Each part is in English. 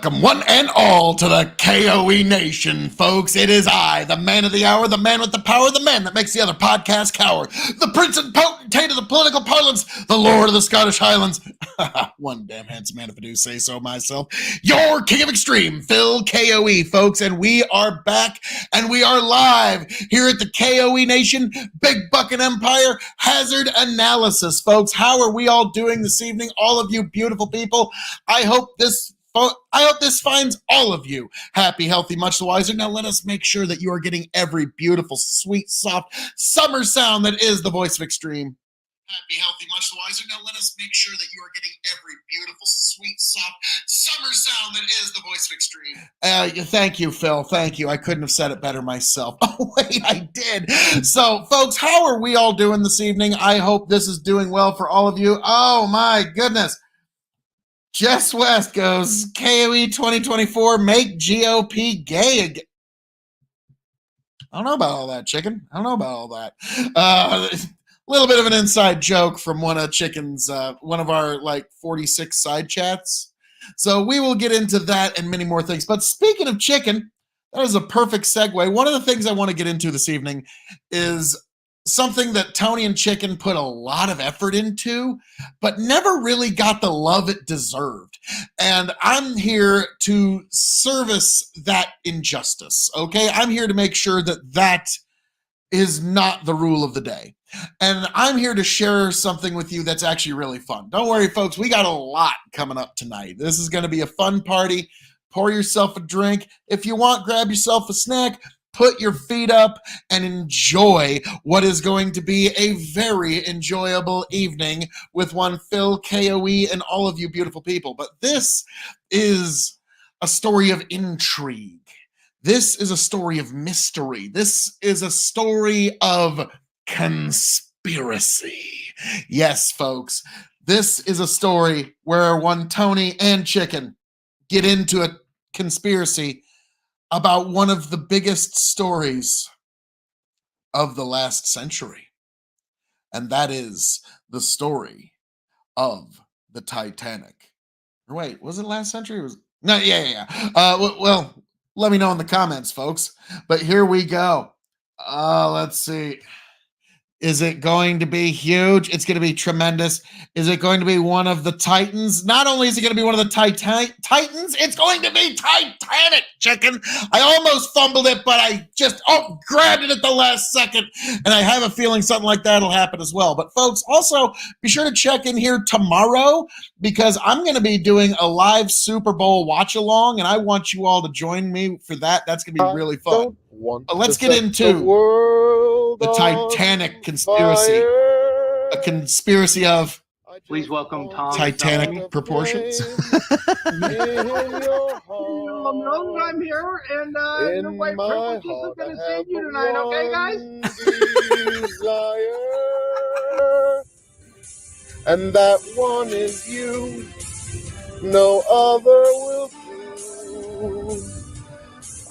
Welcome one and all to the K.O.E. Nation, folks. It is I, the man of the hour, the man with the power, the man that makes the other podcast cower, the prince and potentate of the political parlance, the lord of the Scottish Highlands. One damn handsome man if I do say so myself. Your king of extreme, Phil K.O.E., folks, and we are back and we are live here at the K.O.E. Nation, Big Bucket Empire Hazard Analysis, folks. How are we all doing this evening? All of you beautiful people. I hope this finds all of you happy, healthy, much the wiser. Now let us make sure that you are getting every beautiful, sweet, soft summer sound that is the voice of extreme. Happy, healthy, much the wiser. Now let us make sure that you are getting every beautiful, sweet, soft summer sound that is the voice of extreme. Thank you, Phil. Thank you. I couldn't have said it better myself. Oh, wait, I did. So, folks, how are we all doing this evening? I hope this is doing well for all of you. Oh, my goodness. Jess West goes, K.O.E. 2024, make GOP gay again. I don't know about all that, chicken. I don't know about all that. A little bit of an inside joke from one of Chicken's, one of our, 46 side chats. So we will get into that and many more things. But speaking of chicken, that is a perfect segue. One of the things I want to get into this evening is something that Tony and Chicken put a lot of effort into, but never really got the love it deserved. And I'm here to service that injustice, okay? I'm here to make sure that that is not the rule of the day. And I'm here to share something with you that's actually really fun. Don't worry, folks, we got a lot coming up tonight. This is going to be a fun party. Pour yourself a drink. If you want, grab yourself a snack. Put your feet up and enjoy what is going to be a very enjoyable evening with one Phil K.O.E. and all of you beautiful people. But this is a story of intrigue. This is a story of mystery. This is a story of conspiracy. Yes, folks, this is a story where one Tony and Chicken get into a conspiracy about one of the biggest stories of the last century. And that is the story of the Titanic. Or wait, was it last century? No, yeah. Well, let me know in the comments, folks. But here we go. Let's see. Is it going to be huge? It's going to be tremendous. Is it going to be one of the Titans? Not only is it going to be one of the Titans, it's going to be Titanic, Chicken. I almost fumbled it, but I just grabbed it at the last second. And I have a feeling something like that will happen as well. But folks, also be sure to check in here tomorrow because I'm going to be doing a live Super Bowl watch along, and I want you all to join me for that. That's going to be really fun. Let's get into the Titanic conspiracy. A conspiracy of please welcome Tom Titanic proportions. I'm here, and your wife Princess is going to save you tonight, okay, guys? And that one is you. No other will do.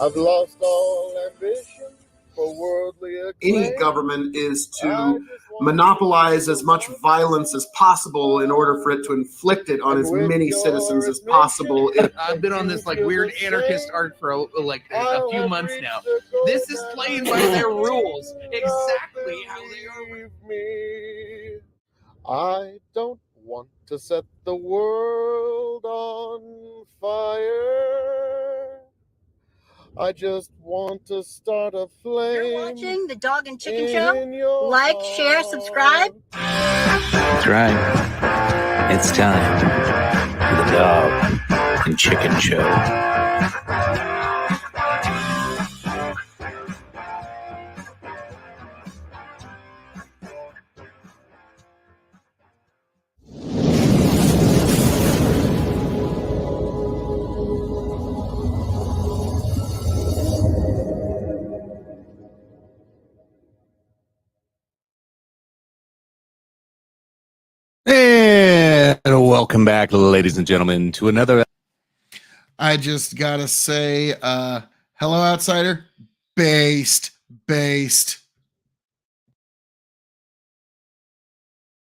I've lost all ambition for worldly acclaim. Any government is to monopolize as much violence as possible in order for it to inflict it on as many citizens as possible. I've been on this weird anarchist art for a few months now. This is playing by their rules, exactly how they are. I don't want to set the world on fire. I just want to start a flame. You're watching the Dog and Chicken Show. Like, share, subscribe. That's right. It's time for the Dog and Chicken Show. And welcome back, ladies and gentlemen, to another. I just gotta say, hello, outsider. Based.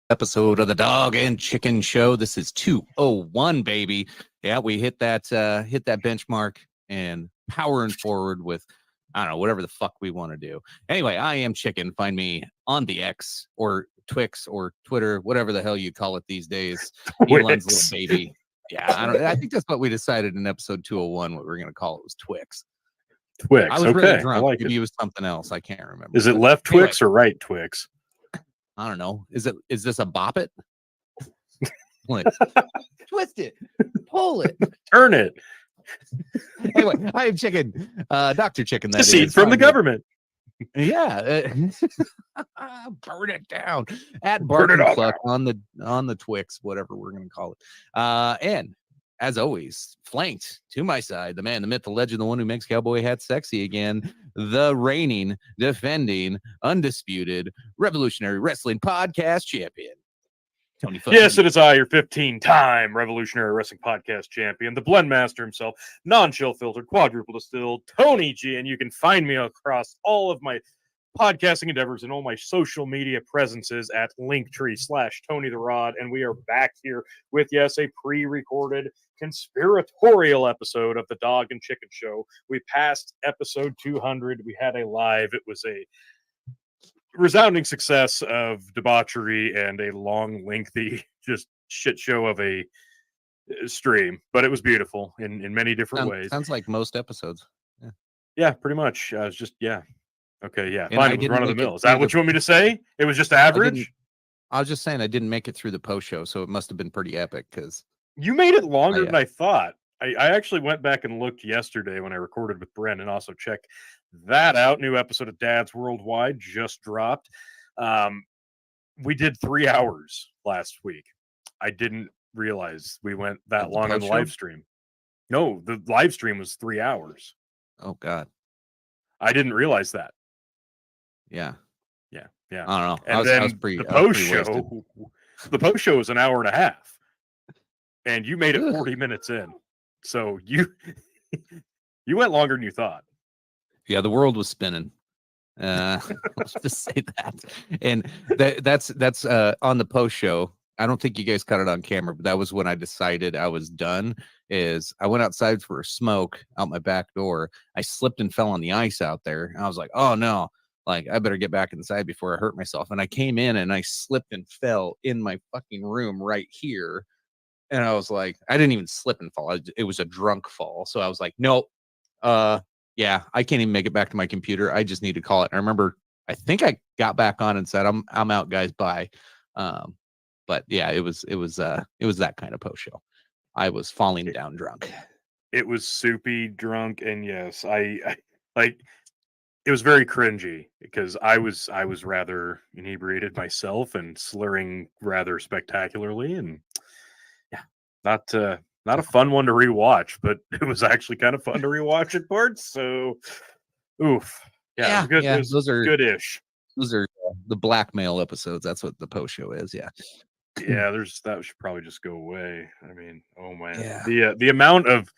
Episode of the Dog and Chicken Show. This is 201, baby. Yeah, we hit that benchmark and powering forward with, I don't know, whatever the fuck we want to do. Anyway, I am Chicken. Find me on the X or Twix or Twitter, whatever the hell you call it these days. Elon's little baby. Yeah, I think that's what we decided in episode 201. What we were going to call it was Twix. Twix. I was okay, really drunk. I like Maybe it. it was something else. I can't remember. Is it But left Twix or right Twix? I don't know. Is this a bop it? Like, twist it, pull it, turn it. Anyway, I am Chicken, Dr. Chicken. That Seed is from the government. Yeah, burn it down at Burn it Bark all Cluck on the Twix, whatever we're gonna call it. And as always, flanked to my side, the man, the myth, the legend, the one who makes cowboy hats sexy again, the reigning, defending, undisputed, revolutionary wrestling podcast champion, Tony. Yes, it is I, your 15-time Revolutionary Wrestling Podcast champion, the blend master himself, non-chill filtered, quadruple distilled, Tony G, and you can find me across all of my podcasting endeavors and all my social media presences at Linktree/Tony the Rod, and we are back here with, yes, a pre-recorded conspiratorial episode of the Dog and Chicken Show. We passed episode 200. We had a live. It was a resounding success of debauchery and a long, lengthy, just shit show of a stream, but it was beautiful in many different ways. Sounds like most episodes. Yeah, pretty much. I was just, okay, yeah. And Fine, it was run of the mill. Is that what you want me to say? It was just average? I was just saying I didn't make it through the post show, so it must have been pretty epic because you made it longer than I thought. I actually went back and looked yesterday when I recorded with Brent and also checked that out. New episode of Dad's Worldwide just dropped. We did 3 hours last week. I didn't realize we went that long on the live stream. No, the live stream was 3 hours. Oh God. I didn't realize that. Yeah. Yeah. I don't know. And then the post show was an hour and a half. And you made it 40 minutes in. So you went longer than you thought. Yeah, the world was spinning. Let's just say that. And that's on the post show. I don't think you guys caught it on camera, but that was when I decided I was done. Is I went outside for a smoke out my back door. I slipped and fell on the ice out there. And I was like, oh no, like I better get back inside before I hurt myself. And I came in and I slipped and fell in my fucking room right here. And I was like, I didn't even slip and fall. It was a drunk fall. So I was like, nope. Yeah, I can't even make it back to my computer. I just need to call it. I remember, I think I got back on and said, I'm out, guys. Bye. But yeah, it was that kind of post show. I was falling down drunk. It was soupy drunk, and yes, I like. It was very cringy because I was rather inebriated myself and slurring rather spectacularly, and yeah, not a fun one to rewatch, but it was actually kind of fun to rewatch at parts. So, oof, yeah, it was good. Yeah, those are good-ish. Those are the blackmail episodes. That's what the post show is. Yeah. Yeah, that should probably just go away. I mean, oh man, the amount of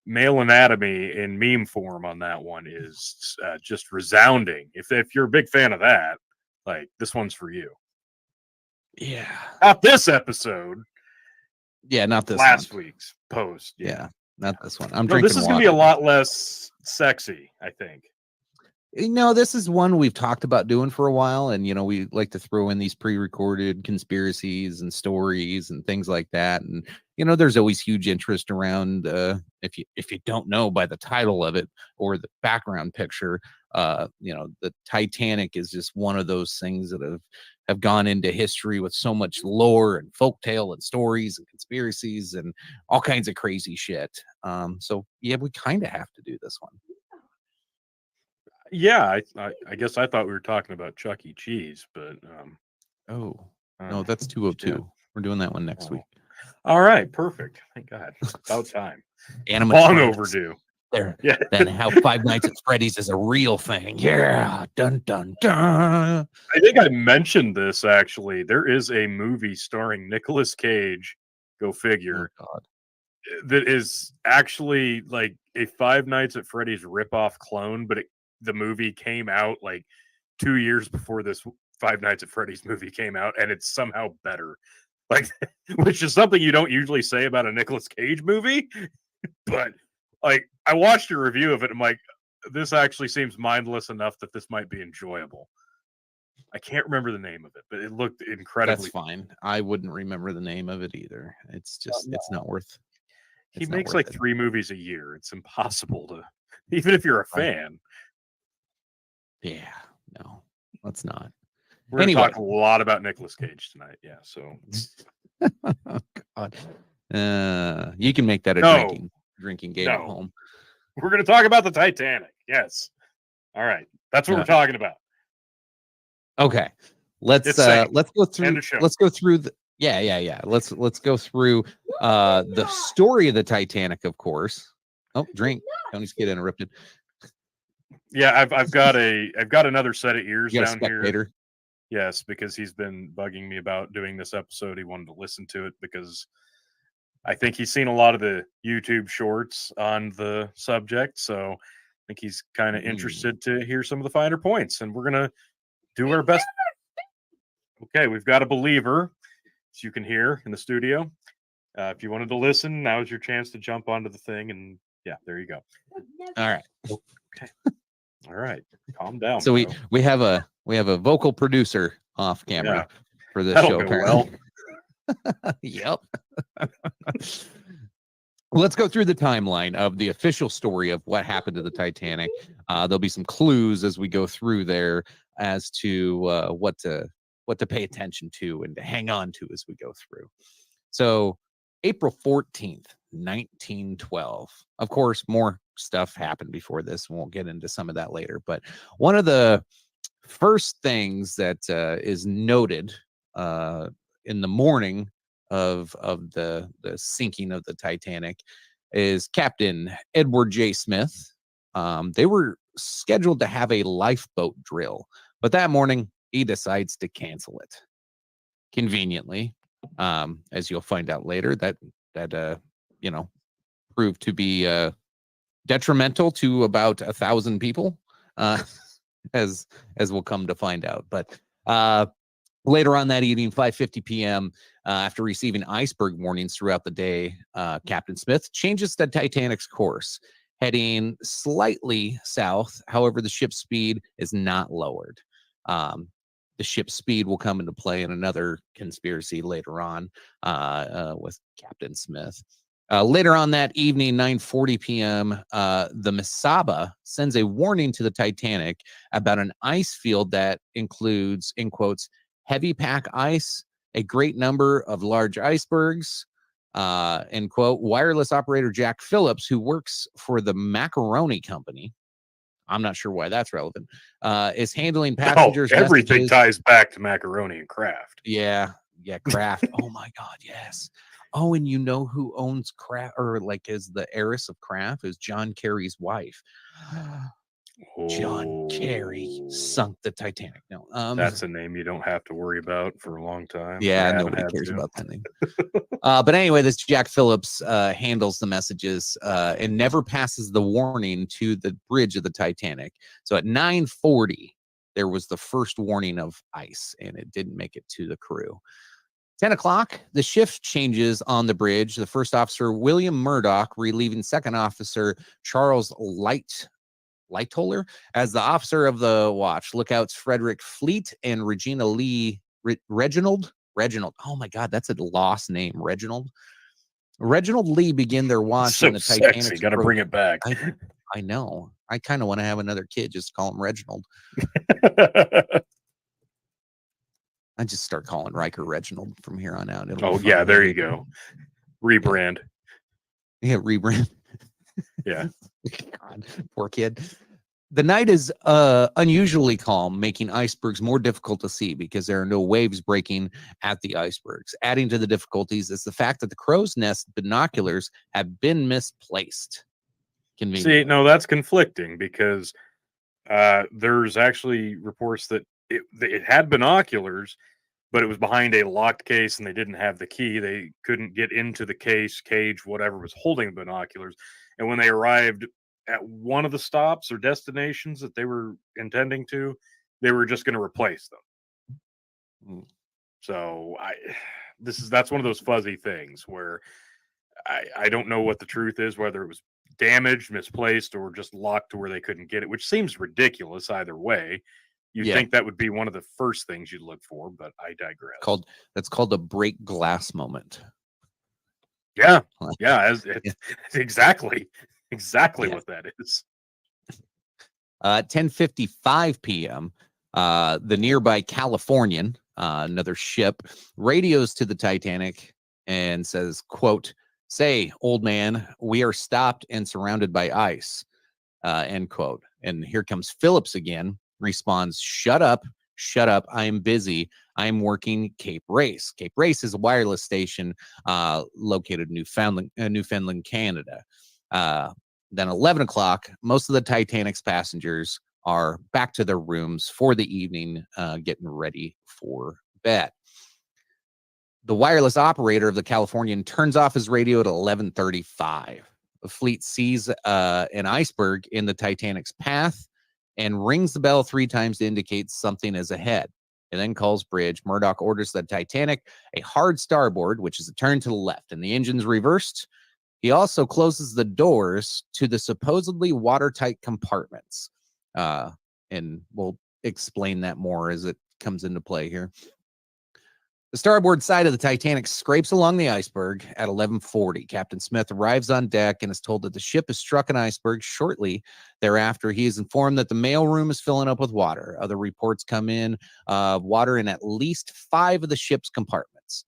male anatomy in meme form on that one is just resounding. If you're a big fan of that, like this one's for you. Yeah, not this episode. Yeah, not this last week's post. Yeah, not this one. I'm drinking. This is gonna be a lot less sexy, I think. This is one we've talked about doing for a while, and we like to throw in these pre-recorded conspiracies and stories and things like that. And there's always huge interest around. If you don't know by the title of it or the background picture, the Titanic is just one of those things that have gone into history with so much lore and folktale and stories and conspiracies and all kinds of crazy shit. So yeah, we kind of have to do this one. Yeah, I guess I thought we were talking about Chuck E. Cheese, but no, that's 202. Yeah. We're doing that one next week. All right, perfect. Thank God. About time. Long overdue. There. Yeah. Then how Five Nights at Freddy's is a real thing. Yeah. Dun dun dun. I think I mentioned this actually. There is a movie starring Nicolas Cage. Go figure. Oh, God. That is actually like a Five Nights at Freddy's ripoff clone, but the movie came out like 2 years before this Five Nights at Freddy's movie came out, and it's somehow better. like, which is something you don't usually say about a Nicolas Cage movie. But like, I watched a review of it. I'm like, this actually seems mindless enough that this might be enjoyable. I can't remember the name of it, but it looked incredibly. That's fine. I wouldn't remember the name of it either. It's just, it's not worth. He makes like 3 movies a year. It's impossible to, even if you're a fan. Yeah, no, let's not. We're going to talk a lot about Nicolas Cage tonight. Yeah, so. Oh, God. You can make that a drinking game at home. We're going to talk about the Titanic. Yes. All right. That's what we're talking about. Okay. Let's go through. Let's go through the. Yeah. Let's go through the story of the Titanic, of course. Oh, drink. Tony's get interrupted. Yeah, I've got another set of ears down here. Yes, because he's been bugging me about doing this episode. He wanted to listen to it because I think he's seen a lot of the YouTube shorts on the subject. So I think he's kind of interested to hear some of the finer points, and we're gonna do our best. Okay, we've got a believer, as you can hear in the studio. If you wanted to listen, now's your chance to jump onto the thing, and yeah, there you go. All right. Okay. All right. Calm down. So we have a vocal producer off camera for this show. Well. Yep. Let's go through the timeline of the official story of what happened to the Titanic. There'll be some clues as we go through there as to what to pay attention to and to hang on to as we go through. So April 14th, 1912. Of course, more stuff happened before this. We'll get into some of that later. But one of the first things that is noted in the morning of the sinking of the Titanic is Captain Edward J. Smith. They were scheduled to have a lifeboat drill, but that morning he decides to cancel it. Conveniently, as you'll find out later, that proved to be detrimental to about 1,000 people, as we'll come to find out. But later on that evening, 5:50 p.m., after receiving iceberg warnings throughout the day, Captain Smith changes the Titanic's course, heading slightly south. However, the ship's speed is not lowered. The ship's speed will come into play in another conspiracy later on with Captain Smith. Later on that evening, 9:40 p.m., the Mesaba sends a warning to the Titanic about an ice field that includes, in quotes, heavy pack ice, a great number of large icebergs, end quote. Wireless operator Jack Phillips, who works for the Macaroni Company, I'm not sure why that's relevant, is handling passengers' everything messages. ties back to macaroni and Kraft. Yeah, Kraft. Oh my God, yes. Oh, and you know who owns Kraft, or like is the heiress of Kraft, is John Kerry's wife. John Kerry sunk the Titanic. No, that's a name you don't have to worry about for a long time. Yeah, nobody cares about that name. But anyway, this Jack Phillips handles the messages and never passes the warning to the bridge of the Titanic. So at 9:40, there was the first warning of ice, and it didn't make it to the crew. 10 o'clock, the shift changes on the bridge. The first officer, William Murdoch, relieving second officer Charles Lightoller as the officer of the watch. Lookouts Frederick Fleet and Regina Lee Reginald. Oh my God, that's a lost name. Reginald Lee begin their watch so on the Titanic. Sexy. Got to bring it back. I know. I kind of want to have another kid. Just call him Reginald. I just start calling Riker Reginald from here on out. There you go. Rebrand. Yeah, rebrand. Yeah. God, poor kid. The night is unusually calm, making icebergs more difficult to see because there are no waves breaking at the icebergs. Adding to the difficulties is the fact that the crow's nest binoculars have been misplaced. See, no, that's conflicting because there's actually reports that it had binoculars, but it was behind a locked case and they didn't have the key. They couldn't get into the cage, whatever was holding the binoculars. And when they arrived at one of the stops or destinations that they were intending to, they were just going to replace them. So that's one of those fuzzy things where I don't know what the truth is, whether it was damaged, misplaced, or just locked to where they couldn't get it, which seems ridiculous either way. You'd think that would be one of the first things you'd look for, but I digress. That's called a break glass moment. Yeah, exactly what that is. 10:55 p.m. The nearby Californian, another ship, radios to the Titanic and says, quote, "Say, old man, we are stopped and surrounded by ice," end quote. And here comes Phillips again, responds, shut up, I am busy. I am working Cape Race. Cape Race is a wireless station located in Newfoundland, Canada. Then 11 o'clock, most of the Titanic's passengers are back to their rooms for the evening, getting ready for bed. The wireless operator of the Californian turns off his radio at 11:35. The fleet sees an iceberg in the Titanic's path and rings the bell 3 times to indicate something is ahead. It then calls bridge. Murdoch orders the Titanic a hard starboard, which is a turn to the left, and the engine's reversed. He also closes the doors to the supposedly watertight compartments. And we'll explain that more as it comes into play here. The starboard side of the Titanic scrapes along the iceberg at 11:40. Captain Smith arrives on deck and is told that the ship has struck an iceberg. Shortly thereafter, he is informed that the mailroom is filling up with water. Other reports come in of water in at least 5 of the ship's compartments.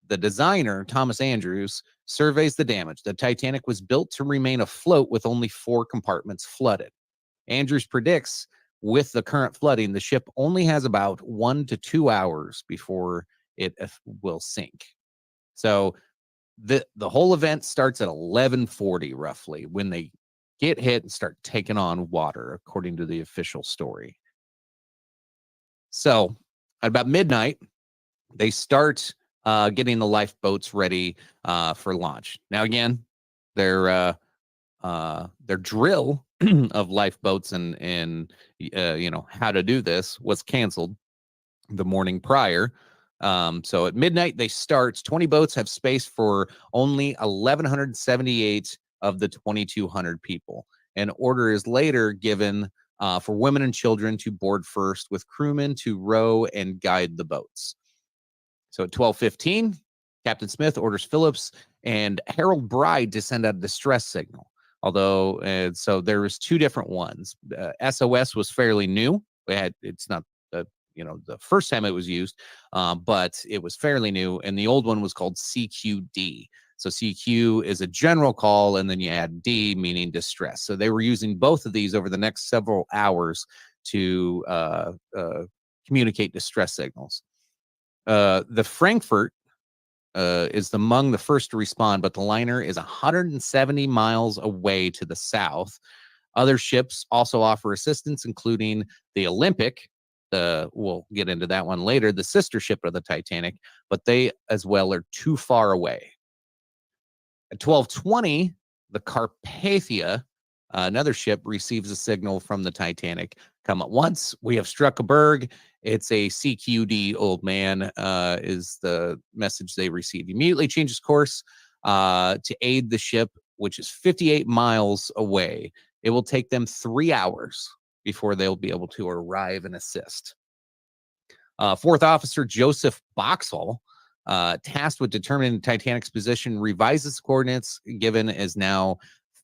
The designer, Thomas Andrews, surveys the damage. The Titanic was built to remain afloat with only 4 compartments flooded. Andrews predicts with the current flooding, the ship only has about 1 to 2 hours before it will sink. So the whole event starts at 11:40 roughly when they get hit and start taking on water, according to the official story. So at about midnight, they start getting the lifeboats ready for launch. Now again, their drill of lifeboats and how to do this was canceled the morning prior. So at midnight they start. 20 boats have space for only 1,178 of the 2,200 people. An order is later given for women and children to board first, with crewmen to row and guide the boats. So at 12:15, Captain Smith orders Phillips and Harold Bride to send out a distress signal. Although, so there was 2 different ones. SOS was fairly new. It's not the first time it was used, but it was fairly new. And the old one was called CQD. So CQ is a general call, and then you add D, meaning distress. So they were using both of these over the next several hours to communicate distress signals. The Frankfurt is among the first to respond, but the liner is 170 miles away to the south. Other ships also offer assistance, including the Olympic. We'll get into that one later, the sister ship of the Titanic, but they as well are too far away. At 12:20, the Carpathia, another ship, receives a signal from the Titanic. Come at once, we have struck a berg. It's a CQD, old man, is the message they receive. Immediately changes course to aid the ship, which is 58 miles away. It will take them 3 hours before they'll be able to arrive and assist. Fourth Officer Joseph Boxall, tasked with determining the Titanic's position, revises coordinates given as now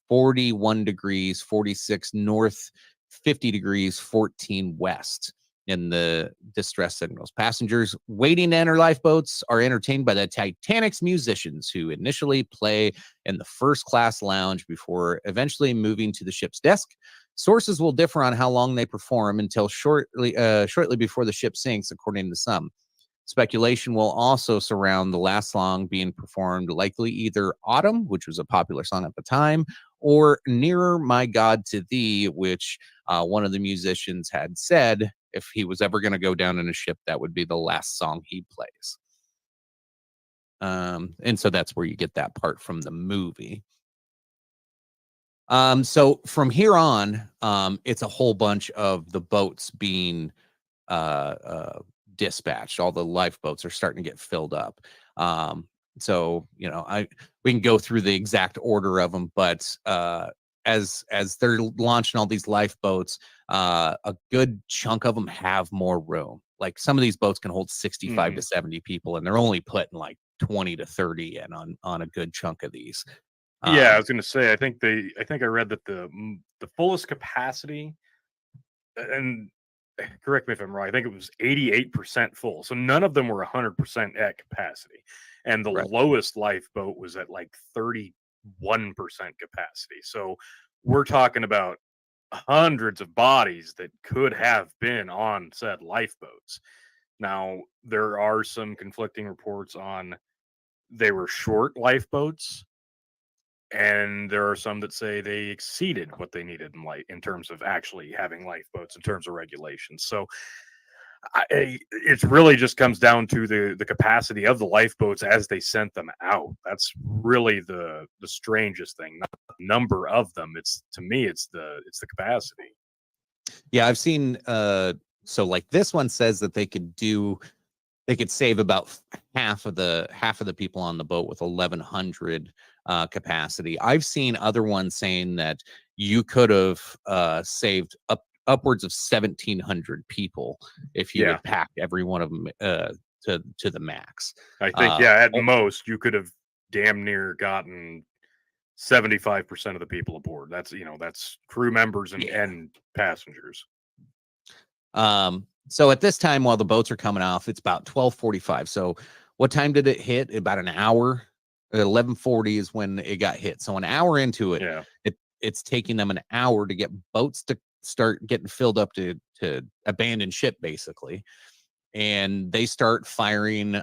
41 degrees, 46 north, 50 degrees, 14 west in the distress signals. Passengers waiting to enter lifeboats are entertained by the Titanic's musicians, who initially play in the first class lounge before eventually moving to the ship's desk. Sources will differ on how long they perform until shortly before the ship sinks, according to some. Speculation will also surround the last song being performed, likely either Autumn, which was a popular song at the time, or Nearer My God to Thee, which one of the musicians had said if he was ever going to go down in a ship, that would be the last song he plays. And so that's where you get that part from the movie. So from here on, it's a whole bunch of the boats being dispatched. All the lifeboats are starting to get filled up. So we can go through the exact order of them, but as they're launching all these lifeboats, a good chunk of them have more room. Like some of these boats can hold 65 to 70 people, and they're only putting like 20 to 30 in on a good chunk of these. Yeah, I was going to say, I think I read that the fullest capacity, and correct me if I'm wrong, I think it was 88% full. So none of them were 100% at capacity. And the lowest lifeboat was at like 31% capacity. So we're talking about hundreds of bodies that could have been on said lifeboats. Now, there are some conflicting reports on they were short lifeboats, and there are some that say they exceeded what they needed in terms of actually having lifeboats in terms of regulations. So it really just comes down to the capacity of the lifeboats as they sent them out. That's really the strangest thing, not the number of them. To me it's the capacity. Yeah, I've seen so like this one says that they could save about half of the people on the boat with 1,100 capacity. I've seen other ones saying that you could have saved upwards of 1,700 people if you would pack every one of them to the max. I think at most you could have damn near gotten 75% of the people aboard. That's crew members and passengers. So at this time, while the boats are coming off, it's about 12:45. So what time did it hit? About an hour. 11:40 is when it got hit. So an hour into it, it's taking them an hour to get boats to start getting filled up to abandon ship, basically. And they start firing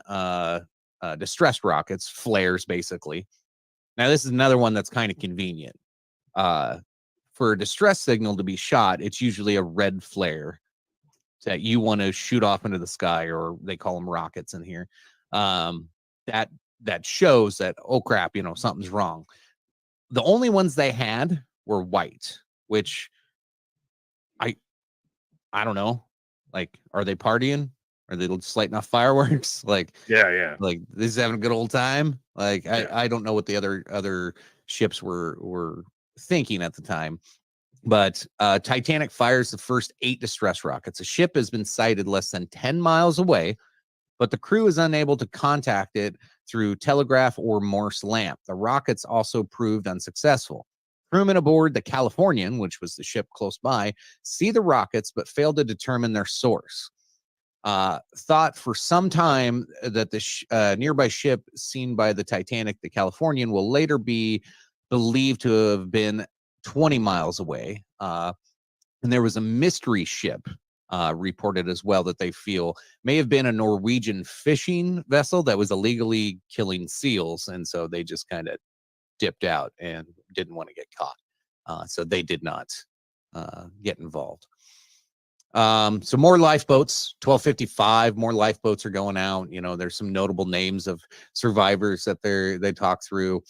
distress rockets, flares, basically. Now, this is another one that's kind of convenient. For a distress signal to be shot, it's usually a red flare that you want to shoot off into the sky, or they call them rockets in here. That shows that, oh crap, something's wrong. The only ones they had were white, which I don't know. Like, are they partying? Are they just lighting off fireworks? Like, like this is having a good old time. Like, I don't know what the other ships were thinking at the time. But Titanic fires the first 8 distress rockets. A ship has been sighted less than 10 miles away, but the crew is unable to contact it through telegraph or Morse lamp. The rockets also proved unsuccessful. Crewmen aboard the Californian, which was the ship close by, see the rockets but fail to determine their source. Thought for some time that the nearby ship seen by the Titanic, the Californian, will later be believed to have been 20 miles away. And there was a mystery ship reported as well that they feel may have been a Norwegian fishing vessel that was illegally killing seals. And so they just kind of dipped out and didn't want to get caught. So they did not get involved. So more lifeboats, 12:55, more lifeboats are going out. There's some notable names of survivors that they talk through.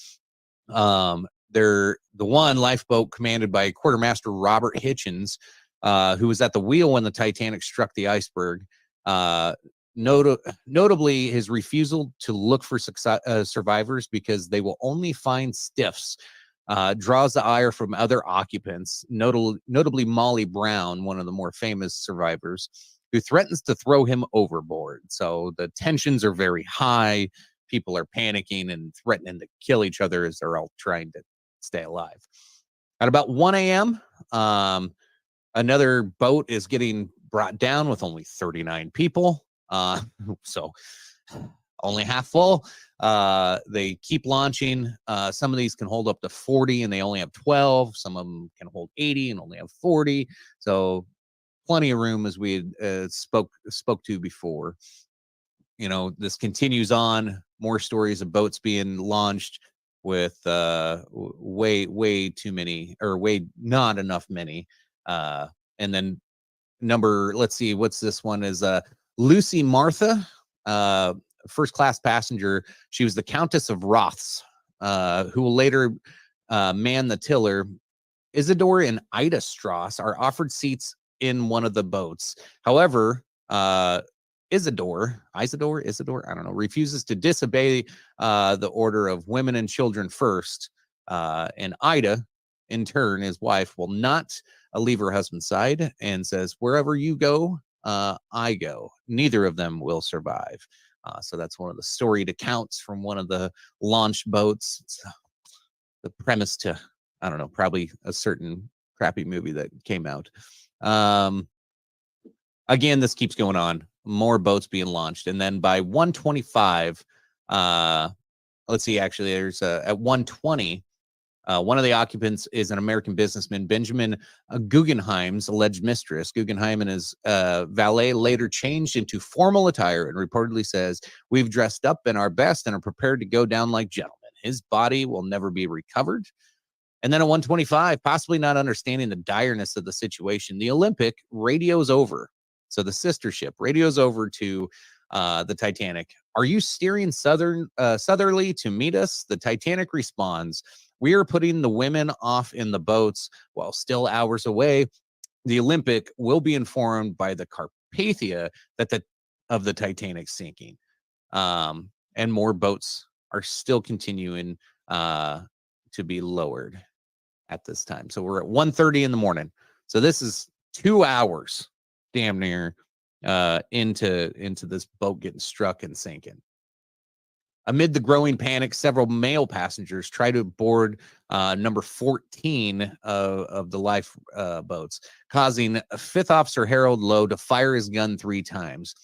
They're the one lifeboat commanded by Quartermaster Robert Hitchens, who was at the wheel when the Titanic struck the iceberg. Notably, his refusal to look for survivors because they will only find stiffs draws the ire from other occupants, notably Molly Brown, one of the more famous survivors, who threatens to throw him overboard. So the tensions are very high. People are panicking and threatening to kill each other as they're all trying to stay alive. At about 1 a.m., another boat is getting brought down with only 39 people. So only half full. They keep launching. Some of these can hold up to 40 and they only have 12. Some of them can hold 80 and only have 40. So plenty of room, as we had spoke to before. This continues on. More stories of boats being launched with way too many, or way not enough many. And then let's see, what's this one is Lucy Martha, first class passenger. She was the Countess of Roths, who will later man the tiller. Isidore and Ida Strauss are offered seats in one of the boats. However, Isidore, I don't know, refuses to disobey the order of women and children first. And Ida, in turn, his wife, will not leave her husband's side and says, wherever you go, I go. Neither of them will survive. So that's one of the storied accounts from one of the launched boats. It's the premise to, I don't know, probably a certain crappy movie that came out. Again, this keeps going on. More boats being launched. And then by 125, let's see, actually, there's at 120, one of the occupants is an American businessman, Benjamin Guggenheim's alleged mistress. Guggenheim and his valet later changed into formal attire and reportedly says, we've dressed up in our best and are prepared to go down like gentlemen. His body will never be recovered. And then at 125, possibly not understanding the direness of the situation, the Olympic radios over. So the sister ship radios over to the Titanic. Are you steering southerly to meet us? The Titanic responds, we are putting the women off in the boats while still hours away. The Olympic will be informed by the Carpathia that of the Titanic sinking. And more boats are still continuing to be lowered at this time. So we're at 1:30 in the morning. So this is 2 hours damn near into this boat getting struck and sinking. Amid the growing panic, several male passengers try to board number 14 of the life boats, causing Fifth Officer Harold Lowe to fire his gun 3 times.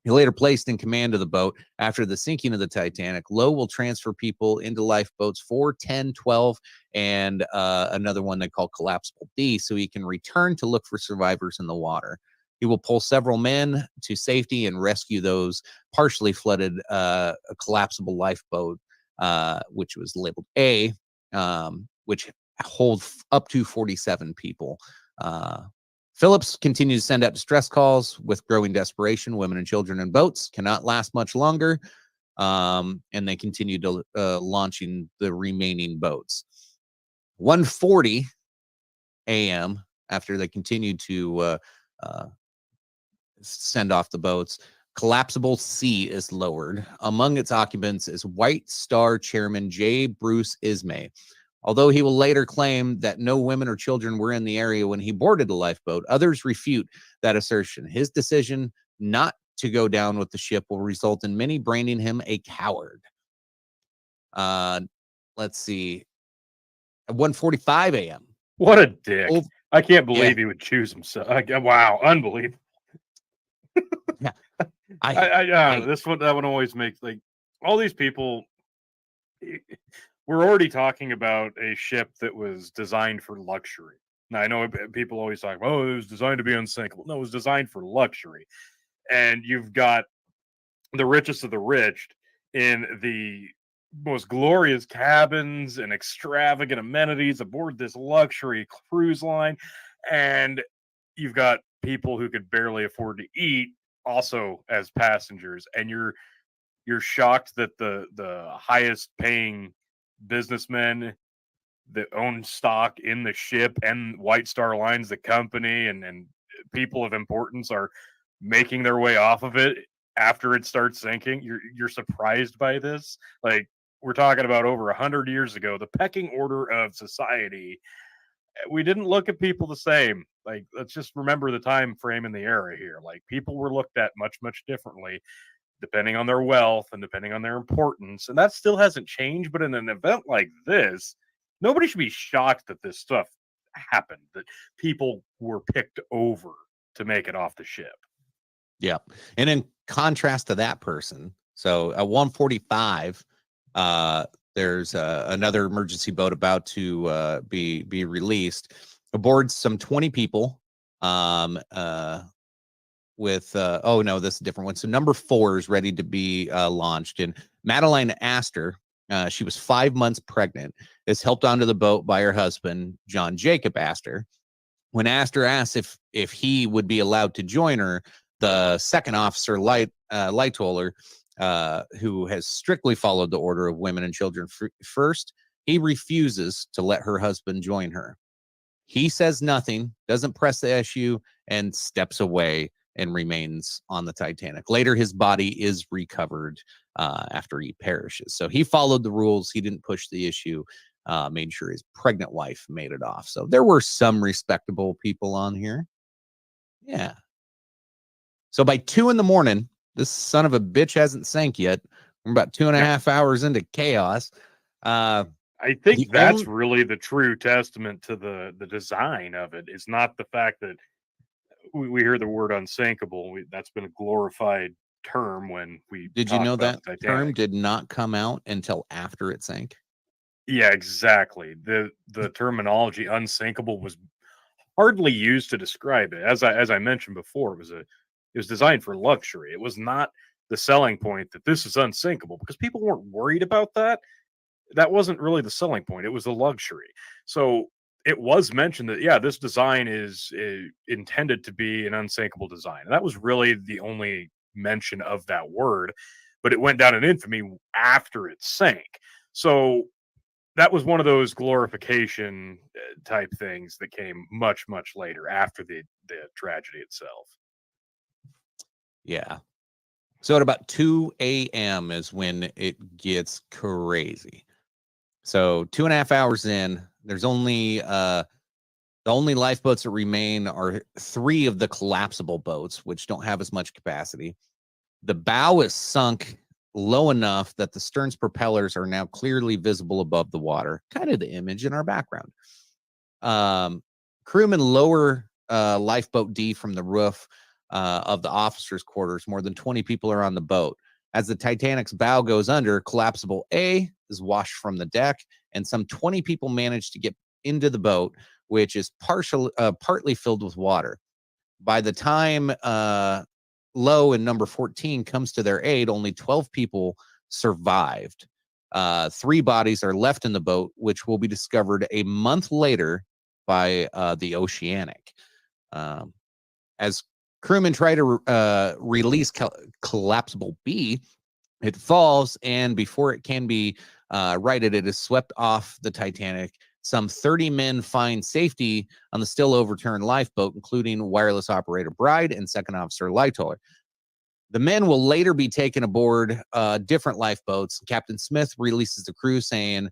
He later placed in command of the boat after the sinking of the Titanic. Lowe will transfer people into lifeboats 4, 10, 12, and another one they call Collapsible D, so he can return to look for survivors in the water. He will pull several men to safety and rescue those partially flooded a collapsible lifeboat, which was labeled A, which holds up to 47 people. Phillips continues to send out distress calls with growing desperation. Women and children in boats cannot last much longer, and they continue to launching the remaining boats. 1:40 a.m. after they continue to send off the boats, Collapsible C is lowered. Among its occupants is White Star Chairman J. Bruce Ismay. Although he will later claim that no women or children were in the area when he boarded the lifeboat, others refute that assertion. His decision not to go down with the ship will result in many branding him a coward. Let's see. At 1:45 a.m. What a dick. I can't believe he would choose himself. Wow, unbelievable. Yeah. That one always makes, like, all these people. We're already talking about a ship that was designed for luxury. Now, I know people always talk, oh, it was designed to be unsinkable. No, it was designed for luxury. And you've got the richest of the rich in the most glorious cabins and extravagant amenities aboard this luxury cruise line. And you've got people who could barely afford to eat also as passengers. And you're shocked that the highest paying businessmen that own stock in the ship and White Star Lines, the company, and people of importance are making their way off of it after it starts sinking. You're surprised by this? Like, we're talking about over 100 years ago, the pecking order of society. We didn't look at people the same. Like, let's just remember the time frame in the era here. Like, people were looked at much, much differently, depending on their wealth and depending on their importance. And that still hasn't changed. But in an event like this, nobody should be shocked that this stuff happened, that people were picked over to make it off the ship. Yeah. And in contrast to that person, so at 1:45, there's another emergency boat about to be released. Aboard some 20 people with oh no, this is a different one. So number 4 is ready to be launched, and Madeline Astor, she was 5 months pregnant, is helped onto the boat by her husband, John Jacob Astor. When Astor asks if he would be allowed to join her, the second officer, Lightoller, who has strictly followed the order of women and children first, he refuses to let her husband join her. He says nothing, doesn't press the issue, and steps away and remains on the Titanic. Later, his body is recovered after he perishes. So he followed the rules. He didn't push the issue, made sure his pregnant wife made it off. So there were some respectable people on here. Yeah. So by 2 a.m, this son of a bitch hasn't sank yet. We're about 2.5 hours into chaos. I think that's really the true testament to the design of it. It's not the fact that we hear the word unsinkable. That's been a glorified term when we Did you know that Titanic. term did not come out until after it sank? Yeah, exactly. The terminology unsinkable was hardly used to describe it. As I mentioned before, it was designed for luxury. It was not the selling point that this is unsinkable, because people weren't worried about that. That wasn't really the selling point. It was the luxury. So it was mentioned that, yeah, this design is intended to be an unsinkable design. And that was really the only mention of that word, but it went down in infamy after it sank. So that was one of those glorification type things that came much, much later after the tragedy itself. Yeah. So at about 2 a.m. is when it gets crazy. So 2.5 hours in, there's only the only lifeboats that remain are 3 of the collapsible boats, which don't have as much capacity. The bow is sunk low enough that the stern's propellers are now clearly visible above the water, kind of the image in our background. Crewmen lower lifeboat D from the roof of the officers' quarters. More than 20 people are on the boat. As the Titanic's bow goes under, collapsible A is washed from the deck, and some 20 people manage to get into the boat, which is partly filled with water. By the time Low and number 14 comes to their aid, only 12 people survived. 3 bodies are left in the boat, which will be discovered a month later by the Oceanic. As crewmen try to release collapsible B, it falls, and before it can be righted, it is swept off the Titanic. Some 30 men find safety on the still overturned lifeboat, including wireless operator Bride and second officer Lightoller. The men will later be taken aboard different lifeboats. Captain Smith releases the crew, saying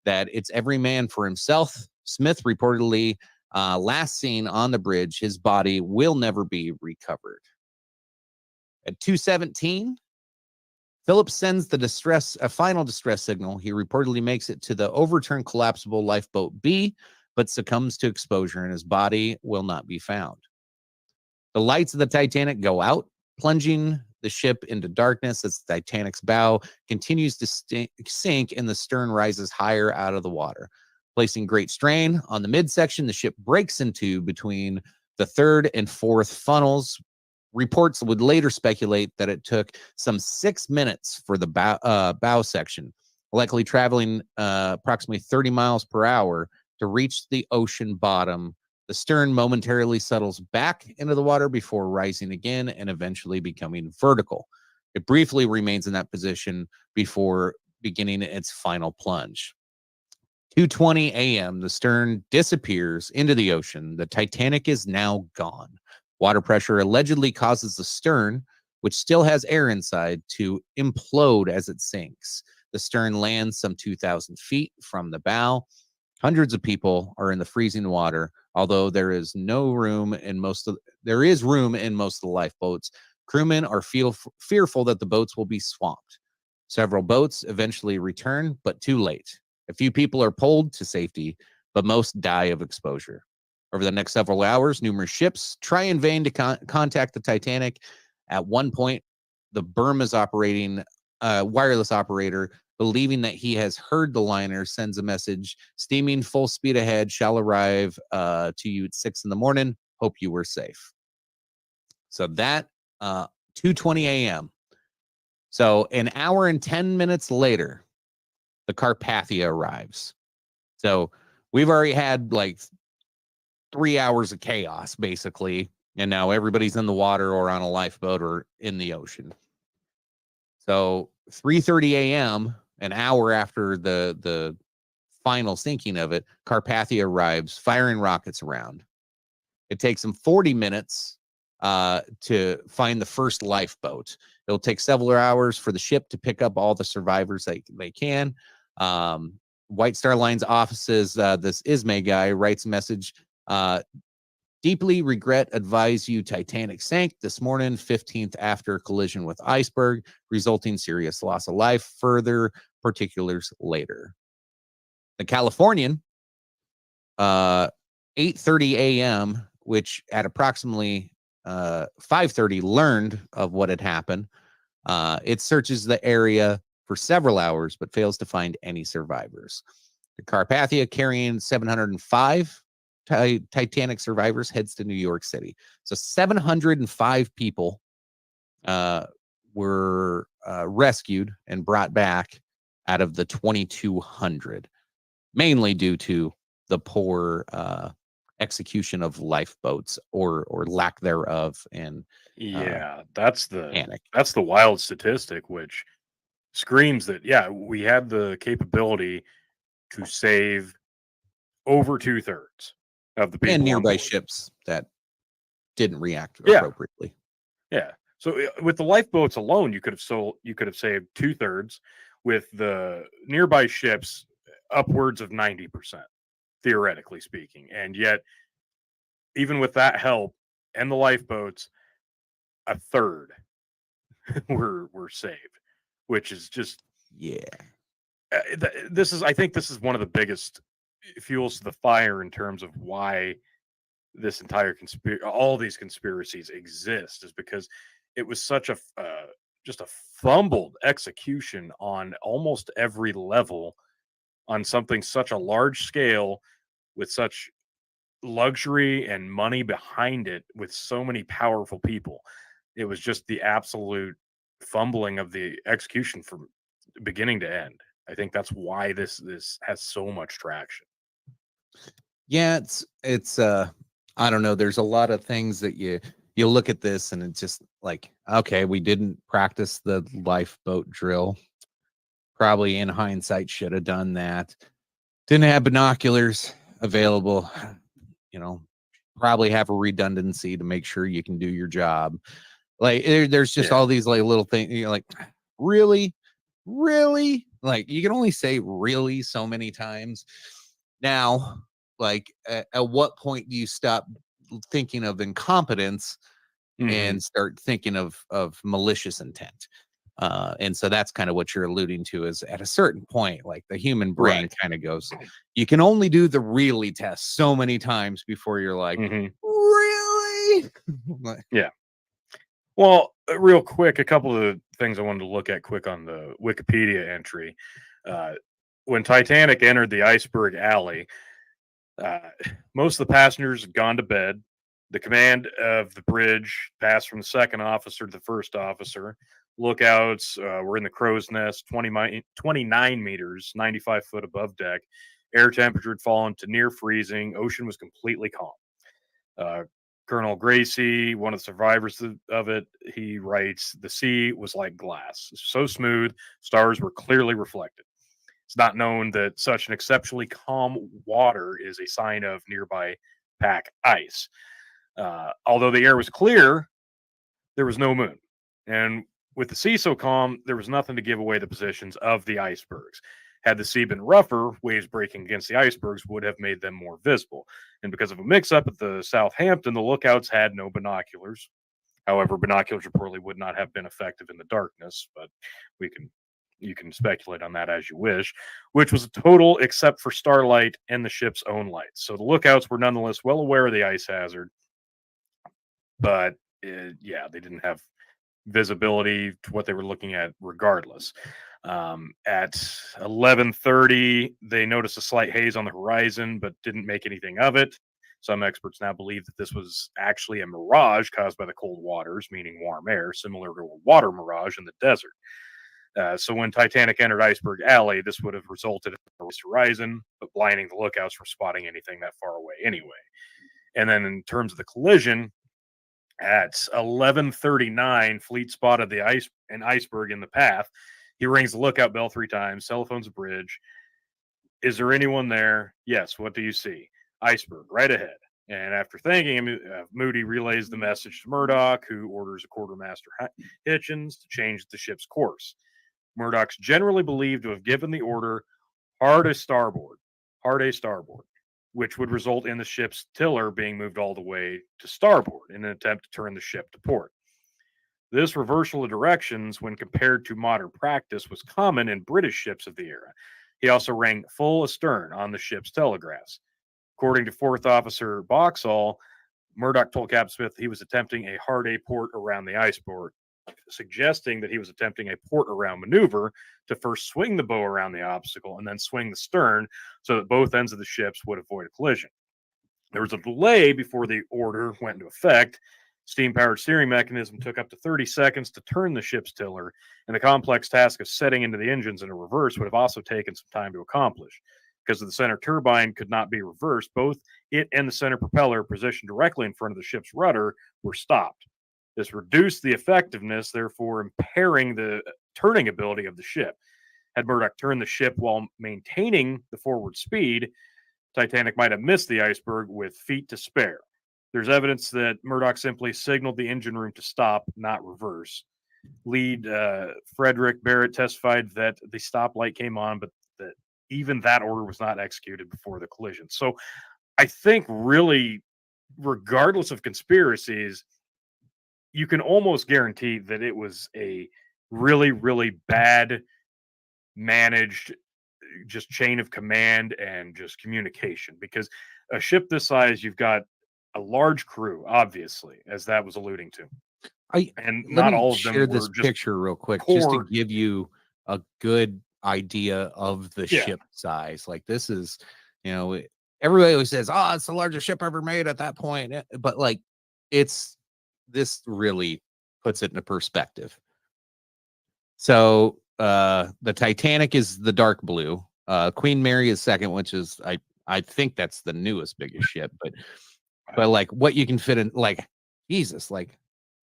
that it's every man for himself. Smith reportedly last seen on the bridge. His body will never be recovered. At 2:17, Phillips sends a final distress signal. He reportedly makes it to the overturned collapsible lifeboat B, but succumbs to exposure, and his body will not be found. The lights of the Titanic go out, plunging the ship into darkness as the Titanic's bow continues to sink and the stern rises higher out of the water. Placing great strain on the midsection, the ship breaks into between the 3rd and 4th funnels. Reports would later speculate that it took some 6 minutes for the bow section, likely traveling approximately 30 miles per hour to reach the ocean bottom. The stern momentarily settles back into the water before rising again and eventually becoming vertical. It briefly remains in that position before beginning its final plunge. 2:20 a.m., the stern disappears into the ocean. The Titanic is now gone. Water pressure allegedly causes the stern, which still has air inside, to implode as it sinks. The stern lands some 2,000 feet from the bow. Hundreds of people are in the freezing water, although there is room in most of the lifeboats. Crewmen are fearful that the boats will be swamped. Several boats eventually return, but too late. A few people are pulled to safety, but most die of exposure. Over the next several hours, numerous ships try in vain to contact the Titanic. At one point, the Burma's wireless operator, believing that he has heard the liner, sends a message: steaming full speed ahead, shall arrive to you at 6 a.m. Hope you were safe. So that 2:20 a.m. So an hour and 10 minutes later, the Carpathia arrives. So we've already had like 3 hours of chaos, basically, and now everybody's in the water or on a lifeboat or in the ocean. So 3:30 a.m., an hour after the final sinking of it, Carpathia arrives, firing rockets around. It takes them 40 minutes to find the first lifeboat. It'll take several hours for the ship to pick up all the survivors they can. White Star Line's offices, this Ismay guy writes a message, deeply regret, advise you Titanic sank this morning, 15th after collision with iceberg, resulting serious loss of life. Further particulars later. The Californian, 8:30 a.m., which at approximately 5:30 learned of what had happened. It searches the area for several hours, but fails to find any survivors. The Carpathia, carrying 705 Titanic survivors, heads to New York City. So 705 people were rescued and brought back out of the 2,200, mainly due to the poor execution of lifeboats or lack thereof, and that's the wild statistic, which screams that we had the capability to save over 2/3 of the people and on nearby board. ships that didn't react appropriately. Yeah. So with the lifeboats alone, you could have saved 2/3. With the nearby ships, upwards of 90%, theoretically speaking. And yet, even with that help and the lifeboats, a third were saved, which is just I think this is one of the biggest fuels to the fire in terms of why this entire all these conspiracies exist, is because it was such a just a fumbled execution on almost every level, on something such a large scale, with such luxury and money behind it, with so many powerful people. It was just the absolute fumbling of the execution from beginning to end. I think that's why this has so much traction. Yeah, it's I don't know, there's a lot of things that you look at this and it's just like, okay, we didn't practice the lifeboat drill. Probably in hindsight should have done that. Didn't have binoculars available, probably have a redundancy to make sure you can do your job. Like there's just all these like little things, like, really, like you can only say really so many times. Now, like at what point do you stop thinking of incompetence and start thinking of malicious intent? And so that's kind of what you're alluding to, is at a certain point, like the human brain kind of goes, you can only do the really test so many times before you're like, really? Yeah. Well, real quick, a couple of things I wanted to look at quick on the Wikipedia entry. When Titanic entered the iceberg alley, most of the passengers had gone to bed. The command of the bridge passed from the second officer to the first officer. Lookouts were in the crow's nest, 29 meters, 95 foot above deck. Air temperature had fallen to near freezing. Ocean was completely calm. Colonel Gracie, one of the survivors of it, he writes, the sea was like glass, so smooth, stars were clearly reflected. It's not known that such an exceptionally calm water is a sign of nearby pack ice. Although the air was clear, there was no moon. And with the sea so calm, there was nothing to give away the positions of the icebergs. Had the sea been rougher, waves breaking against the icebergs would have made them more visible. And because of a mix-up at the Southampton, the lookouts had no binoculars. However, binoculars reportedly would not have been effective in the darkness, but you can speculate on that as you wish, which was a total except for starlight and the ship's own lights. So the lookouts were nonetheless well aware of the ice hazard, but they didn't have visibility to what they were looking at regardless. At 11:30, they noticed a slight haze on the horizon, but didn't make anything of it. Some experts now believe that this was actually a mirage caused by the cold waters, meaning warm air, similar to a water mirage in the desert. So when Titanic entered Iceberg Alley, this would have resulted in a horizon, but blinding the lookouts from spotting anything that far away anyway. And then in terms of the collision, at 11:39, Fleet spotted an iceberg in the path. He rings the lookout bell 3 times. Cell phone's a bridge. Is there anyone there? Yes. What do you see? Iceberg right ahead. And after thanking him, Moody relays the message to Murdoch, who orders a quartermaster Hitchens to change the ship's course. Murdoch's generally believed to have given the order hard a starboard, which would result in the ship's tiller being moved all the way to starboard in an attempt to turn the ship to port. This reversal of directions, when compared to modern practice, was common in British ships of the era. He also rang full astern on the ship's telegraphs. According to Fourth Officer Boxall, Murdoch told Captain Smith he was attempting a hard A port around the iceboard, suggesting that he was attempting a port around maneuver to first swing the bow around the obstacle and then swing the stern so that both ends of the ships would avoid a collision. There was a delay before the order went into effect. Steam-powered steering mechanism took up to 30 seconds to turn the ship's tiller, and the complex task of setting into the engines in a reverse would have also taken some time to accomplish. Because the center turbine could not be reversed, both it and the center propeller, positioned directly in front of the ship's rudder, were stopped. This reduced the effectiveness, therefore impairing the turning ability of the ship. Had Murdoch turned the ship while maintaining the forward speed, Titanic might have missed the iceberg with feet to spare. There's evidence that Murdoch simply signaled the engine room to stop, not reverse. Lead Frederick Barrett testified that the stoplight came on, but that even that order was not executed before the collision. So I think really, regardless of conspiracies, you can almost guarantee that it was a really, really bad managed just chain of command and just communication, because a ship this size, you've got a large crew, obviously, as that was alluding to. And not all of them share were this just picture real quick, just to poor. give you a good idea of the Yeah. ship size. Like, this is, everybody always says, "Oh, it's the largest ship ever made" at that point, but like, this really puts it into perspective. So the Titanic is the dark blue. Queen Mary is second, which is I think that's the newest biggest ship, but like what you can fit in, like, Jesus, like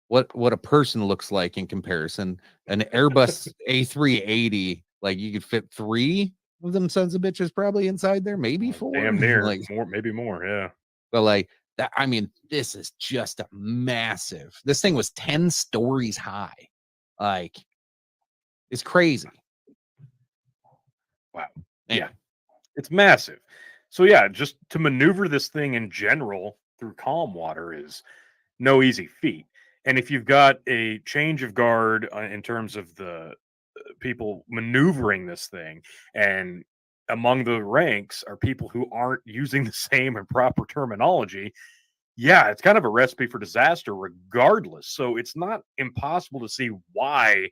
what a person looks like in comparison. An Airbus A380, like you could fit 3 of them sons of bitches probably inside there, maybe 4. Damn near. Like, More, maybe more, yeah. but like that, I mean, this is just a massive. This thing was 10 stories high. Like, it's crazy. Wow. Anyway. Yeah. It's massive. So yeah, just to maneuver this thing in general through calm water is no easy feat. And if you've got a change of guard in terms of the people maneuvering this thing, and among the ranks are people who aren't using the same and proper terminology, yeah, it's kind of a recipe for disaster regardless. So it's not impossible to see why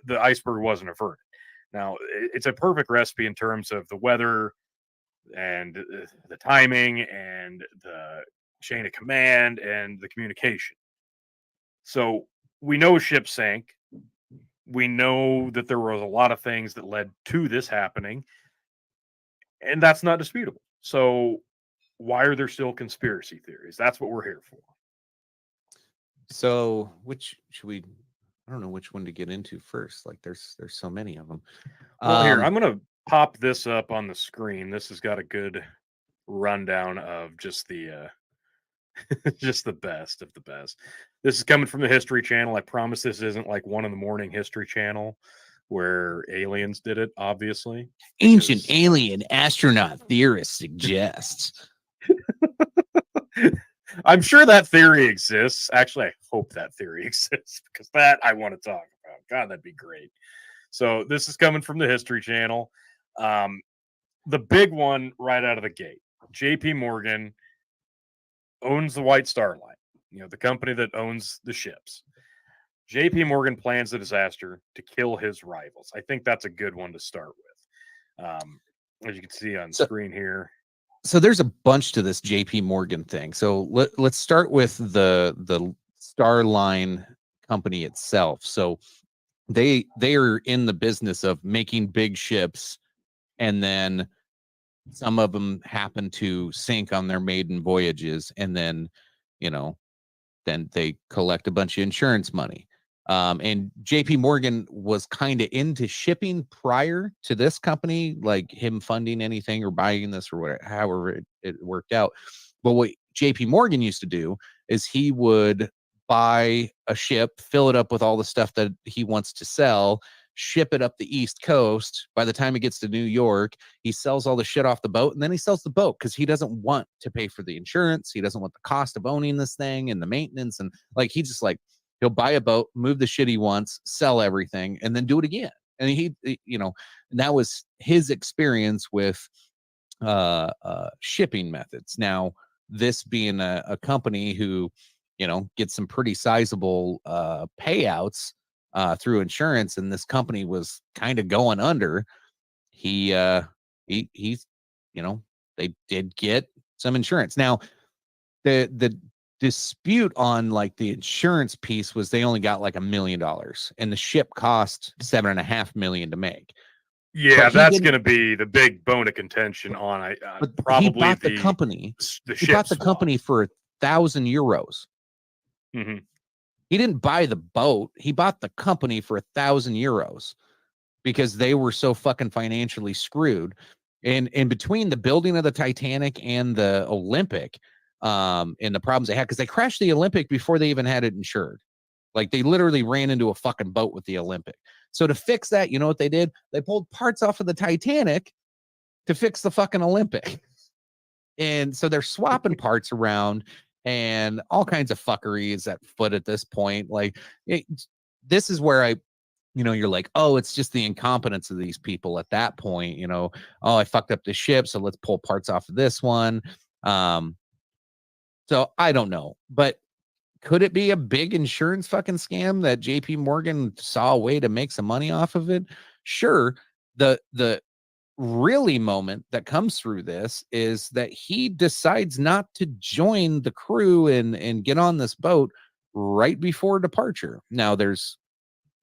the iceberg wasn't averted. Now, it's a perfect recipe in terms of the weather and the timing and the chain of command and the communication. So we know ship sank. We know that there was a lot of things that led to this happening, and that's not disputable. So why are there still conspiracy theories? That's what we're here for. So which should we? I don't know which one to get into first. Like, there's so many of them. Well, here, I'm going to pop this up on the screen. This has got a good rundown of just the just the best of the best. This is coming from the History Channel. I promise this isn't like 1 a.m. History Channel where aliens did it, obviously. Ancient alien astronaut theorists suggest. I'm sure that theory exists. Actually, I hope that theory exists, because that I want to talk about. God, that'd be great. So this is coming from the History Channel. The big one right out of the gate. J.P. Morgan owns the White Star Line, the company that owns the ships. J.P. Morgan plans the disaster to kill his rivals. I think that's a good one to start with. As you can see on screen here. So there's a bunch to this J.P. Morgan thing. So let's start with the Star Line company itself. So they are in the business of making big ships, and then some of them happen to sink on their maiden voyages, and then then they collect a bunch of insurance money. And JP Morgan was kind of into shipping prior to this company, like him funding anything or buying this or whatever, however it worked out. But what JP Morgan used to do is he would buy a ship, fill it up with all the stuff that he wants to sell, ship it up the East Coast. By the time it gets to New York, he sells all the shit off the boat, and then he sells the boat because he doesn't want to pay for the insurance. He doesn't want the cost of owning this thing and the maintenance. And like, he just like, he'll buy a boat, move the shit he wants, sell everything, and then do it again. And he you know, and that was his experience with shipping methods. Now, this being a company who, you know, gets some pretty sizable payouts through insurance, and this company was kind of going under, he's, you know, they did get some insurance. Now, the dispute on like the insurance piece was they only got like $1 million, and the ship cost $7.5 million to make. Yeah, that's going to be the big bone of contention on probably he bought the company. He bought the company for €1,000. Mm-hmm. He didn't buy the boat. He bought the company for €1,000 because they were so fucking financially screwed. And in between the building of the Titanic and the Olympic, and the problems they had, because they crashed the Olympic before they even had it insured. Like, they literally ran into a fucking boat with the Olympic. So to fix that, you know what they did? They pulled parts off of the Titanic to fix the fucking Olympic. And so they're swapping parts around, and all kinds of fuckery is at foot at this point. Like, this is where you know, you're like, oh, it's just the incompetence of these people at that point. You know, oh, I fucked up the ship, so let's pull parts off of this one. So I don't know, but could it be a big insurance fucking scam that JP Morgan saw a way to make some money off of it? Sure. The really moment that comes through this is that he decides not to join the crew and get on this boat right before departure. Now, there's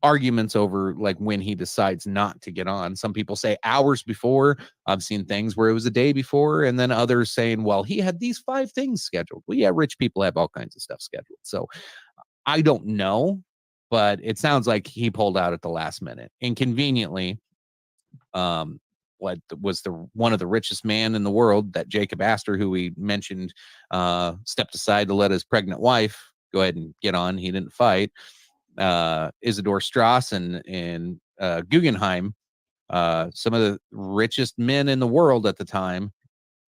arguments over like when he decides not to get on. Some people say hours before. I've seen things where it was a day before, and then others saying, well, he had these 5 things scheduled. Well, yeah, rich people have all kinds of stuff scheduled. So I don't know, but it sounds like he pulled out at the last minute. Inconveniently, what was one of the richest man in the world, that Jacob Astor, who we mentioned, stepped aside to let his pregnant wife go ahead and get on. He didn't fight. Isidor Strass and Guggenheim, some of the richest men in the world at the time,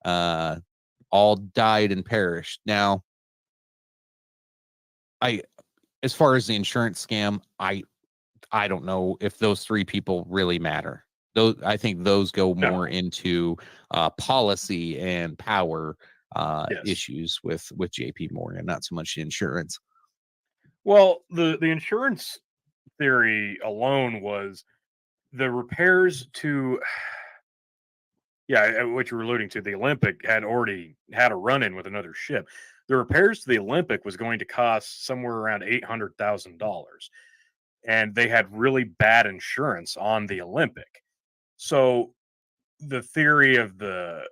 all died and perished. Now, as far as the insurance scam, I don't know if those 3 people really matter. I think those go more into policy and power issues with JP Morgan, not so much insurance. Well, the insurance theory alone was the repairs to, what you were alluding to, the Olympic had already had a run-in with another ship. The repairs to the Olympic was going to cost somewhere around $800,000, and they had really bad insurance on the Olympic. So the theory of the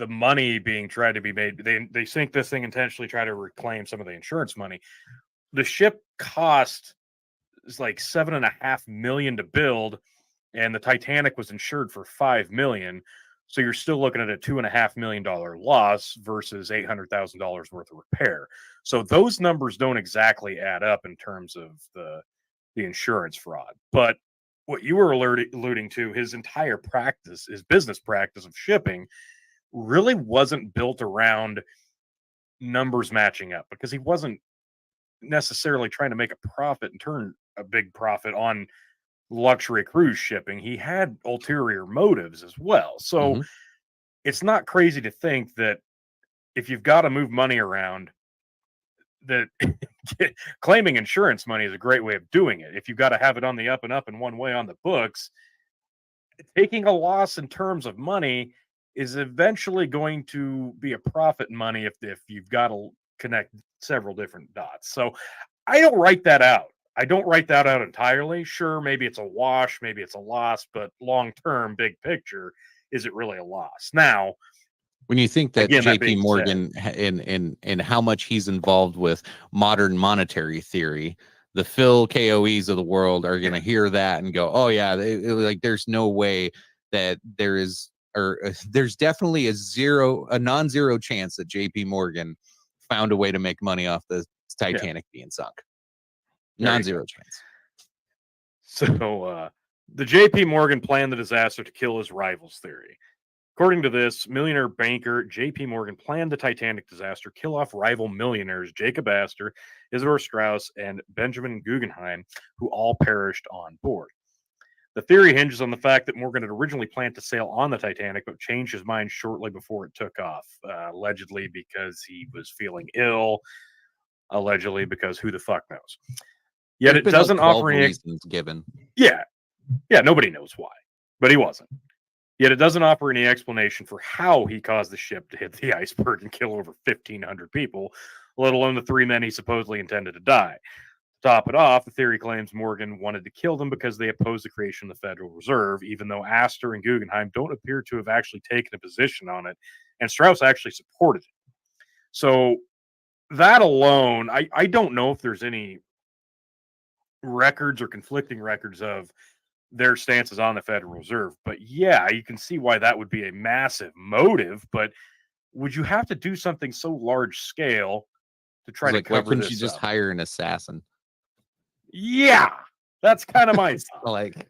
money being tried to be made, they sink this thing intentionally, try to reclaim some of the insurance money. The ship cost is like $7.5 million to build, and the Titanic was insured for $5 million. So you're still looking at a $2.5 million loss versus $800,000 worth of repair. So those numbers don't exactly add up in terms of the insurance fraud. But what you were alluding to, his entire practice, his business practice of shipping, really wasn't built around numbers matching up, because he wasn't necessarily trying to make a profit and turn a big profit on luxury cruise shipping. He had ulterior motives as well. So it's not crazy to think that if you've got to move money around, that claiming insurance money is a great way of doing it. If you've got to have it on the up and up and one way on the books, taking a loss in terms of money is eventually going to be a profit in money if you've got to connect several different dots. So I don't write that out. I don't write that out entirely. Sure, maybe it's a wash, maybe it's a loss, but long term, big picture, is it really a loss? Now, when you think that JP Morgan and how much he's involved with modern monetary theory, the Phil K.O.Es of the world are going to hear that and go, oh yeah, like there's no way that there is there's definitely a non-zero chance that JP Morgan found a way to make money off the Titanic being sunk. Non-zero chance. So the JP Morgan planned the disaster to kill his rivals theory. According to this, millionaire banker J.P. Morgan planned the Titanic disaster kill off rival millionaires Jacob Astor, Isidor Straus, and Benjamin Guggenheim, who all perished on board. The theory hinges on the fact that Morgan had originally planned to sail on the Titanic, but changed his mind shortly before it took off, allegedly because he was feeling ill, allegedly because who the fuck knows. Yet it doesn't offer any reasons given. Yeah, nobody knows why, but he wasn't. Yet it doesn't offer any explanation for how he caused the ship to hit the iceberg and kill over 1,500 people, let alone the 3 men he supposedly intended to die. To top it off, the theory claims Morgan wanted to kill them because they opposed the creation of the Federal Reserve, even though Astor and Guggenheim don't appear to have actually taken a position on it, and Strauss actually supported it. So that alone, I don't know if there's any records or conflicting records of their stances on the Federal Reserve. But yeah, you can see why that would be a massive motive. But would you have to do something so large scale to try to cover why couldn't this you just up? hire an assassin? Yeah, that's kind of my thought. Like,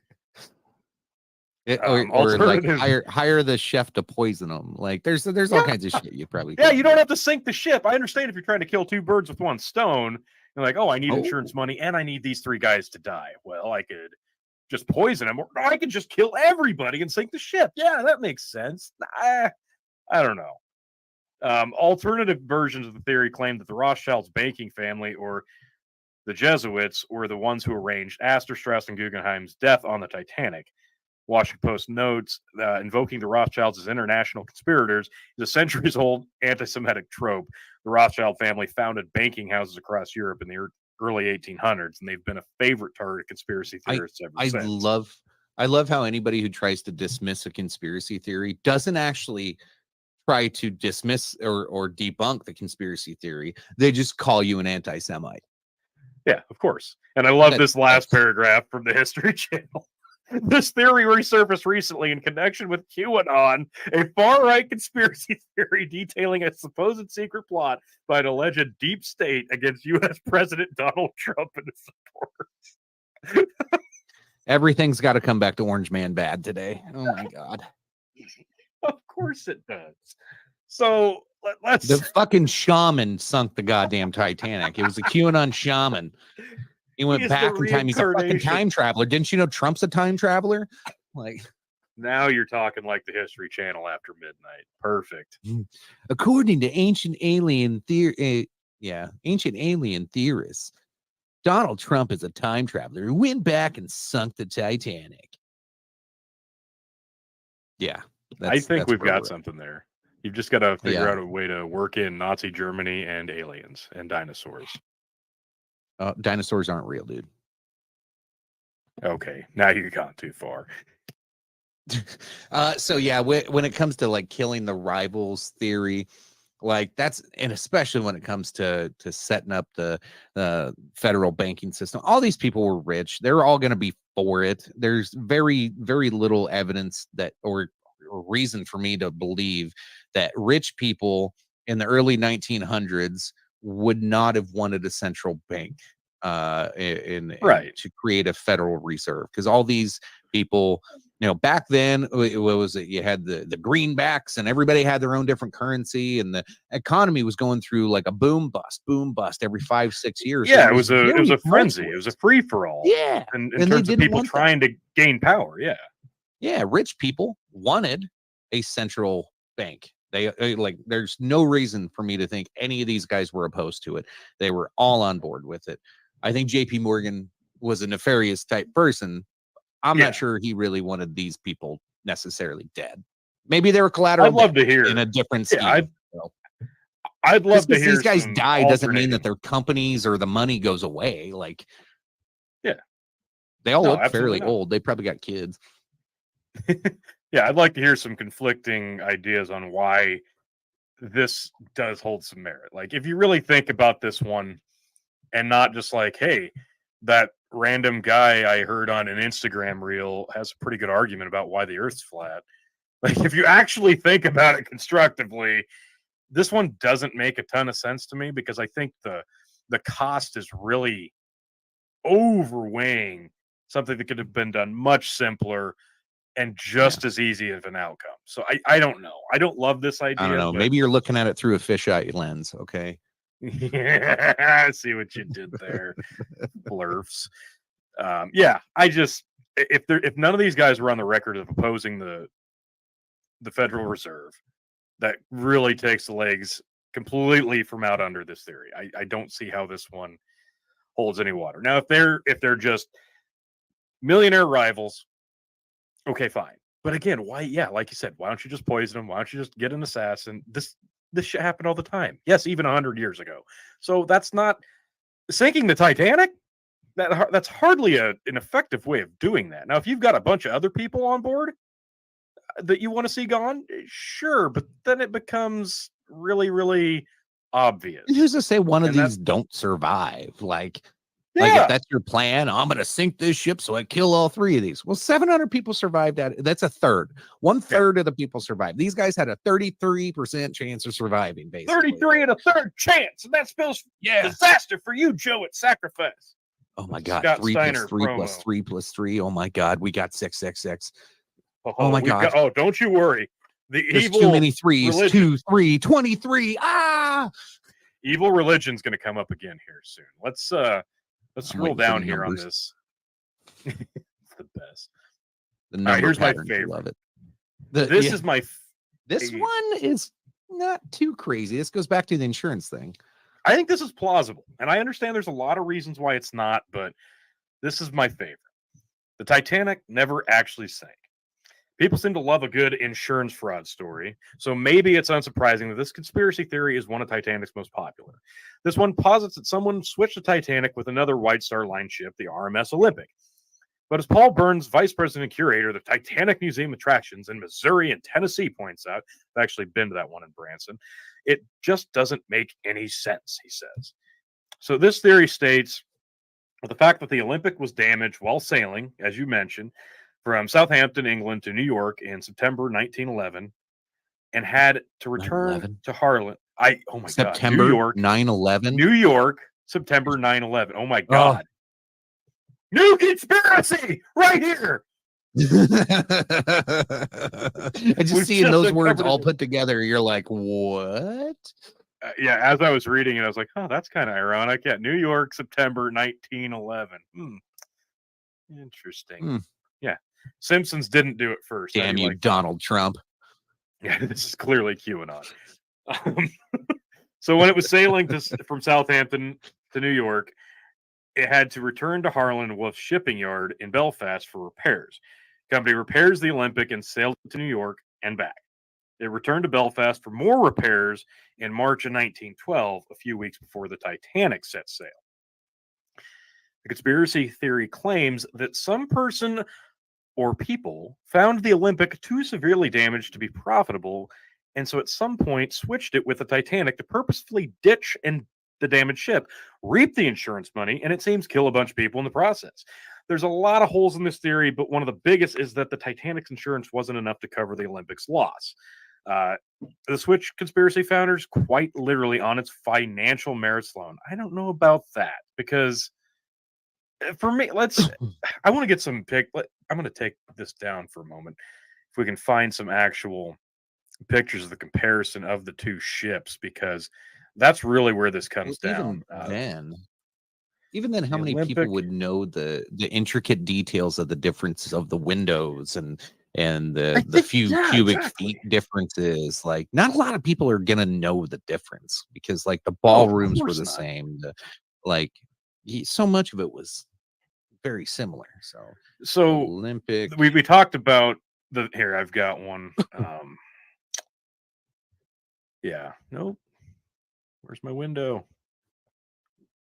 or like hire the chef to poison them. Like, there's all kinds of shit you probably. Yeah, you don't have to sink the ship. I understand if you're trying to kill 2 birds with 1 stone. You're like, oh, I need insurance money and I need these 3 guys to die. Well, I could just poison them, or I could just kill everybody and sink the ship. Yeah, that makes sense. I don't know. Alternative versions of the theory claim that the Rothschilds banking family or the Jesuits were the ones who arranged Astor, Strauss, and Guggenheim's death on the Titanic. Washington Post notes, invoking the Rothschilds as international conspirators is a centuries-old anti-Semitic trope. The Rothschild family founded banking houses across Europe in the early 1800s, and they've been a favorite target of conspiracy theorists ever since. I love how anybody who tries to dismiss a conspiracy theory doesn't actually try to dismiss or debunk the conspiracy theory. They just call you an anti-Semite. Yeah, of course. And I love this last paragraph from the History Channel. This theory resurfaced recently in connection with QAnon, a far-right conspiracy theory detailing a supposed secret plot by an alleged deep state against U.S. President Donald Trump and his supporters. Everything's got to come back to Orange Man bad today. Oh my God. Of course it does. So let's. The fucking shaman sunk the goddamn Titanic. It was a QAnon shaman. He went back in time. He's a fucking time traveler. Didn't you know Trump's a time traveler? Like, now you're talking like the History Channel after midnight. Perfect. According to ancient alien theorists, Donald Trump is a time traveler who went back and sunk the Titanic. Yeah, I think we've got something there. You've just got to figure out a way to work in Nazi Germany and aliens and dinosaurs. Dinosaurs aren't real, dude. Okay, now you've gone too far. So yeah, when it comes to like killing the rivals theory, like that's, and especially when it comes to setting up the federal banking system, all these people were rich. They're all going to be for it. There's very, very little evidence that or reason for me to believe that rich people in the early 1900s would not have wanted a central bank to create a federal reserve, because all these people, back then, what was it? You had the greenbacks, and everybody had their own different currency, and the economy was going through like a boom bust every 5-6 years. Yeah, it was a frenzy. It was a free for all. Yeah, in terms of people trying to gain power. Yeah, yeah, rich people wanted a central bank. They like, there's no reason for me to think any of these guys were opposed to it. They were all on board with it. I think JP Morgan was a nefarious type person. I'm not sure he really wanted these people necessarily dead. Maybe they were collateral. I'd love to hear in a different scheme. I'd love to hear these guys die doesn't mean that their companies or the money goes away. Like, they all look fairly old. They probably got kids. Yeah, I'd like to hear some conflicting ideas on why this does hold some merit. Like, if you really think about this one and not just like, hey, that random guy I heard on an Instagram reel has a pretty good argument about why the Earth's flat. Like, if you actually think about it constructively, this one doesn't make a ton of sense to me because I think the cost is really overweighing something that could have been done much simpler and just as easy of an outcome. So I don't know. I don't love this idea. I don't know. But Maybe you're looking at it through a fisheye lens. Okay. yeah, I see what you did there, blurfs. Yeah, if none of these guys were on the record of opposing the Federal Reserve, that really takes the legs completely from out under this theory. I don't see how this one holds any water. Now, if they're just millionaire rivals, okay, fine. But again, why? Yeah, like you said, why don't you just poison them? Why don't you just get an assassin? This shit happened all the time. Yes, even 100 years ago. So that's not sinking the Titanic. That's hardly an effective way of doing that. Now, if you've got a bunch of other people on board that you want to see gone, sure, but then it becomes really, really obvious. Who's to say one of these don't survive? Like if that's your plan, I'm going to sink this ship so I kill all three of these. Well, 700 people survived that. That's a third. 1/3 of the people survived. These guys had a 33% chance of surviving, basically. 33 and a third chance. And that spells disaster for you, Joe, at Sacrifice. Oh, my God. Scott 3 Steiner plus 3 promo. plus 3 plus 3. Oh, my God. We got 666. Oh, my God. Don't you worry. There's Evil too many threes. religion. 2, 3, 23. Ah! Evil religion's going to come up again here soon. Let's scroll down here on this. It's the best. The number here's my patterns, favorite. I love it. This is my This one is not too crazy. This goes back to the insurance thing. I think this is plausible. And I understand there's a lot of reasons why it's not, but this is my favorite. The Titanic never actually sank. People seem to love a good insurance fraud story, so maybe it's unsurprising that this conspiracy theory is one of Titanic's most popular. This one posits that someone switched the Titanic with another White Star Line ship, the RMS Olympic. But as Paul Burns, vice president and curator of the Titanic Museum attractions in Missouri and Tennessee, points out, I've actually been to that one in Branson, it just doesn't make any sense, he says. So this theory states the fact that the Olympic was damaged while sailing, as you mentioned, from Southampton, England to New York in September 1911 and had to return to Harlan. September New York 9/11. New York, September 9/11. Oh my God. New conspiracy right here. I just seeing those words all put together, you're like, what? Yeah, as I was reading it, I was like, oh, that's kind of ironic. Yeah, New York, September 1911. Interesting. Yeah. Simpsons didn't do it first. Damn you, Donald Trump. Yeah, this is clearly QAnon. So when it was sailing from Southampton to New York, it had to return to Harland Wolff Shipping Yard in Belfast for repairs. The company repairs the Olympic and sailed to New York and back. It returned to Belfast for more repairs in March of 1912, a few weeks before the Titanic set sail. The conspiracy theory claims that some person or people found the Olympic too severely damaged to be profitable, and so at some point switched it with the Titanic to purposefully ditch the damaged ship, reap the insurance money, and it seems kill a bunch of people in the process. There's a lot of holes in this theory, but one of the biggest is that the Titanic's insurance wasn't enough to cover the Olympics' loss. The Switch conspiracy founders quite literally on its financial merits alone. I don't know about that because for me, I want to get some I'm going to take this down for a moment. If we can find some actual pictures of the comparison of the two ships, because that's really where this comes down. Even then, how many people would know the intricate details of the differences of the windows and the few cubic feet differences? Like, not a lot of people are gonna know the difference because, like, the ballrooms were the same. So much of it was very similar. So Olympic. We talked about here. I've got one. Yeah. Nope. Where's my window?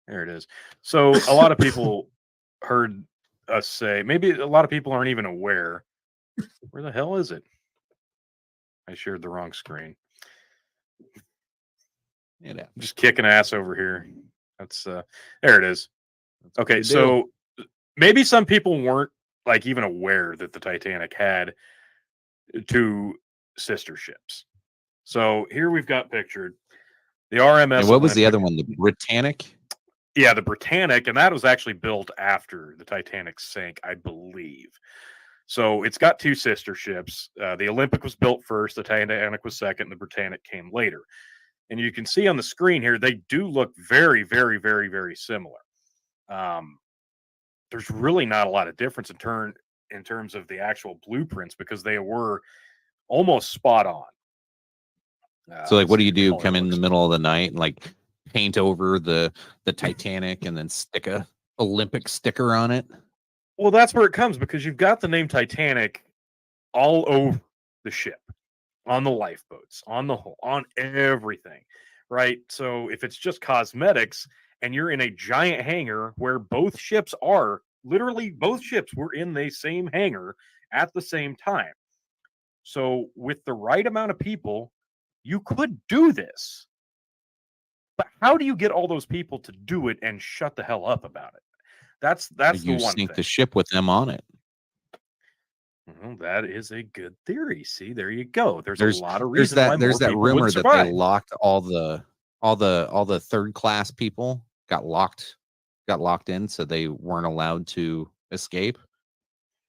There it is. So a lot of people heard us say, maybe a lot of people aren't even aware. Where the hell is it? I shared the wrong screen. I'm just kicking ass over here. That's there it is. Okay, so maybe some people weren't even aware that the Titanic had two sister ships. So here we've got pictured the RMS. And what was the Olympic. other one? The Britannic? Yeah, the Britannic, and that was actually built after the Titanic sank, I believe. So it's got two sister ships. The Olympic was built first, the Titanic was second, and the Britannic came later. And you can see on the screen here, they do look very, very, very, very similar. There's really not a lot of difference in terms of the actual blueprints because they were almost spot on. So like, what do you do? Come in the middle of the night and like paint over the Titanic and then stick a Olympic sticker on it? Well, that's where it comes because you've got the name Titanic all over the ship, on the lifeboats, on the hull, on everything, right? So if it's just cosmetics and you're in a giant hangar where both ships are, literally both ships were in the same hangar at the same time. So with the right amount of people, you could do this. But how do you get all those people to do it and shut the hell up about it? That's the You one sink thing. the ship with them on it. Well, that is a good theory. See, there you go. There's a lot of There's reasons why that there's more that people rumor would that survive. they locked all the third class people got locked in, so they weren't allowed to escape.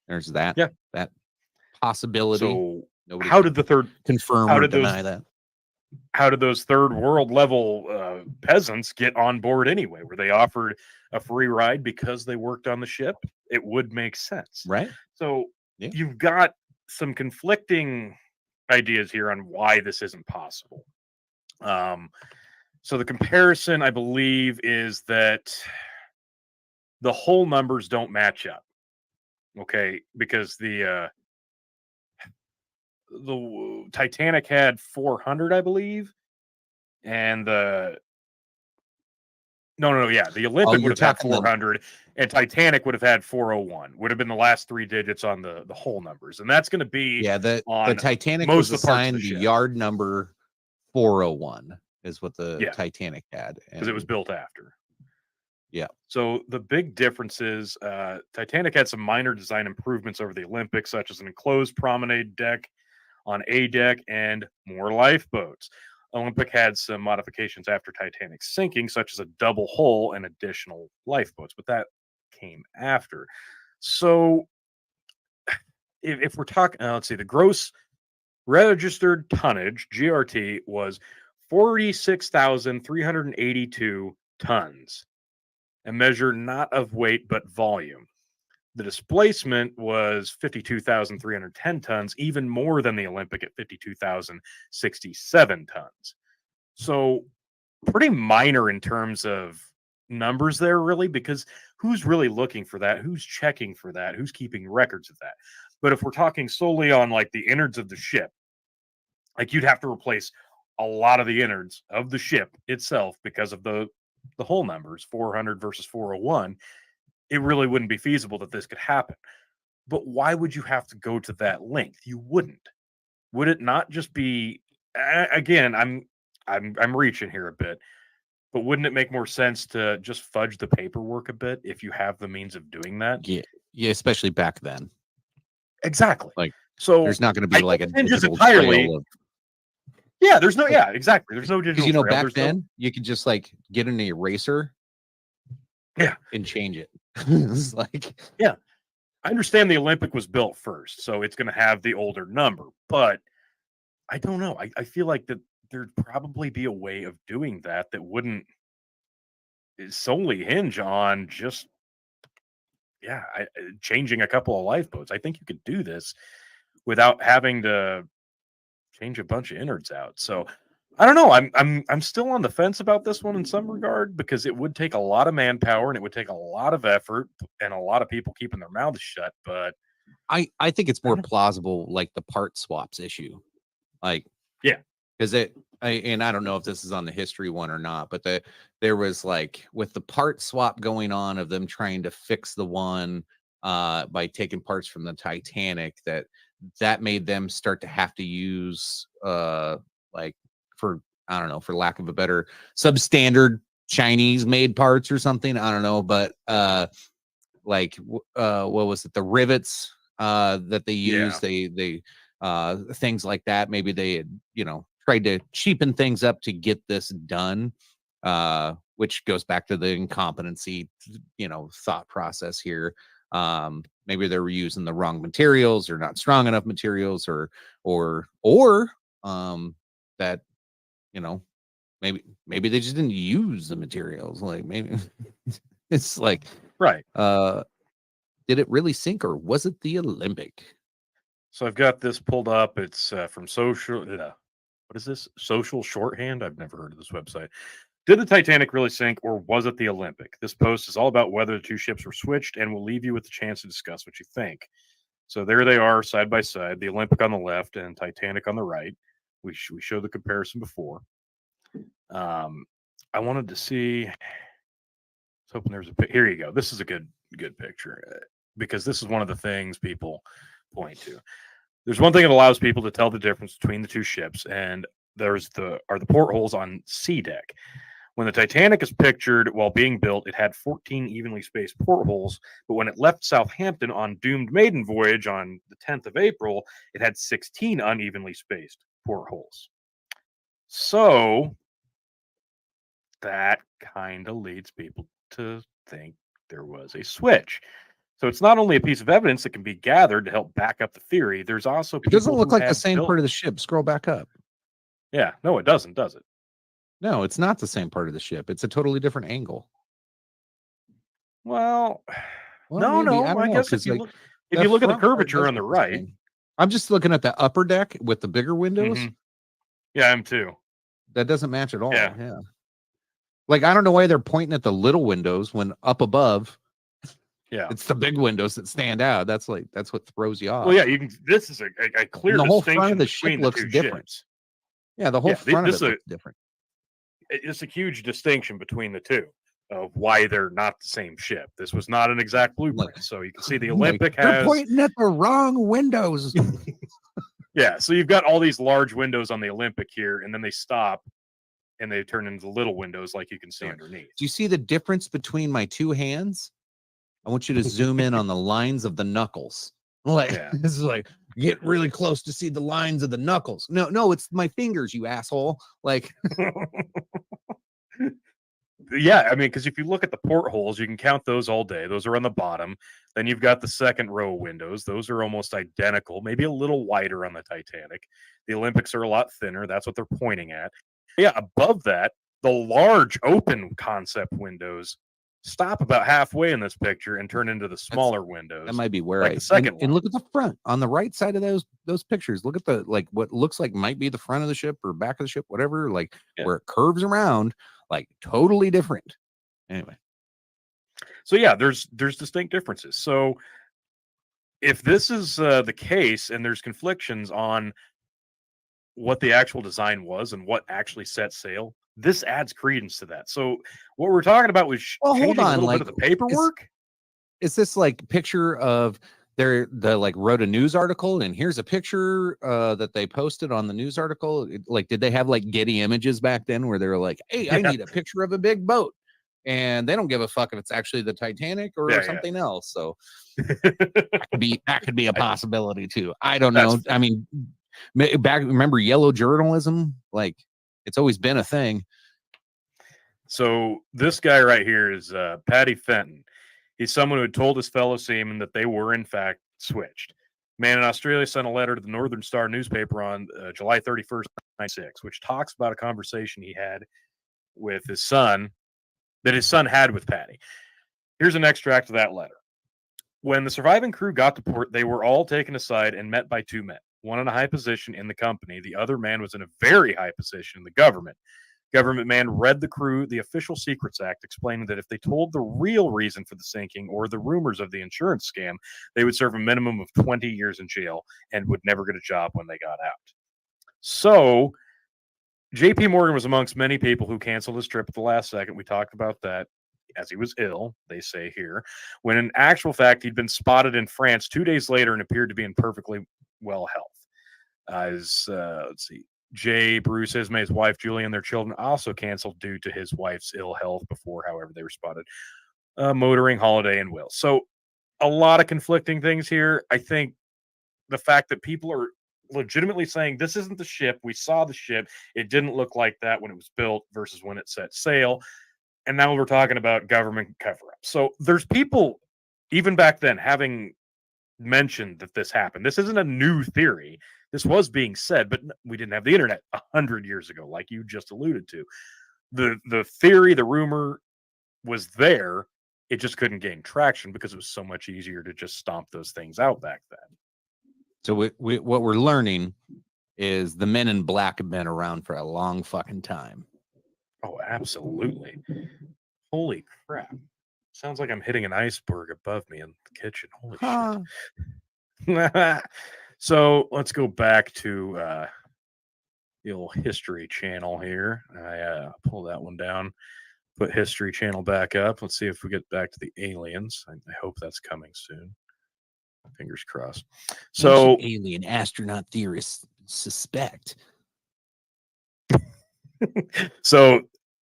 There's that that possibility. So nobody how did the third confirm how or did those deny that? how did those third world level peasants get on board anyway? Were they offered a free ride because they worked on the ship? It would make sense, Right? So Yeah. you've got some conflicting ideas here on why this isn't possible. So the comparison, I believe, is that the whole numbers don't match up. Okay, because the Titanic had 400, I believe, and the the Olympic would have had 400, and Titanic would have had 401. Would have been the last three digits on the whole numbers, and that's going to be the on Titanic most was of the parts of assigned the the ship. yard number 401 is what the Titanic had because it was built after. Yeah. So the big difference is Titanic had some minor design improvements over the Olympic, such as an enclosed promenade deck on A deck and more lifeboats. Olympic had some modifications after Titanic's sinking, such as a double hull and additional lifeboats, but that came after. So if we're talking, let's see, the gross registered tonnage, GRT, was 46,382 tons, and measure not of weight but volume. The displacement was 52,310 tons, even more than the Olympic at 52,067 tons. So pretty minor in terms of numbers there, really, because who's really looking for that? Who's checking for that? Who's keeping records of that? But if we're talking solely on like the innards of the ship, like you'd have to replace a lot of the innards of the ship itself because of the whole numbers, 400 versus 401. It really wouldn't be feasible that this could happen. But why would you have to go to that length? You wouldn't. Would it not just be again, I'm reaching here a bit, but wouldn't it make more sense to just fudge the paperwork a bit if you have the means of doing that? Yeah, especially back then. Exactly. Like, so there's not going to be like a digital entirely trail of. Yeah, there's no. Yeah, exactly. There's no digital. Because trail. back There's then you could just like get an eraser. Yeah, and change it. It's like, yeah, I understand the Olympic was built first, so it's going to have the older number, but I don't know. I feel like that there'd probably be a way of doing that wouldn't solely hinge on just changing a couple of lifeboats. I think you could do this without having to change a bunch of innards out. So I don't know. I'm still on the fence about this one in some regard because it would take a lot of manpower and it would take a lot of effort and a lot of people keeping their mouths shut. But I think it's more plausible, like the part swaps issue. Like, yeah, because and I don't know if this is on the history one or not, but there was like with the part swap going on of them trying to fix the one by taking parts from the Titanic, that made them start to have to use like, for I don't know, for lack of a better, substandard Chinese made parts or something. I don't know, but like what was it? The rivets that they used, they things like that. Maybe they had, tried to cheapen things up to get this done, which goes back to the incompetency, thought process here. Maybe they were using the wrong materials or not strong enough materials, or that, maybe they just didn't use the materials. Like maybe it's like, Right. did it really sink, or was it the Olympic? So I've got this pulled up. It's from social. What is this? Social Shorthand. I've never heard of this website. Did the Titanic really sink, or was it the Olympic? This post is all about whether the two ships were switched, and will leave you with the chance to discuss what you think. So there they are, side by side, the Olympic on the left and Titanic on the right. We showed the comparison before. I wanted to see. I was hoping there was a. Here you go. This is a good picture, because this is one of the things people point to. There's one thing that allows people to tell the difference between the two ships, and there's the portholes on sea deck. When the Titanic is pictured while being built, it had 14 evenly spaced portholes, but when it left Southampton on doomed maiden voyage on the 10th of April, it had 16 unevenly spaced portholes. So that kind of leads people to think there was a switch. So it's not only a piece of evidence that can be gathered to help back up the theory. There's also It doesn't look like the same part of the ship. Scroll back up. Yeah, no, it doesn't, does it? No, it's not the same part of the ship. It's a totally different angle. Well, no. I guess if you look at the curvature on the right, I'm just looking at the upper deck with the bigger windows. Mm-hmm. Yeah, I'm too. That doesn't match at all. Yeah. Like, I don't know why they're pointing at the little windows when up above, it's the big windows that stand out. That's what throws you off. Well, yeah, this is a clear and the whole distinction front of the between ship looks different. Ships. Yeah, the whole front of it looks different. It's a huge distinction between the two of why they're not the same ship. This was not an exact blueprint. So you can see the Olympic they're pointing at the wrong windows. Yeah, so you've got all these large windows on the Olympic here, and then they stop and they turn into little windows like you can see underneath. Do you see the difference between my two hands? I want you to zoom in on the lines of the knuckles. This is like, get really close to see the lines of the knuckles. No, it's my fingers, you asshole. Like, yeah, I mean, because if you look at the portholes, you can count those all day. Those are on the bottom. Then you've got the second row windows. Those are almost identical, maybe a little wider on the Titanic. The Olympics are a lot thinner. That's what they're pointing at. Yeah, above that, the large open concept windows stop about halfway in this picture and turn into the smaller windows. That might be where the second and look at the front on the right side of those pictures. Look at the, like, what looks like might be the front of the ship or back of the ship, whatever, like where it curves around, like totally different. Anyway. So yeah, there's distinct differences. So if this is the case and there's conflictions on what the actual design was and what actually set sail, this adds credence to that. So what we're talking about was changing a little bit of the paperwork. Is this like picture of they wrote a news article and here's a picture that they posted on the news article? Like, did they have like Getty Images back then where they were like, hey, I need a picture of a big boat, and they don't give a fuck if it's actually the Titanic or something else. So that could be a possibility too. I don't know. I mean, remember yellow journalism? Like, it's always been a thing. So this guy right here is Paddy Fenton. He's someone who had told his fellow seamen that they were in fact switched. Man in Australia sent a letter to the Northern Star newspaper on July 31st, 1996, which talks about a conversation he had with his son, that his son had with Paddy. Here's an extract of that letter. When the surviving crew got to port, they were all taken aside and met by two men, one in a high position in the company. The other man was in a very high position in the government. Government man read the crew the Official Secrets Act, explaining that if they told the real reason for the sinking or the rumors of the insurance scam, they would serve a minimum of 20 years in jail and would never get a job when they got out. So J.P. Morgan was amongst many people who canceled his trip at the last second. We talked about that, as he was ill, they say here, when in actual fact he'd been spotted in France 2 days later and appeared to be in perfectly well health. Let's see. Jay, Bruce, Ismay, his wife, Julie, and their children also canceled due to his wife's ill health before, however, they were spotted motoring, holiday, and Will. So a lot of conflicting things here. I think the fact that people are legitimately saying this isn't the ship. We saw the ship. It didn't look like that when it was built versus when it set sail. And now we're talking about government cover-up. So there's people, even back then, having mentioned that this happened. This isn't a new theory. This was being said, but we didn't have the internet 100 years ago, like you just alluded to. The theory, the rumor was there. It just couldn't gain traction because it was so much easier to just stomp those things out back then. So what we're learning is the Men in Black have been around for a long fucking time. Oh, absolutely. Holy crap. Sounds like I'm hitting an iceberg above me in the kitchen. Holy shit. So let's go back to the old History Channel here. I pull that one down, put History Channel back up. Let's see if we get back to the aliens. I hope that's coming soon. Fingers crossed. So alien astronaut theorists suspect. So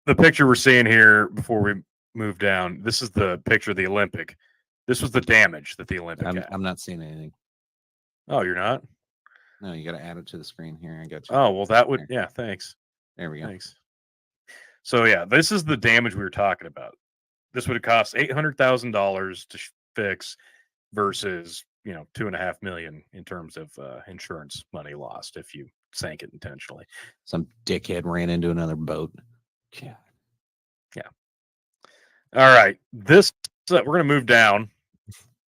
the picture we're seeing here before we move down, this is the picture of the Olympic. This was the damage that the Olympic had. I'm not seeing anything. Oh, you're not? No, you got to add it to the screen here. I got you. Oh, well, that would, yeah, thanks. There we go. Thanks. So, yeah, this is the damage we were talking about. This would have cost $800,000 to fix versus, $2.5 million in terms of insurance money lost if you sank it intentionally. Some dickhead ran into another boat. Yeah. All right. We're going to move down.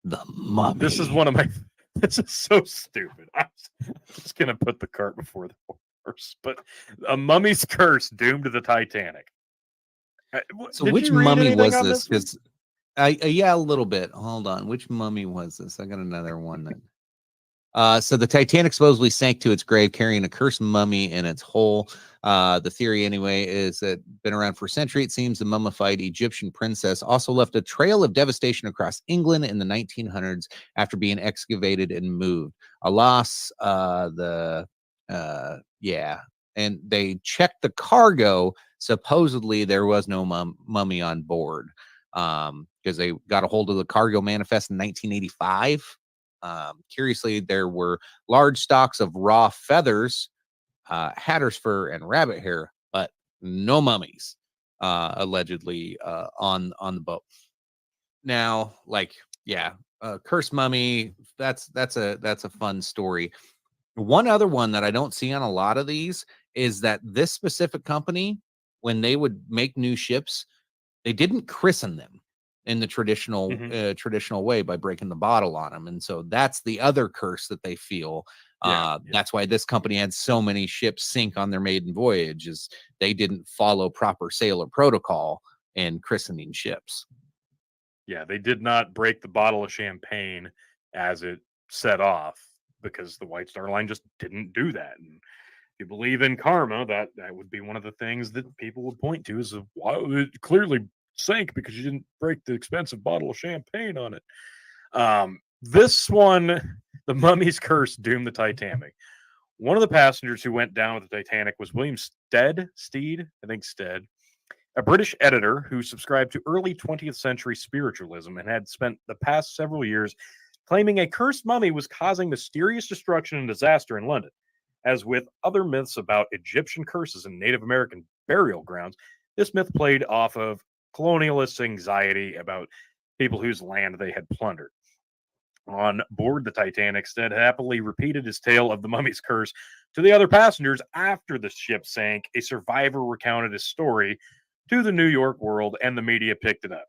The Mummy. This is one of my. This is so stupid. I'm just going to put the cart before the horse. But a mummy's curse doomed to the Titanic. So which mummy was this? Because yeah, a little bit. Hold on. Which mummy was this? I got another one that. So the Titanic supposedly sank to its grave carrying a cursed mummy in its hull. The theory, anyway, is that been around for a century. It seems the mummified Egyptian princess also left a trail of devastation across England in the 1900s after being excavated and moved. Alas, and they checked the cargo. Supposedly, there was no mummy on board because they got a hold of the cargo manifest in 1985. Curiously, there were large stocks of raw feathers, hatter's fur, and rabbit hair, but no mummies, allegedly, on the boat. Now, cursed mummy. That's a fun story. One other one that I don't see on a lot of these is that this specific company, when they would make new ships, they didn't christen them in the traditional way by breaking the bottle on them. And so that's the other curse that they feel. That's why this company had so many ships sink on their maiden voyage, is they didn't follow proper sailor protocol in christening ships. Yeah, they did not break the bottle of champagne as it set off because the White Star Line just didn't do that. And if you believe in karma, that would be one of the things that people would point to is why it clearly sank because you didn't break the expensive bottle of champagne on it. This one, the mummy's curse doomed the Titanic. One of the passengers who went down with the Titanic was William Stead, a British editor who subscribed to early 20th century spiritualism and had spent the past several years claiming a cursed mummy was causing mysterious destruction and disaster in London. As with other myths about Egyptian curses and Native American burial grounds, this myth played off of colonialist anxiety about people whose land they had plundered. On board the Titanic, Stead happily repeated his tale of the mummy's curse to the other passengers after the ship sank. A survivor recounted his story to the New York World, and the media picked it up.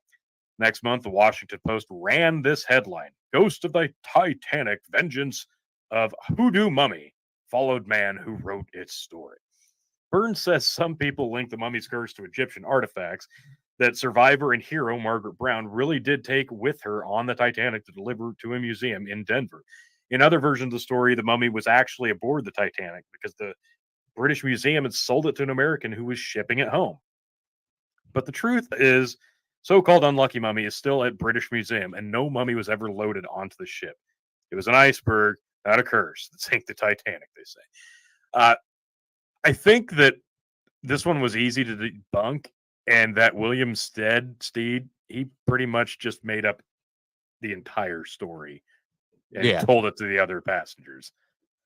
Next month, the Washington Post ran this headline: "Ghost of the Titanic, Vengeance of Hoodoo Mummy, Followed Man Who Wrote Its Story." Burns says some people link the mummy's curse to Egyptian artifacts that survivor and hero Margaret Brown really did take with her on the Titanic to deliver to a museum in Denver. In other versions of the story, the mummy was actually aboard the Titanic because the British Museum had sold it to an American who was shipping it home. But the truth is, so-called unlucky mummy is still at British Museum, and no mummy was ever loaded onto the ship. It was an iceberg, not a curse, that sank the Titanic, they say. I think that this one was easy to debunk, and that William Steed, he pretty much just made up the entire story and told it to the other passengers.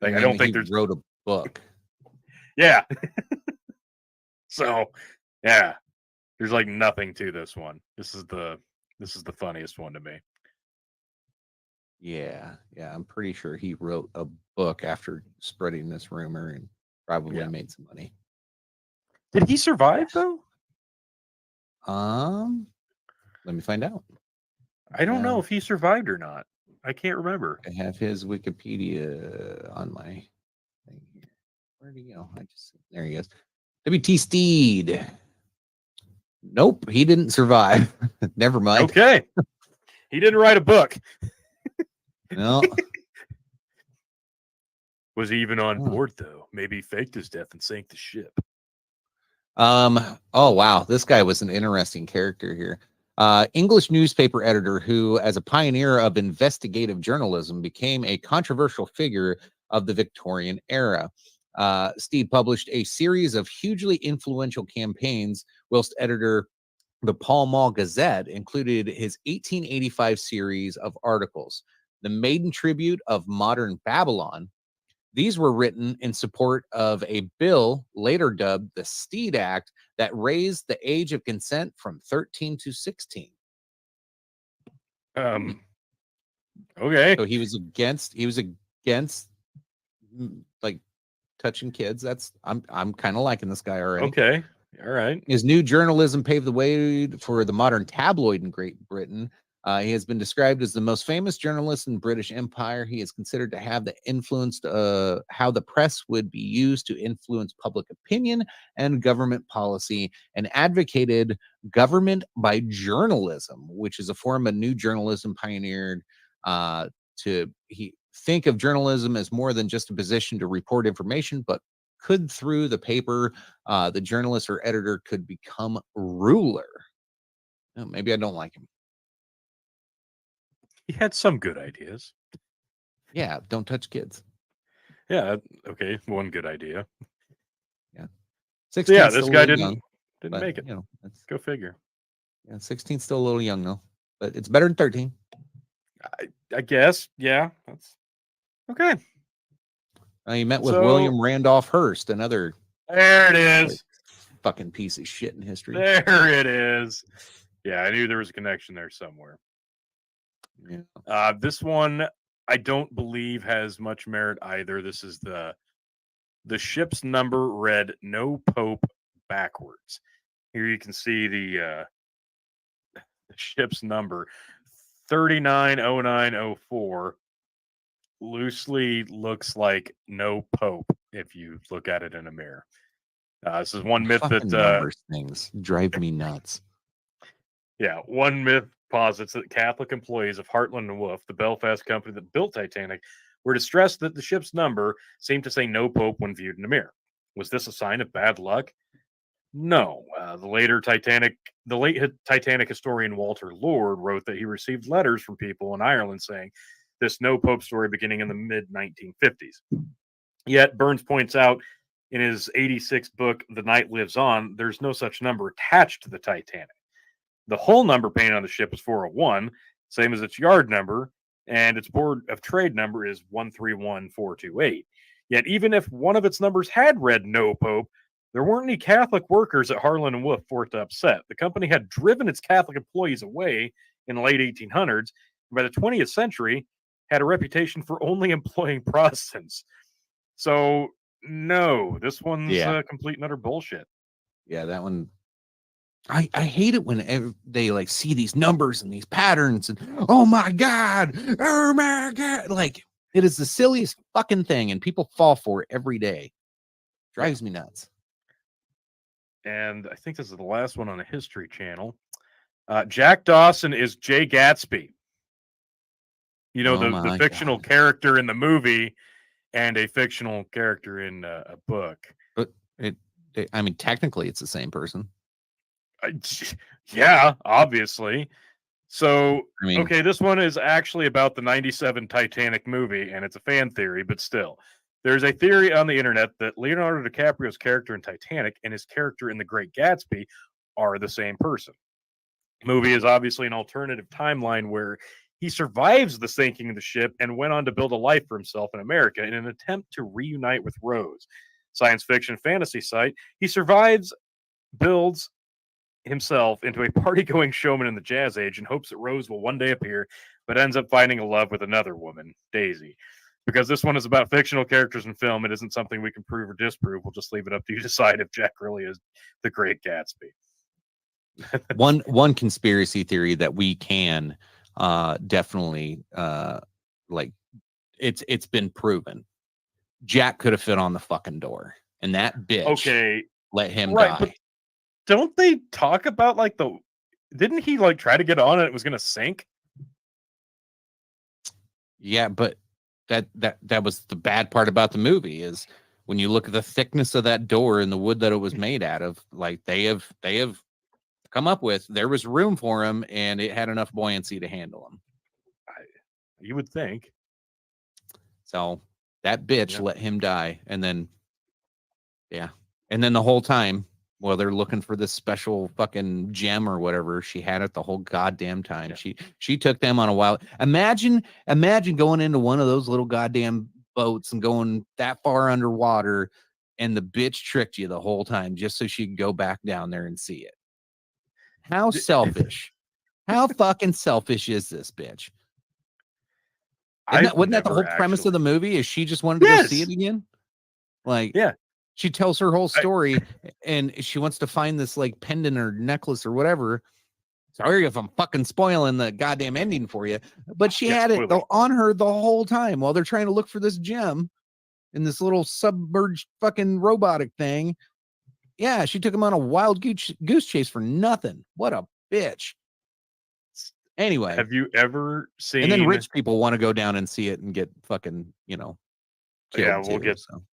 Like, And I then don't think he there's. wrote a book. Yeah. So, yeah, there's like nothing to this one. This is the funniest one to me. Yeah, I'm pretty sure he wrote a book after spreading this rumor and probably made some money. Did he survive though? Let me find out. I don't know if he survived or not. I can't remember. I have his Wikipedia on my thing here. Where'd he go? There he is. W.T. Steed. Nope, he didn't survive. Never mind. Okay. He didn't write a book. No. Was he even on board though? Maybe he faked his death and sank the ship. Oh wow, this guy was an interesting character here. English newspaper editor who, as a pioneer of investigative journalism, became a controversial figure of the Victorian era. Steed published a series of hugely influential campaigns, whilst editor the Pall Mall Gazette included his 1885 series of articles, The Maiden Tribute of Modern Babylon. These were written in support of a bill later dubbed the Steed Act that raised the age of consent from 13 to 16. Okay. So he was against like touching kids. I'm kind of liking this guy already. Okay. All right. His new journalism paved the way for the modern tabloid in Great Britain. He has been described as the most famous journalist in the British Empire. He is considered to have influenced how the press would be used to influence public opinion and government policy, and advocated government by journalism, which is a form of new journalism pioneered. He think of journalism as more than just a position to report information, but could, through the paper, the journalist or editor could become ruler. Oh, maybe I don't like him. He had some good ideas. Yeah, don't touch kids. Yeah, okay, one good idea. Yeah. 16. Yeah, this guy didn't but, make it. You know, let's go figure. Yeah, 16's still a little young though, but it's better than 13. I guess. Yeah, that's okay. He met with William Randolph Hearst, another. There it is. Fucking piece of shit in history. There it is. Yeah, I knew there was a connection there somewhere. Yeah. This one I don't believe has much merit either. This is the ship's number read "No Pope" backwards. Here you can see the ship's number 390904. Loosely looks like no Pope if you look at it in a mirror. This is one myth that numbers things drive me nuts. Yeah, one myth posits that Catholic employees of Hartland and Wolff, the Belfast company that built Titanic, were distressed that the ship's number seemed to say no Pope when viewed in a mirror. Was this a sign of bad luck? No. The late Titanic historian Walter Lord wrote that he received letters from people in Ireland saying this no Pope story beginning in the mid-1950s. Yet Burns points out in his 86 book, The Night Lives On, there's no such number attached to the Titanic. The whole number painted on the ship is 401, same as its yard number, and its Board of Trade number is 131428. Yet even if one of its numbers had read no Pope, there weren't any Catholic workers at Harland and Wolff for it to upset. The company had driven its Catholic employees away in the late 1800s, and by the 20th century, had a reputation for only employing Protestants. So, no, this one's complete and utter bullshit. Yeah, that one. I hate it when they like see these numbers and these patterns and oh my god, like it is the silliest fucking thing and people fall for it every day. Drives me nuts. And I think this is the last one on the History Channel. Jack Dawson is Jay Gatsby. You know, the fictional character in the movie and a fictional character in a book. But I mean, technically it's the same person. Yeah, obviously. So, okay, this one is actually about the 97 Titanic movie, and it's a fan theory, but still. There's a theory on the internet that Leonardo DiCaprio's character in Titanic and his character in The Great Gatsby are the same person. The movie is obviously an alternative timeline where He survives the sinking of the ship and went on to build a life for himself in America in an attempt to reunite with Rose. Science fiction fantasy site, he survives, builds himself into a party-going showman in the jazz age in hopes that Rose will one day appear, but ends up finding a love with another woman, Daisy. Because this one is about fictional characters in film, it isn't something we can prove or disprove. We'll just leave it up to you to decide if Jack really is the Great Gatsby. One conspiracy theory that we can definitely like it's been proven. Jack could have fit on the fucking door, and that bitch let him die. But don't they talk about like didn't he like try to get on and it was gonna sink? Yeah, but that was the bad part about the movie is when you look at the thickness of that door and the wood that it was made out of, like they have come up with, there was room for him and it had enough buoyancy to handle him. You would think. So that bitch let him die, and then the whole time while they're looking for this special fucking gem or whatever, she had it the whole goddamn time. She took them on a wild. Imagine going into one of those little goddamn boats and going that far underwater, and the bitch tricked you the whole time just so she could go back down there and see it. How selfish. How fucking selfish is this bitch? Wasn't that the whole premise of the movie? Is she just wanted to go see it again? Like, she tells her whole story and she wants to find this like pendant or necklace or whatever. Sorry if I'm fucking spoiling the goddamn ending for you, but she had it on her the whole time while they're trying to look for this gem in this little submerged fucking robotic thing. Yeah, she took him on a wild goose chase for nothing. What a bitch. Anyway, have you ever seen? And then rich people want to go down and see it and get fucking, killed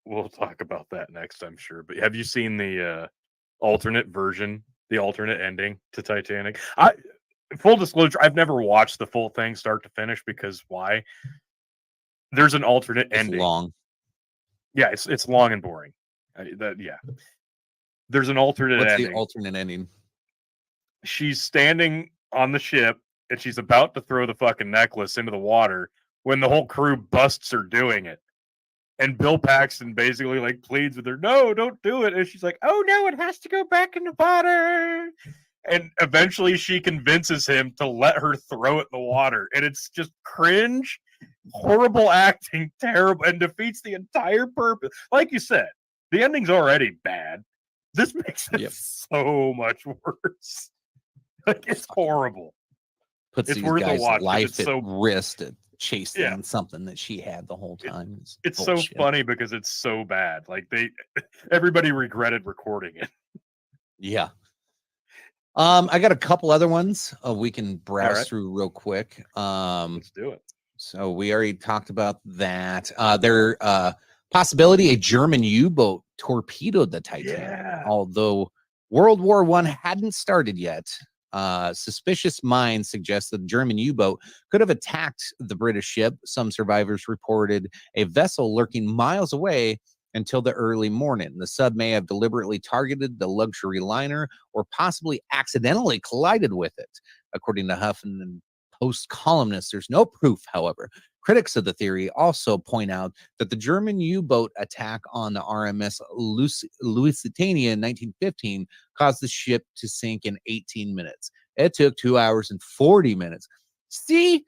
we'll talk about that next, I'm sure. But have you seen the alternate version, the alternate ending to Titanic? Full disclosure, I've never watched the full thing start to finish because why? There's an alternate ending. Long. Yeah, it's long and boring. There's an alternate ending. What's the alternate ending? She's standing on the ship and she's about to throw the fucking necklace into the water when the whole crew busts her doing it. And Bill Paxton basically like pleads with her, no, don't do it. And she's like, oh no, it has to go back in the water. And eventually she convinces him to let her throw it in the water. And it's just cringe, horrible acting, terrible, and defeats the entire purpose. Like you said, the ending's already bad. This makes it so much worse. Like, it's horrible. Puts it's these worth guys' a watch. life at risk to chase down something that she had the whole time. It's so funny because it's so bad. Like everybody regretted recording it. Yeah. I got a couple other ones we can browse through real quick. Let's do it. So we already talked about that. There possibility a German U-boat torpedoed the Titanic, although World War I hadn't started yet. Suspicious minds suggest that the German U-boat could have attacked the British ship. Some survivors reported a vessel lurking miles away until the early morning. The sub may have deliberately targeted the luxury liner or possibly accidentally collided with it. According to Huffington Post columnists, there's no proof, however. Critics of the theory also point out that the German U-boat attack on the RMS Lusitania in 1915 caused the ship to sink in 18 minutes. It took 2 hours and 40 minutes. See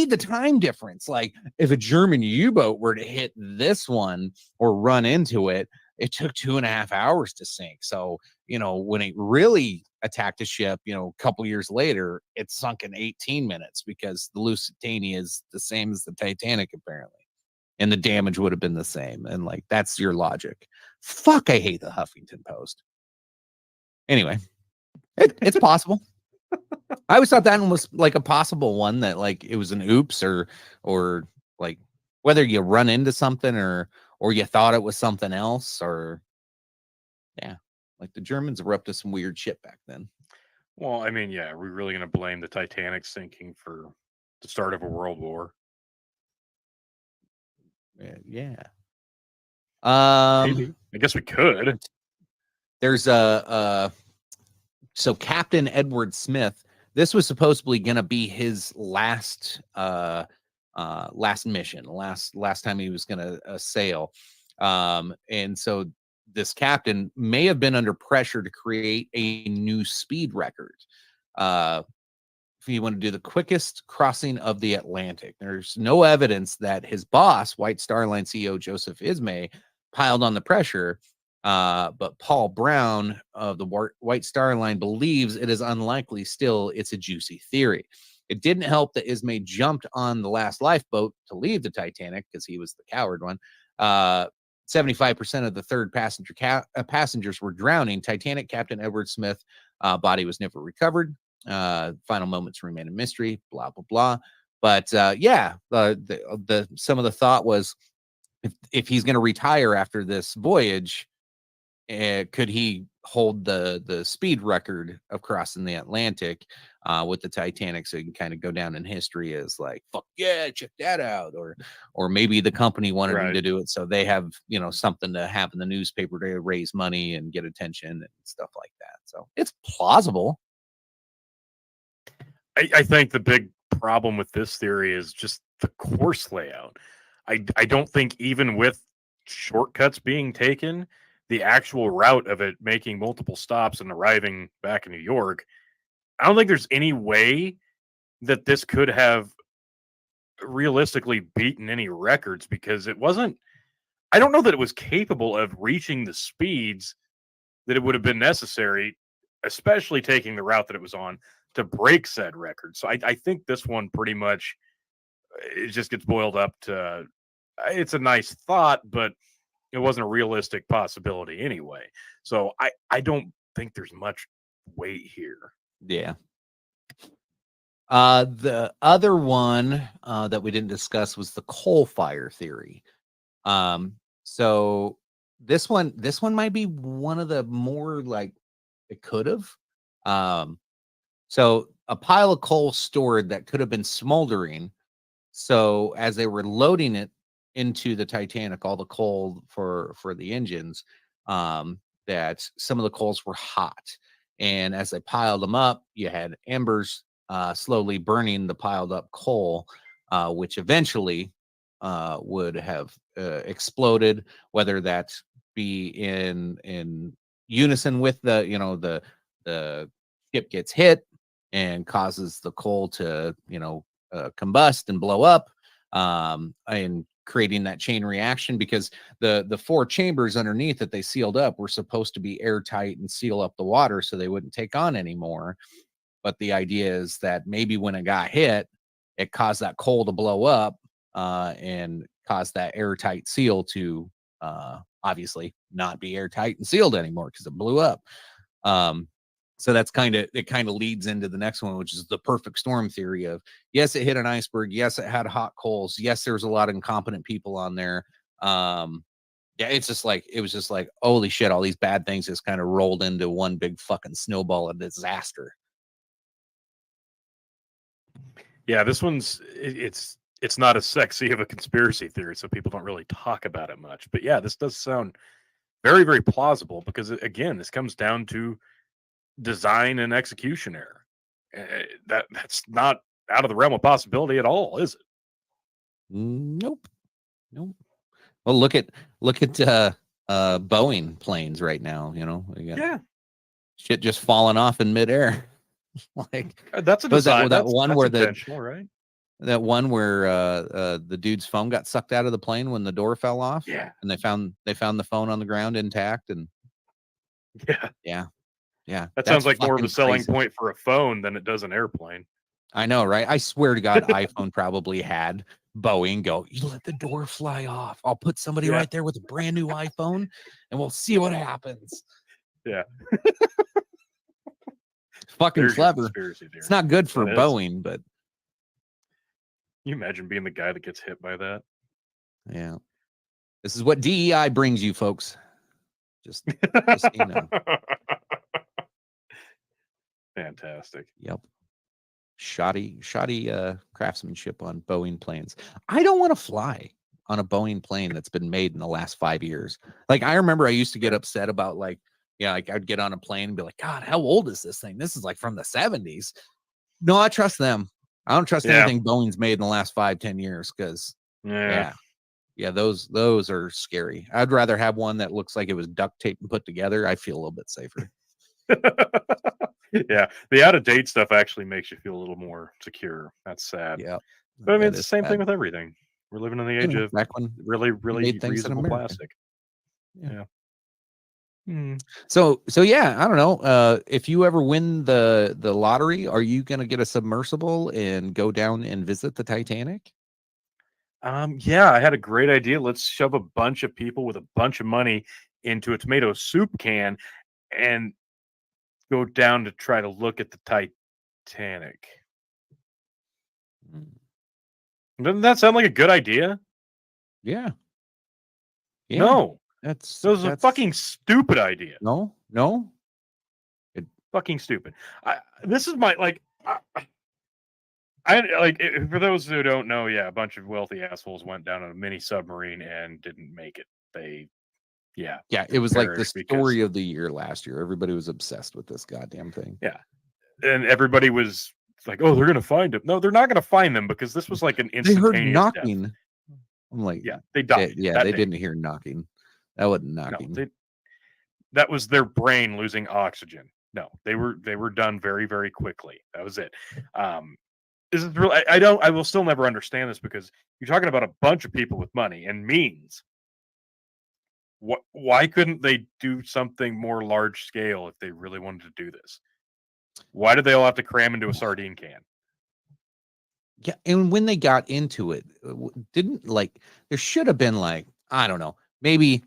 the time difference. Like, if a German U-boat were to hit this one or run into it, it took 2.5 hours to sink. So, when it really attacked a ship, a couple years later, it sunk in 18 minutes because the Lusitania is the same as the Titanic, apparently. And the damage would have been the same. And that's your logic. Fuck, I hate the Huffington Post. Anyway, it's possible. I always thought that one was like a possible one that it was an oops or like whether you run into something or you thought it was something else or like the Germans were up to some weird shit back then. Well, I mean, are we really going to blame the Titanic sinking for the start of a world war? Yeah. Maybe. I guess we could. There's so Captain Edward Smith this was supposedly going to be his last last mission, last time he was going to sail. And so this captain may have been under pressure to create a new speed record. If you want to do the quickest crossing of the Atlantic, there's no evidence that his boss, White Star Line CEO Joseph Ismay, piled on the pressure. But Paul Brown of the White Star Line believes it is unlikely. Still, it's a juicy theory. It didn't help that Ismay jumped on the last lifeboat to leave the Titanic because he was the coward one. 75% of the third passengers were drowning. Titanic Captain Edward Smith body was never recovered. Final moments remain a mystery. Blah blah blah. But yeah, the some of the thought was if he's going to retire after this voyage, could he hold the speed record of crossing the Atlantic with the Titanic, so he can kind of go down in history as like, fuck yeah, check that out, or maybe the company wanted him to do it so they have, you know, something to have in the newspaper to raise money and get attention and stuff like that. So it's plausible. I think the big problem with this theory is just the course layout. I don't think even with shortcuts being taken, the actual route of it making multiple stops and arriving back in New York, I don't think there's any way that this could have realistically beaten any records, because it wasn't, I don't know that it was capable of reaching the speeds that it would have been necessary, especially taking the route that it was on, to break said record. So I think this one pretty much, it just gets boiled up to, it's a nice thought, but it wasn't a realistic possibility anyway. So I don't think there's much weight here. Yeah. The other one that we didn't discuss was the coal fire theory. So this one might be one of the more like it could have. So a pile of coal stored that could have been smoldering. So as they were loading it into the Titanic, all the coal for the engines, that some of the coals were hot. And as they piled them up, you had embers slowly burning the piled up coal, which eventually would have exploded, whether that be in unison with the, you know, the ship gets hit and causes the coal to, you know, combust and blow up, and creating that chain reaction, because the four chambers underneath that they sealed up were supposed to be airtight and seal up the water so they wouldn't take on anymore. But the idea is that maybe when it got hit, it caused that coal to blow up and caused that airtight seal to obviously not be airtight and sealed anymore because it blew up. So that's kind of leads into the next one, which is the perfect storm theory of, yes, it hit an iceberg. Yes, it had hot coals. Yes, there was a lot of incompetent people on there. Yeah, it was just like, holy shit, all these bad things just kind of rolled into one big fucking snowball of disaster. Yeah, this one's, it's not as sexy of a conspiracy theory, so people don't really talk about it much. But yeah, this does sound very, very plausible, because again, this comes down to design and execution error. That's not out of the realm of possibility at all, is it? Nope. Well, look at Boeing planes right now. You know, yeah, shit just falling off in midair. Like that's a design. That one where right? That one where the dude's phone got sucked out of the plane when the door fell off. Yeah, and they found the phone on the ground intact. And yeah. That sounds like more of a selling point for a phone than it does an airplane. I know, right? I swear to God, iPhone probably had Boeing go, you let the door fly off. I'll put somebody right there with a brand new iPhone and we'll see what happens. Yeah. Fucking clever. It's not good for Boeing, but you imagine being the guy that gets hit by that? Yeah. This is what DEI brings you, folks. Just you know. Fantastic. Yep. Shoddy craftsmanship on Boeing planes. I don't want to fly on a Boeing plane that's been made in the last 5 years. Like, I remember I used to get upset about, like, yeah, like I'd get on a plane and be like, God, how old is this thing? This is like from the 70s. No, I trust them. I don't trust Yeah. anything Boeing's made in the last 5-10 years because Yeah. those are scary. I'd rather have one that looks like it was duct taped and put together. I feel a little bit safer. Yeah, the out of date stuff actually makes you feel a little more secure. That's sad. Yeah, But I mean, that it's the is same sad. thing with everything. We're living in the age of back when really, we really made things in reusable America. plastic. Yeah. Hmm. So yeah, I don't know. If you ever win the lottery, are you gonna get a submersible and go down and visit the Titanic? Yeah, I had a great idea. Let's shove a bunch of people with a bunch of money into a tomato soup can and go down to try to look at the Titanic. Doesn't that sound like a good idea? Yeah. No, That's that was a fucking stupid idea. no. Fucking stupid. This is my I like for those who don't know. Yeah, a bunch of wealthy assholes went down on a mini submarine and didn't make it. Yeah, It was like the perished story of the year last year. Everybody was obsessed with this goddamn thing. Yeah, and everybody was like, "Oh, they're gonna find him." No, they're not gonna find them because this was like an They heard instantaneous knocking. death. I'm like, Yeah, they died. they that day. didn't hear knocking. That wasn't No, knocking. that was their brain losing oxygen. No, they were done very, very quickly. That was it. This is real. I will still never understand this because you're talking about a bunch of people with money and means. Why couldn't they do something more large scale if they really wanted to do this? Why did they all have to cram into a sardine can? Yeah, and when they got into it, didn't there should have been I don't know, maybe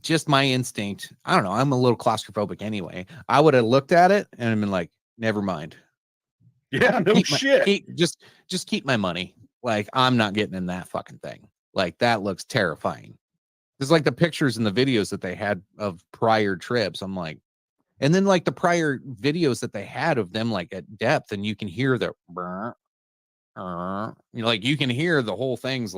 just my instinct. I don't know. I'm a little claustrophobic anyway. I would have looked at it and been like, never mind. Yeah, no shit. Just keep my money. I'm not getting in that fucking thing. That looks terrifying. It's like the pictures and the videos that they had of prior trips. I'm like, and then the prior videos that they had of them at depth, and you can hear the you can hear the whole thing's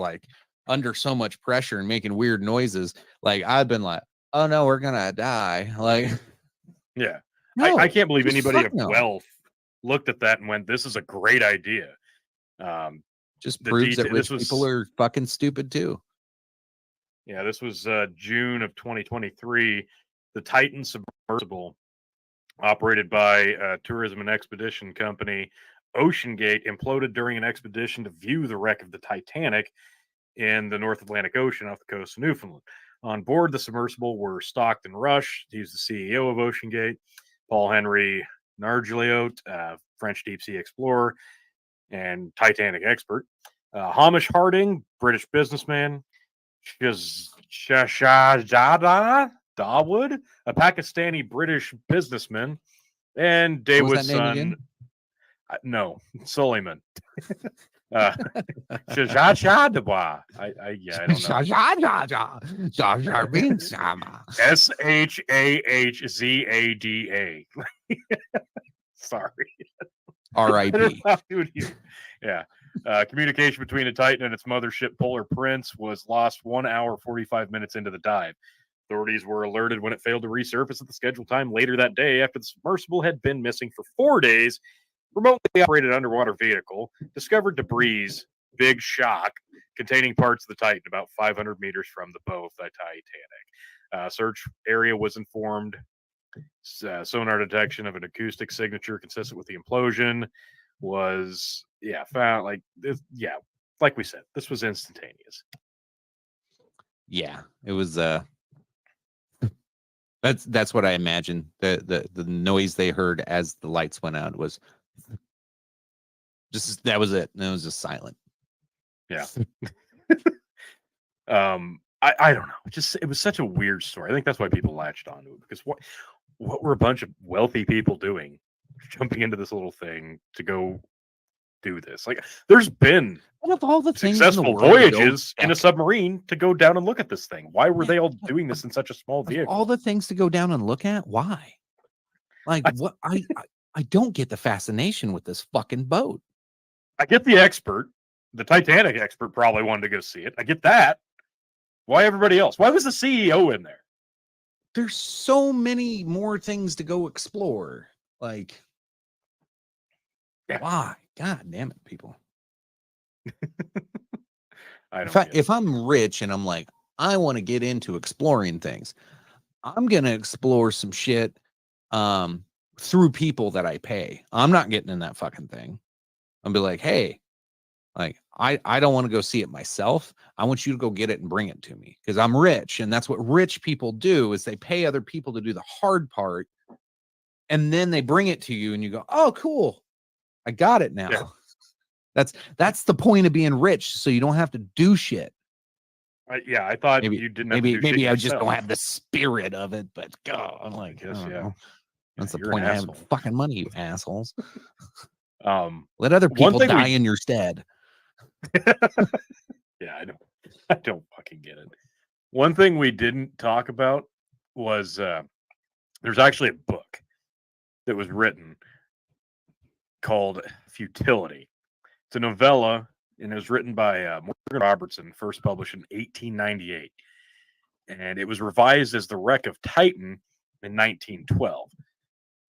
under so much pressure and making weird noises. I've been like, oh no, we're gonna die. Yeah. No, I can't believe anybody of no. wealth looked at that and went, "This is a great idea." Just proves that rich this people are fucking stupid too. Yeah, this was June of 2023. The Titan submersible, operated by tourism and expedition company OceanGate, imploded during an expedition to view the wreck of the Titanic in the North Atlantic Ocean off the coast of Newfoundland. On board the submersible were Stockton Rush, he's the CEO of OceanGate, Paul Henry Nargiliote, French deep sea explorer and Titanic expert, Hamish Harding, British businessman, Shahzada Dawood, a Pakistani British businessman, and Dawood's son. No, Suleiman. Shahzada. I don't know. Shahzada. Sorry. R.I.P. Yeah. Communication between the Titan and its mothership Polar Prince was lost 1 hour 45 minutes into the dive. Authorities were alerted when it failed to resurface at the scheduled time later that day after the submersible had been missing for 4 days. Remotely operated underwater vehicle discovered debris, big shock, containing parts of the Titan about 500 meters from the bow of the Titanic. Search area was informed. Sonar detection of an acoustic signature consistent with the implosion was found like we said, this was instantaneous. Yeah, it was that's what I imagined. The noise they heard as the lights went out was that was it. And it was just silent. Yeah. I don't know. It was such a weird story. I think that's why people latched onto it, because what were a bunch of wealthy people doing, jumping into this little thing to go do this? There's been of all the successful voyages in a submarine to go down and look at this thing. Why were they all doing this in such a small vehicle? All the things to go down and look at. Why? What? I don't get the fascination with this fucking boat. I get the expert. The Titanic expert probably wanted to go see it. I get that. Why everybody else? Why was the CEO in there? There's so many more things to go explore. Why? God damn it, people. I don't get it. If I'm rich and I'm like, I want to get into exploring things, I'm gonna explore some shit through people that I pay. I'm not getting in that fucking thing. I'll be like, hey, like I don't want to go see it myself. I want you to go get it and bring it to me because I'm rich, and that's what rich people do is they pay other people to do the hard part, and then they bring it to you, and you go, oh, cool, I got it now. Yeah. That's the point of being rich, so you don't have to do shit. I thought you didn't have to do maybe shit I just yourself. don't have the spirit of it, but God, I'm like, I don't know. That's the you're point an of having asshole. fucking money, you assholes. Let other people die in your stead. Yeah, I don't fucking get it. One thing we didn't talk about was there's actually a book that was written called Futility. It's a novella, and it was written by Morgan Robertson, first published in 1898. And it was revised as The Wreck of Titan in 1912.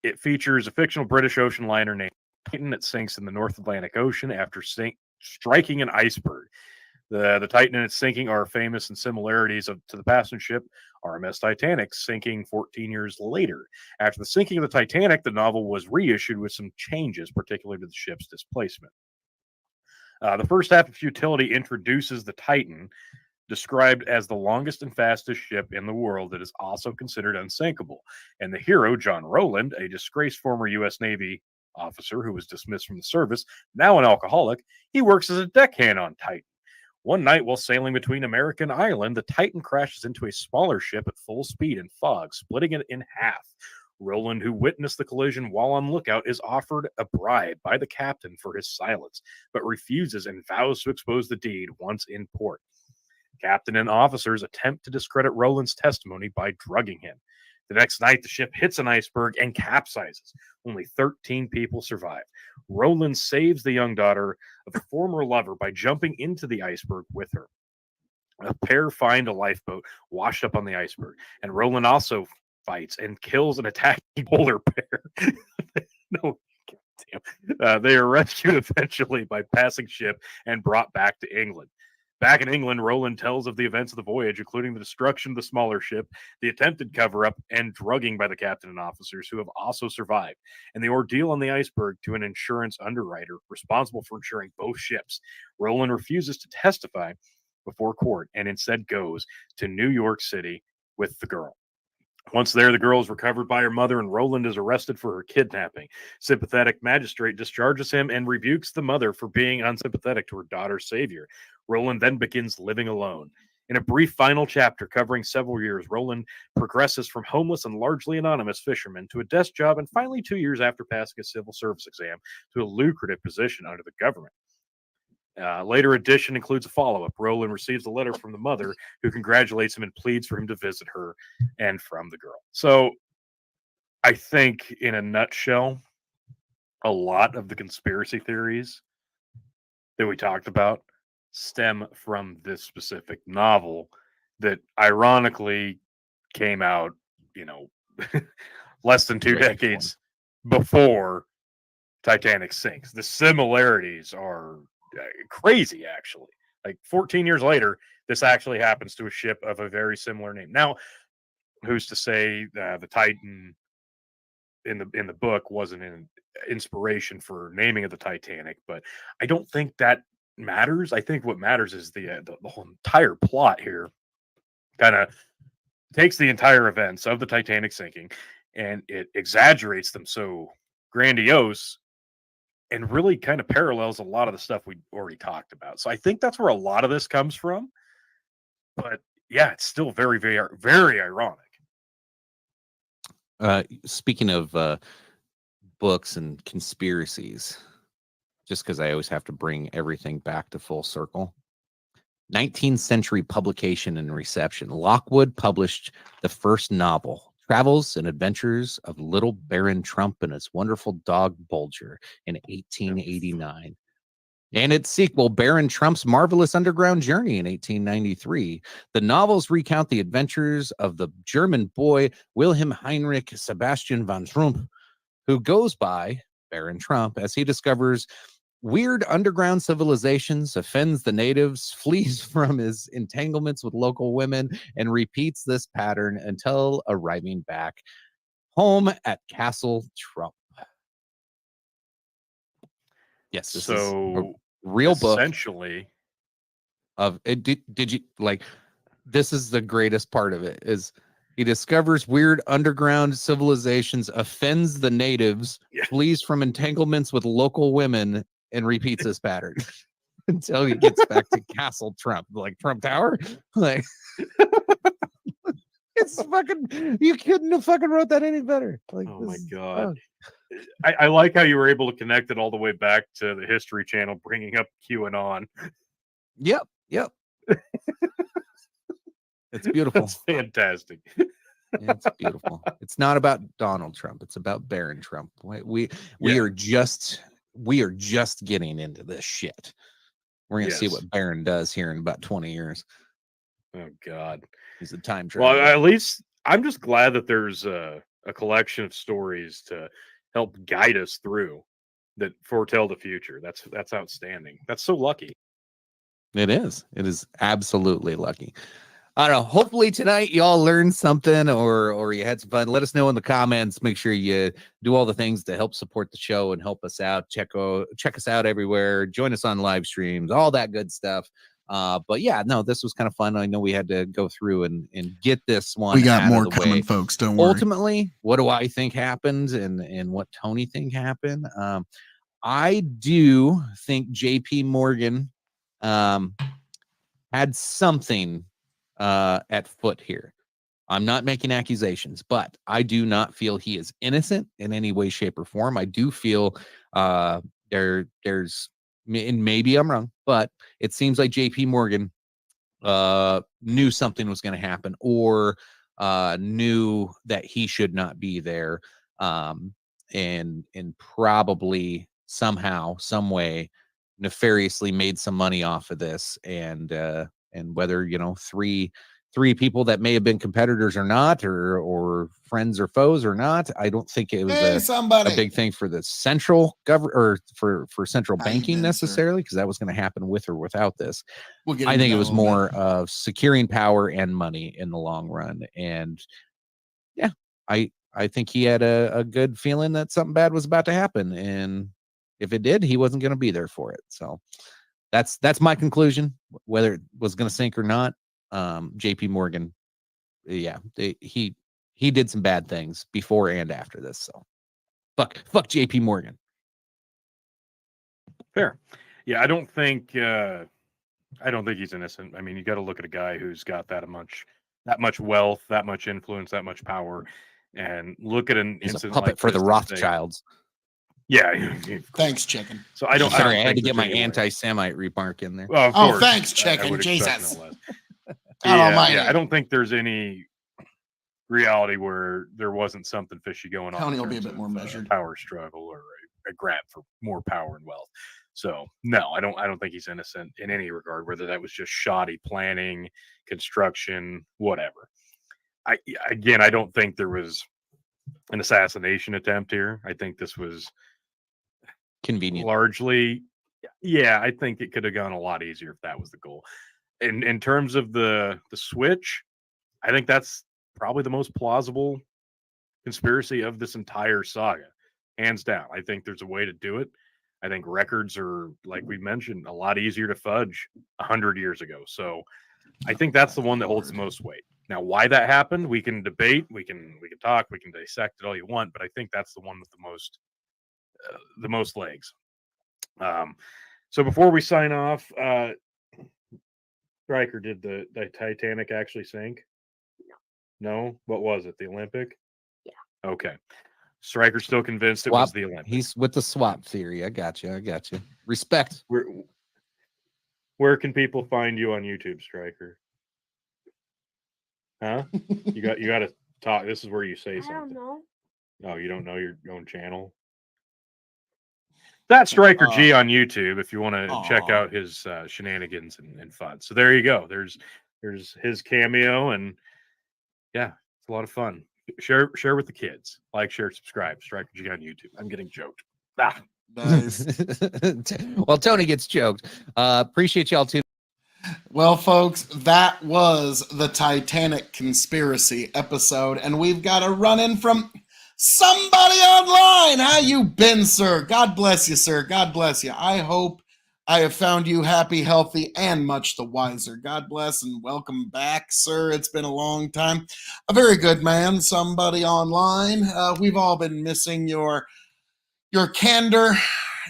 It features a fictional British ocean liner named Titan that sinks in the North Atlantic Ocean after striking an iceberg. The Titan and its sinking are famous in similarities to the passenger ship RMS Titanic, sinking 14 years later. After the sinking of the Titanic, the novel was reissued with some changes, particularly to the ship's displacement. The first half of Futility introduces the Titan, described as the longest and fastest ship in the world that is also considered unsinkable. And the hero, John Rowland, a disgraced former U.S. Navy officer who was dismissed from the service, now an alcoholic, he works as a deckhand on Titan. One night, while sailing between America and Ireland, the Titan crashes into a smaller ship at full speed in fog, splitting it in half. Rowland, who witnessed the collision while on lookout, is offered a bribe by the captain for his silence, but refuses and vows to expose the deed once in port. Captain and officers attempt to discredit Rowland's testimony by drugging him. The next night, the ship hits an iceberg and capsizes. Only 13 people survive. Rowland saves the young daughter of a former lover by jumping into the iceberg with her. A pair find a lifeboat washed up on the iceberg, and Rowland also fights and kills an attacking polar bear. No, damn. They are rescued eventually by passing ship and brought back to England. Back in England, Rowland tells of the events of the voyage, including the destruction of the smaller ship, the attempted cover-up, and drugging by the captain and officers who have also survived, and the ordeal on the iceberg to an insurance underwriter responsible for insuring both ships. Rowland refuses to testify before court and instead goes to New York City with the girl. Once there, the girl is recovered by her mother, and Rowland is arrested for her kidnapping. Sympathetic magistrate discharges him and rebukes the mother for being unsympathetic to her daughter's savior. Rowland then begins living alone. In a brief final chapter covering several years, Rowland progresses from homeless and largely anonymous fisherman to a desk job, and finally, 2 years after passing a civil service exam, to a lucrative position under the government. Later edition includes a follow-up. Rowland receives a letter from the mother who congratulates him and pleads for him to visit her, and from the girl. So I think in a nutshell, a lot of the conspiracy theories that we talked about stem from this specific novel that ironically came out, less than 2 decades before Titanic sinks. The similarities are crazy, actually. Like 14 years later, this actually happens to a ship of a very similar name. Now, who's to say the Titan in the book wasn't an inspiration for naming of the Titanic? But I don't think that matters. I think what matters is the whole entire plot here kind of takes the entire events of the Titanic sinking and it exaggerates them so grandiose and really kind of parallels a lot of the stuff we already talked about. So I think that's where a lot of this comes from. But yeah, it's still very, very, very ironic. Speaking of books and conspiracies, just because I always have to bring everything back to full circle. 19th century publication and reception. Lockwood published the first novel, Travels and Adventures of Little Baron Trump and His Wonderful Dog Bulger, in 1889. And its sequel, Baron Trump's Marvelous Underground Journey, in 1893. The novels recount the adventures of the German boy Wilhelm Heinrich Sebastian von Trump, who goes by Baron Trump, as he discovers weird underground civilizations, offends the natives, flees from his entanglements with local women, and repeats this pattern until arriving back home at Castle Trump. Yes, this is a real book essentially of it. Did you like? This is the greatest part of it. Is he discovers weird underground civilizations, offends the natives, flees from entanglements with local women, and repeats this pattern until he gets back to Castle Trump, like Trump Tower. Like, it's fucking. You couldn't have fucking wrote that any better. Like, oh my god. I like how you were able to connect it all the way back to the History Channel, bringing up QAnon. Yep. It's beautiful. That's fantastic. It's beautiful. It's not about Donald Trump. It's about Baron Trump. We are just getting into this shit. We're gonna see what Baron does here in about 20 years. Oh God, he's a time traveler. Well, at least I'm just glad that there's a collection of stories to help guide us through that foretell the future. That's outstanding. That's so lucky. It is. It is absolutely lucky. I don't know. Hopefully tonight y'all learned something or you had some fun. Let us know in the comments. Make sure you do all the things to help support the show and help us out. Check us out everywhere. Join us on live streams, all that good stuff. But yeah, no, this was kind of fun. I know we had to go through and get this one. We got out more of the coming, way. folks. Don't worry. Ultimately, what do I think happened and what Tony think happened? I do think JP Morgan had something at foot here. I'm not making accusations, but I do not feel he is innocent in any way, shape, or form. I do feel there's, and maybe I'm wrong, but it seems like JP Morgan knew something was going to happen or knew that he should not be there, and probably somehow, some way, nefariously made some money off of this, and whether three people that may have been competitors or not, or friends or foes or not, I don't think it was a big thing for the central government or for central banking necessarily, because that was going to happen with or without this. I think it was more of securing power and money in the long run, and yeah, I think he had a good feeling that something bad was about to happen, and if it did, he wasn't going to be there for it. So that's my conclusion. Whether it was going to sink or not, JP Morgan, he did some bad things before and after this. So fuck JP Morgan. Fair. Yeah, I don't think he's innocent. I mean, you got to look at a guy who's got that much wealth, that much influence, that much power, and look at an He's incident a puppet like for the this Rothschilds. Yeah. Thanks, chicken. So I had to get my anti-Semite remark in there. Well, oh, thanks, chicken. Jesus. No I don't think there's any reality where there wasn't something fishy going on. Tony will be a bit more measured. Power struggle or a grab for more power and wealth. So no, I don't think he's innocent in any regard, whether that was just shoddy planning, construction, whatever. I don't think there was an assassination attempt here. I think this was convenient. Largely, yeah, I think it could have gone a lot easier if that was the goal. In terms of the switch, I think that's probably the most plausible conspiracy of this entire saga, hands down. I think there's a way to do it. I think records are, like we mentioned, a lot easier to fudge 100 years ago. So I think that's the one that holds the most weight. Now, why that happened, we can debate, we can talk, we can dissect it all you want, but I think that's the one with the most legs. So before we sign off, Stryker, did the Titanic actually sink? No. What was it? The Olympic? Yeah. Okay. Stryker's still convinced it was the Olympic. He's with the swap theory. I got you. Respect. Where can people find you on YouTube, Stryker? Huh? You got to talk. This is where you say something. I don't know. Oh, you don't know your own channel? That's Stryker G on YouTube if you want to check out his shenanigans and fun. So there you go. There's his cameo, and yeah, it's a lot of fun. Share with the kids. Like, share, subscribe. Stryker G on YouTube. I'm getting joked. Ah. Nice. Well, Tony gets choked. Appreciate y'all too. Well, folks, that was the Titanic conspiracy episode, and we've got a run-in from somebody online. How you been, sir? God bless you, sir. God bless you. I hope I have found you happy, healthy, and much the wiser. God bless and welcome back, sir. It's been a long time. A very good man, somebody online. We've all been missing your candor,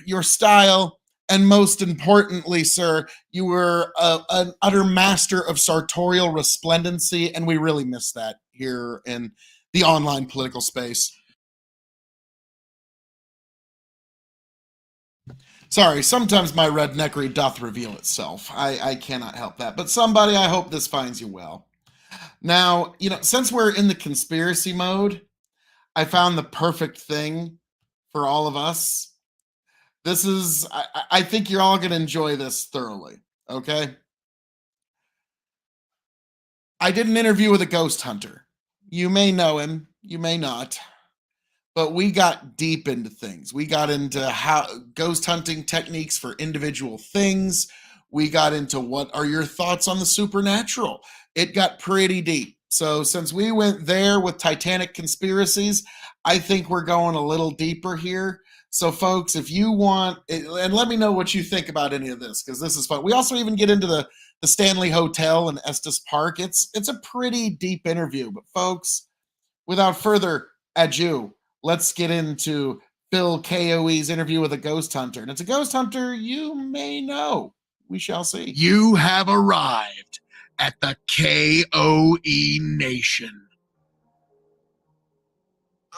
your style, and most importantly, sir, you were an utter master of sartorial resplendency, and we really miss that here in the online political space. Sorry, sometimes my redneckery doth reveal itself. I cannot help that. But somebody, I hope this finds you well. Now, since we're in the conspiracy mode, I found the perfect thing for all of us. This is, I think you're all going to enjoy this thoroughly, okay? I did an interview with a ghost hunter. You may know him, you may not, but we got deep into things. We got into how ghost hunting techniques for individual things. We got into what are your thoughts on the supernatural. It got pretty deep. So since we went there with Titanic conspiracies, I think we're going a little deeper here. So folks, if you want, and let me know what you think about any of this, because this is fun. We also even get into the Stanley Hotel in Estes Park. It's a pretty deep interview. But folks, without further ado, let's get into Phil K.O.E.'s interview with a ghost hunter. And it's a ghost hunter you may know. We shall see. You have arrived at the K.O.E. Nation.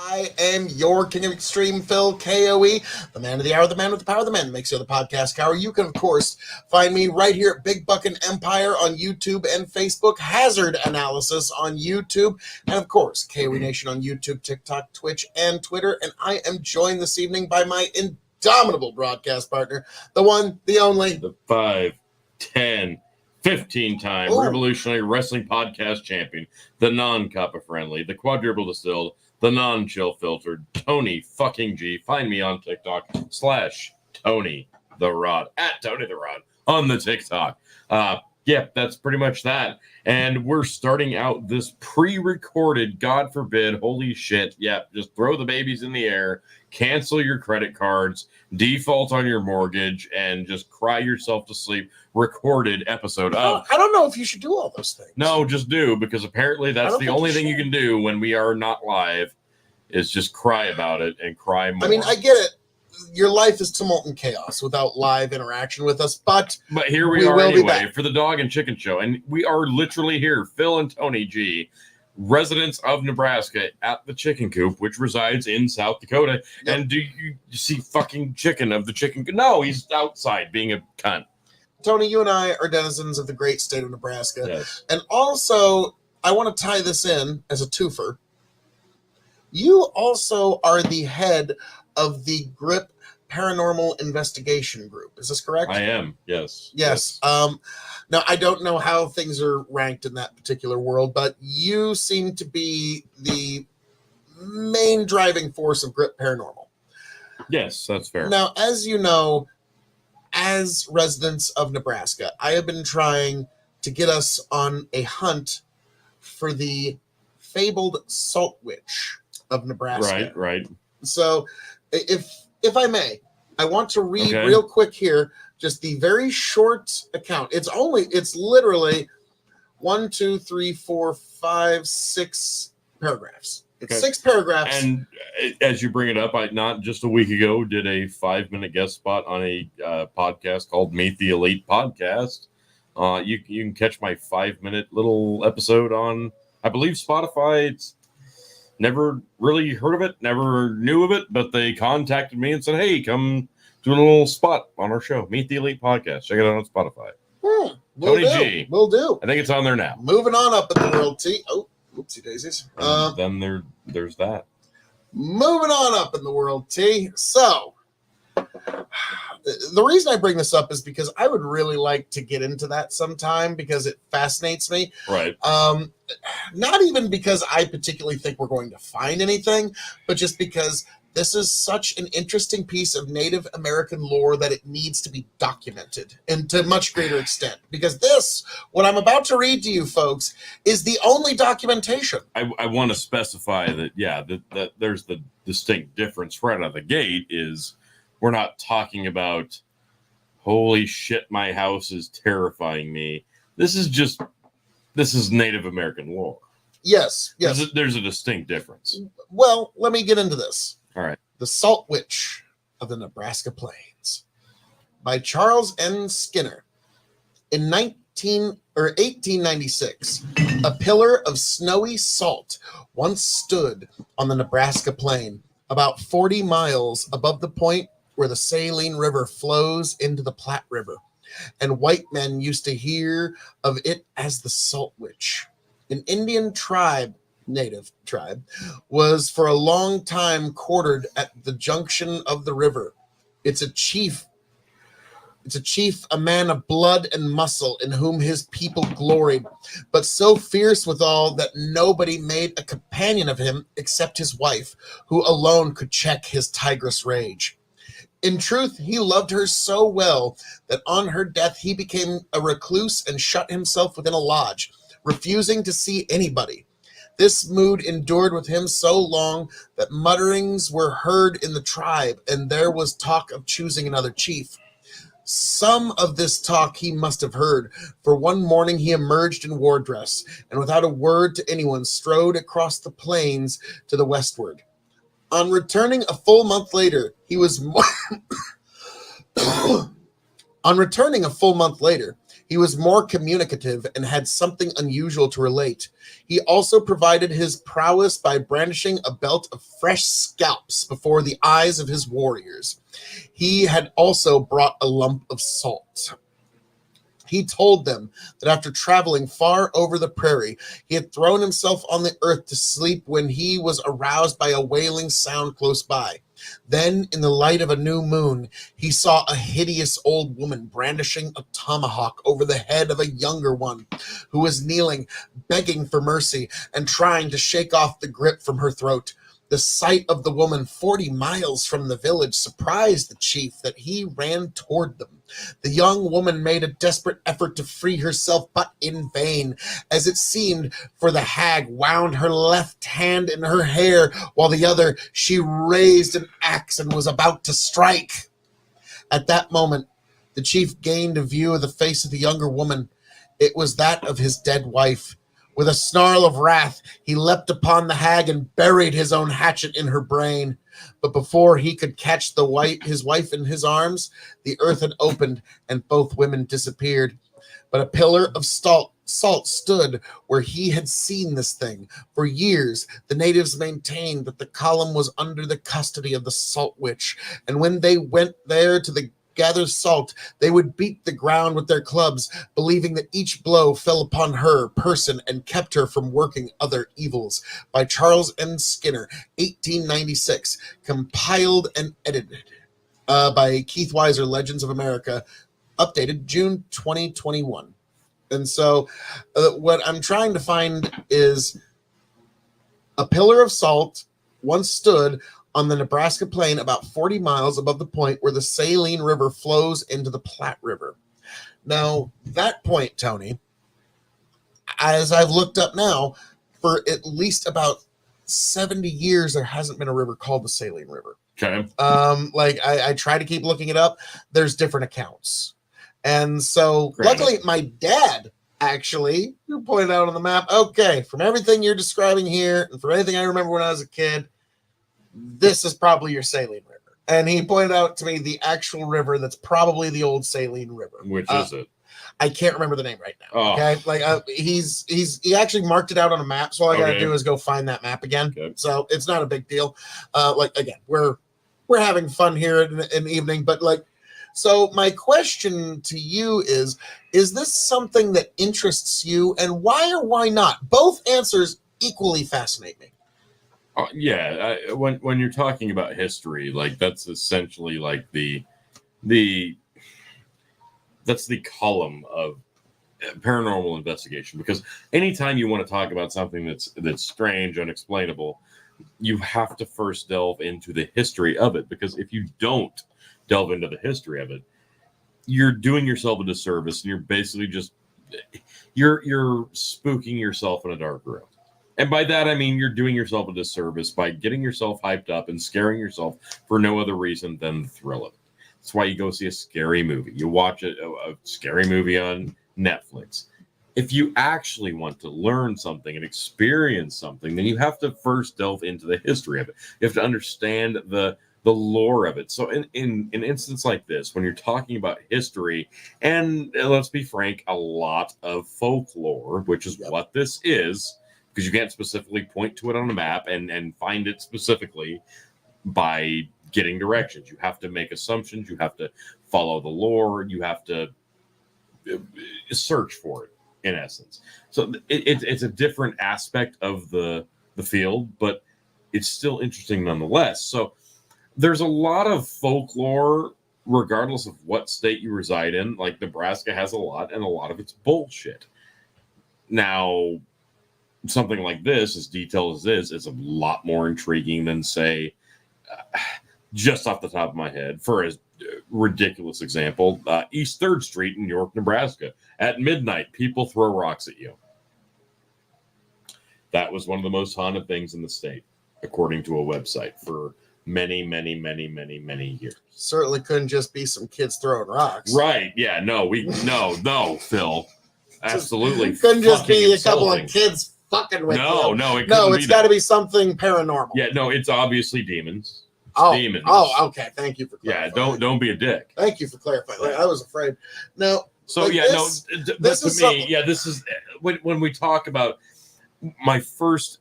I am your King of Extreme, Phil K.O.E., the man of the hour, the man with the power, the man that makes you the podcast cower. You can, of course, find me right here at Big Buckin' Empire on YouTube and Facebook, Hazard Analysis on YouTube, and, of course, K.O.E. Nation on YouTube, TikTok, Twitch, and Twitter. And I am joined this evening by my indomitable broadcast partner, the one, the only, the 5, 10, 15-time Revolutionary Wrestling Podcast Champion, the non-copper friendly, the quadruple distilled, the non-chill filtered, Tony fucking G. Find me on TikTok /Tony the Rod, at Tony the Rod on the TikTok. Yeah, that's pretty much that. And we're starting out this pre-recorded, God forbid, holy shit. Yeah, just throw the babies in the air, cancel your credit cards, default on your mortgage, and just cry yourself to sleep. Recorded episode of. I don't know if you should do all those things. No, just do, because apparently that's the only thing you can do when we are not live, is just cry about it and cry more. I mean, I get it. Your life is tumult and chaos without live interaction with us, but here we are anyway for the Dog and Chicken Show, and we are literally here, Phil and Tony G, residents of Nebraska, at the Chicken Coop, which resides in South Dakota. Yep. And do you see fucking chicken of the chicken? No, he's outside being a cunt. Tony, you and I are denizens of the great state of Nebraska. Yes. And also, I want to tie this in as a twofer. You also are the head of the GRIP Paranormal Investigation Group. Is this correct? I am, yes. Yes. Now, I don't know how things are ranked in that particular world, but you seem to be the main driving force of GRIP Paranormal. Yes, that's fair. Now, as you know, as residents of Nebraska, I have been trying to get us on a hunt for the fabled Salt Witch of Nebraska. Right. So, if I may, I want to read real quick here just the very short account. It's literally 1, 2, 3, 4, 5, 6 paragraphs. It's 6 paragraphs. And as you bring it up, I not just a week ago did a 5-minute guest spot on a podcast called Meet the Elite Podcast. You can catch my 5-minute little episode on, I believe, Spotify. It's never really heard of it, never knew of it, but they contacted me and said, hey, come do a little spot on our show, Meet the Elite Podcast. Check it out on Spotify. Tony G. Will do. I think it's on there now. Moving on up in the world, T. Oh, oopsie daisies. Then there's that. Moving on up in the world, T. So, the reason I bring this up is because I would really like to get into that sometime because it fascinates me. Right. Not even because I particularly think we're going to find anything, but just because this is such an interesting piece of Native American lore that it needs to be documented, and to much greater extent, because this, what I'm about to read to you folks, is the only documentation. I want to specify that, that there's the distinct difference right out of the gate is we're not talking about, holy shit, my house is terrifying me. This is Native American lore. Yes. There's a distinct difference. Well, let me get into this. All right. The Salt Witch of the Nebraska Plains by Charles N. Skinner. In 1896, a pillar of snowy salt once stood on the Nebraska Plain, about 40 miles above the point where the Saline River flows into the Platte River, and white men used to hear of it as the Salt Witch. An Indian native tribe, was for a long time quartered at the junction of the river. It's a chief, a man of blood and muscle, in whom his people gloried, but so fierce withal that nobody made a companion of him except his wife, who alone could check his tigress rage. In truth, he loved her so well that on her death he became a recluse and shut himself within a lodge, refusing to see anybody. This mood endured with him so long that mutterings were heard in the tribe, and there was talk of choosing another chief. Some of this talk he must have heard, for one morning he emerged in war dress, and without a word to anyone strode across the plains to the westward. On returning a full month later, he was more communicative and had something unusual to relate. He also provided his prowess by brandishing a belt of fresh scalps before the eyes of his warriors. He had also brought a lump of salt. He told them that after traveling far over the prairie, he had thrown himself on the earth to sleep when he was aroused by a wailing sound close by. Then, in the light of a new moon, he saw a hideous old woman brandishing a tomahawk over the head of a younger one, who was kneeling, begging for mercy, and trying to shake off the grip from her throat. The sight of the woman 40 miles from the village surprised the chief that he ran toward them. The young woman made a desperate effort to free herself, but in vain, as it seemed, for the hag wound her left hand in her hair, while the other she raised an axe and was about to strike. At that moment, the chief gained a view of the face of the younger woman. It was that of his dead wife. With a snarl of wrath, he leapt upon the hag and buried his own hatchet in her brain. But before he could catch his wife in his arms, the earth had opened and both women disappeared. But a pillar of salt stood where he had seen this thing. For years, the natives maintained that the column was under the custody of the Salt Witch, and when they went there to gather salt, they would beat the ground with their clubs, believing that each blow fell upon her person and kept her from working other evils. By Charles N. Skinner, 1896, compiled and edited by Keith Weiser, Legends of America, updated June 2021. And so what I'm trying to find is a pillar of salt once stood on the Nebraska Plain about 40 miles above the point where the Saline River flows into the Platte River. Now, that point, Tony, as I've looked up now, for at least about 70 years, there hasn't been a river called the Saline River. Okay. I try to keep looking it up. There's different accounts. And so, luckily, my dad actually pointed out on the map, okay, from everything you're describing here, and from anything I remember when I was a kid, this is probably your Saline River. And he pointed out to me the actual river that's probably the old Saline River. Which is it? I can't remember the name right now. Oh. Okay. He actually marked it out on a map. So all I got to do is go find that map again. Okay. So it's not a big deal. Again, we're having fun here in the evening, but so my question to you is this something that interests you, and why or why not? Both answers equally fascinate me. When you're talking about history, that's essentially that's the column of paranormal investigation, because anytime you want to talk about something that's strange, unexplainable, you have to first delve into the history of it, because if you don't delve into the history of it, you're doing yourself a disservice, and you're basically just you're spooking yourself in a dark room. And by that I mean you're doing yourself a disservice by getting yourself hyped up and scaring yourself for no other reason than the thrill of it. That's why you go see a scary movie. You watch a scary movie on Netflix. If you actually want to learn something and experience something, then you have to first delve into the history of it. You have to understand the lore of it. So in an instance like this, when you're talking about history, and let's be frank, a lot of folklore, which is what this is, because you can't specifically point to it on a map and find it specifically by getting directions. You have to make assumptions. You have to follow the lore. You have to search for it, in essence. So it's a different aspect of the field, but it's still interesting nonetheless. So there's a lot of folklore, regardless of what state you reside in. Like Nebraska has a lot, and a lot of it's bullshit. Now, something like this, as detailed as this, is a lot more intriguing than, say, just off the top of my head, for a ridiculous example, East 3rd Street in York, Nebraska. At midnight, people throw rocks at you. That was one of the most haunted things in the state, according to a website, for many, many, many, many, many years. Certainly couldn't just be some kids throwing rocks. Right. Yeah. No, Phil. Absolutely. Couldn't just be a couple insulting. of kids fucking with you. No, it's got to be something paranormal. Yeah, no, it's obviously demons. Demons. Oh, okay. Thank you for clarifying. Yeah, don't be a dick. Thank you for clarifying. Like, I was afraid. No. So like this is me. Yeah, this is when we talk about my first.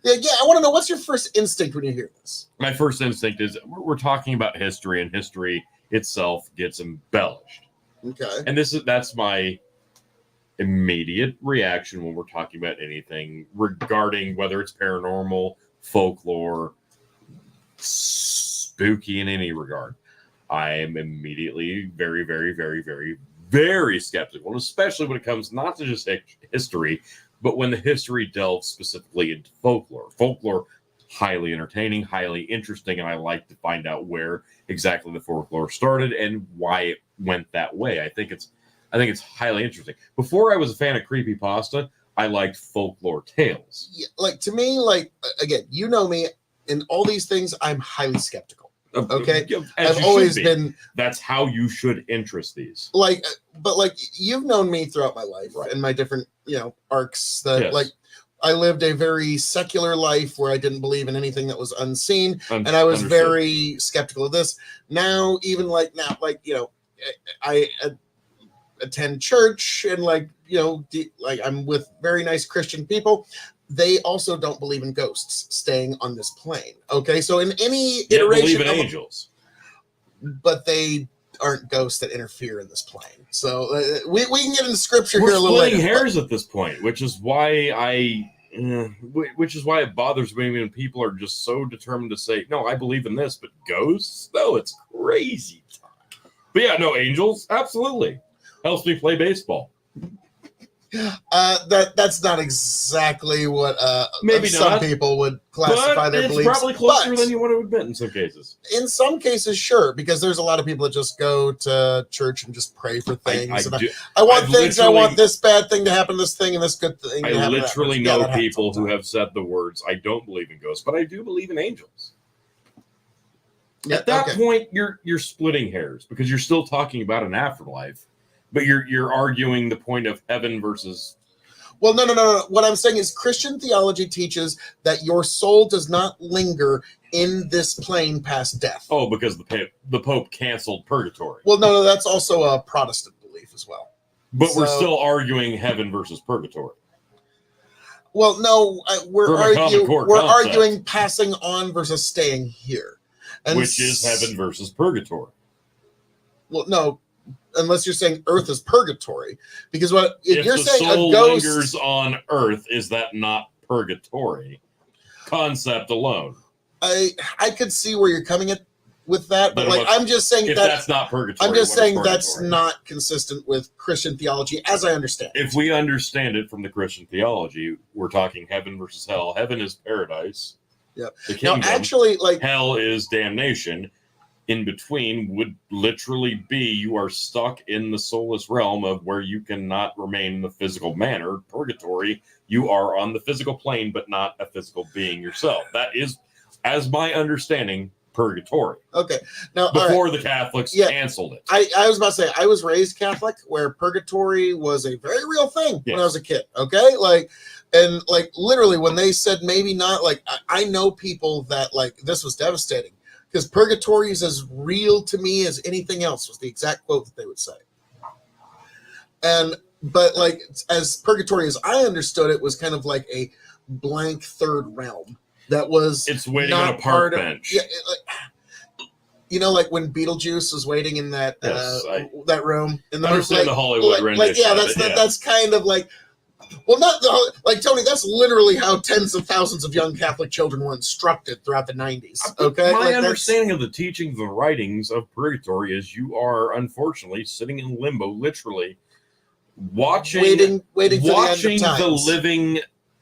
Yeah, I want to know, what's your first instinct when you hear this? My first instinct is we're talking about history, and history itself gets embellished. Okay. And that's my immediate reaction when we're talking about anything regarding whether it's paranormal, folklore, spooky in any regard. I am immediately very, very, very, very, very skeptical, especially when it comes not to just history, but when the history delves specifically into folklore. Folklore, highly entertaining, highly interesting, and I like to find out where exactly the folklore started and why it went that way. I think it's highly interesting. Before I was a fan of creepypasta, I liked folklore tales. Yeah, like, to me, like, again, you know me, in all these things, I'm highly skeptical. Okay, I've always been. That's how you should interest these. Like, but like, you've known me throughout my life, right, and my different, arcs. That like, I lived a very secular life where I didn't believe in anything that was unseen, and I was very skeptical of this. Now, even like now, like I attend church, and like I'm with very nice Christian people. They also don't believe in ghosts staying on this plane. Okay, so in any iteration, believe in angels, but they aren't ghosts that interfere in this plane. So we can get into scripture here a little later. We're splitting hairs at this point, which is why it bothers me when people are just so determined to say, "No, I believe in this," but ghosts? No, it's crazy time. But yeah, no, angels, absolutely helps me play baseball. That's not exactly what maybe some people would classify their beliefs. It's probably closer than you want to admit in some cases. In some cases, sure, because there's a lot of people that just go to church and just pray for things. I want this bad thing to happen, this thing, and this good thing to happen. I literally know people who have said the words, "I don't believe in ghosts, but I do believe in angels." Yeah, at that point, you're splitting hairs, because you're still talking about an afterlife. But you're arguing the point of heaven versus. Well, no. What I'm saying is Christian theology teaches that your soul does not linger in this plane past death. Oh, because the Pope canceled purgatory. Well, no, that's also a Protestant belief as well. But we're still arguing heaven versus purgatory. Well, no, we're arguing passing on versus staying here, which is heaven versus purgatory. Well, no. Unless you're saying Earth is purgatory, because if you're the saying soul a ghost lingers on Earth, is that not purgatory? Concept alone. I could see where you're coming with that, but like I'm just saying if that's not purgatory. I'm just saying that's purgatory? not consistent with Christian theology, as I understand. If we understand it from the Christian theology, we're talking heaven versus hell. Heaven is paradise. Yeah. The kingdom. Now, actually, like hell is damnation. In between would literally be you are stuck in the soulless realm of where you cannot remain in the physical manner. Purgatory, you are on the physical plane, but not a physical being yourself. That is, as my understanding, purgatory. Okay. Now, before the Catholics canceled it. I was about to say, I was raised Catholic where purgatory was a very real thing when I was a kid. Okay. And literally when they said maybe not, like, I know people that like this was devastating because purgatory is as real to me as anything else was the exact quote that they would say. But like, as purgatory as I understood it was kind of like a blank third realm. That was it's waiting on a park bench. Like when Beetlejuice was waiting in that that room in the understand the Hollywood rendition. That's kind of like, well, not the like Tony. That's literally how tens of thousands of young Catholic children were instructed throughout the 90s. Okay, my understanding of the teachings and writings of purgatory is you are unfortunately sitting in limbo, literally waiting for the living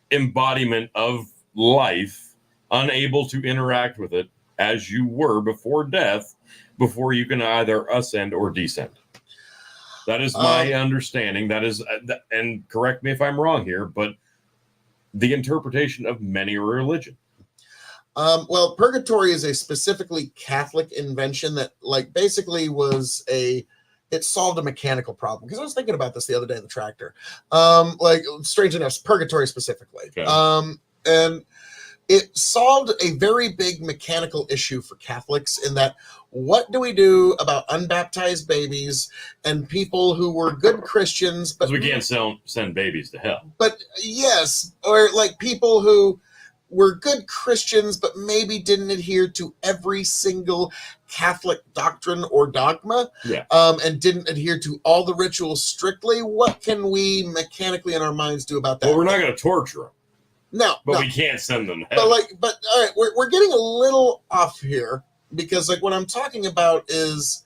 embodiment of life. Unable to interact with it as you were before death, before you can either ascend or descend. That is my understanding. That is, and correct me if I'm wrong here, but the interpretation of many a religion. Well, purgatory is a specifically Catholic invention that, like, basically it solved a mechanical problem. Because I was thinking about this the other day in the tractor. Like, strange enough, purgatory specifically. Okay. And it solved a very big mechanical issue for Catholics in that what do we do about unbaptized babies and people who were good Christians? But we can't send babies to hell. But yes, or like people who were good Christians but maybe didn't adhere to every single Catholic doctrine or dogma, and didn't adhere to all the rituals strictly. What can we mechanically in our minds do about that? Well, we're not going to torture them. No, we can't send them to hell. But all right, we're getting a little off here because like what I'm talking about is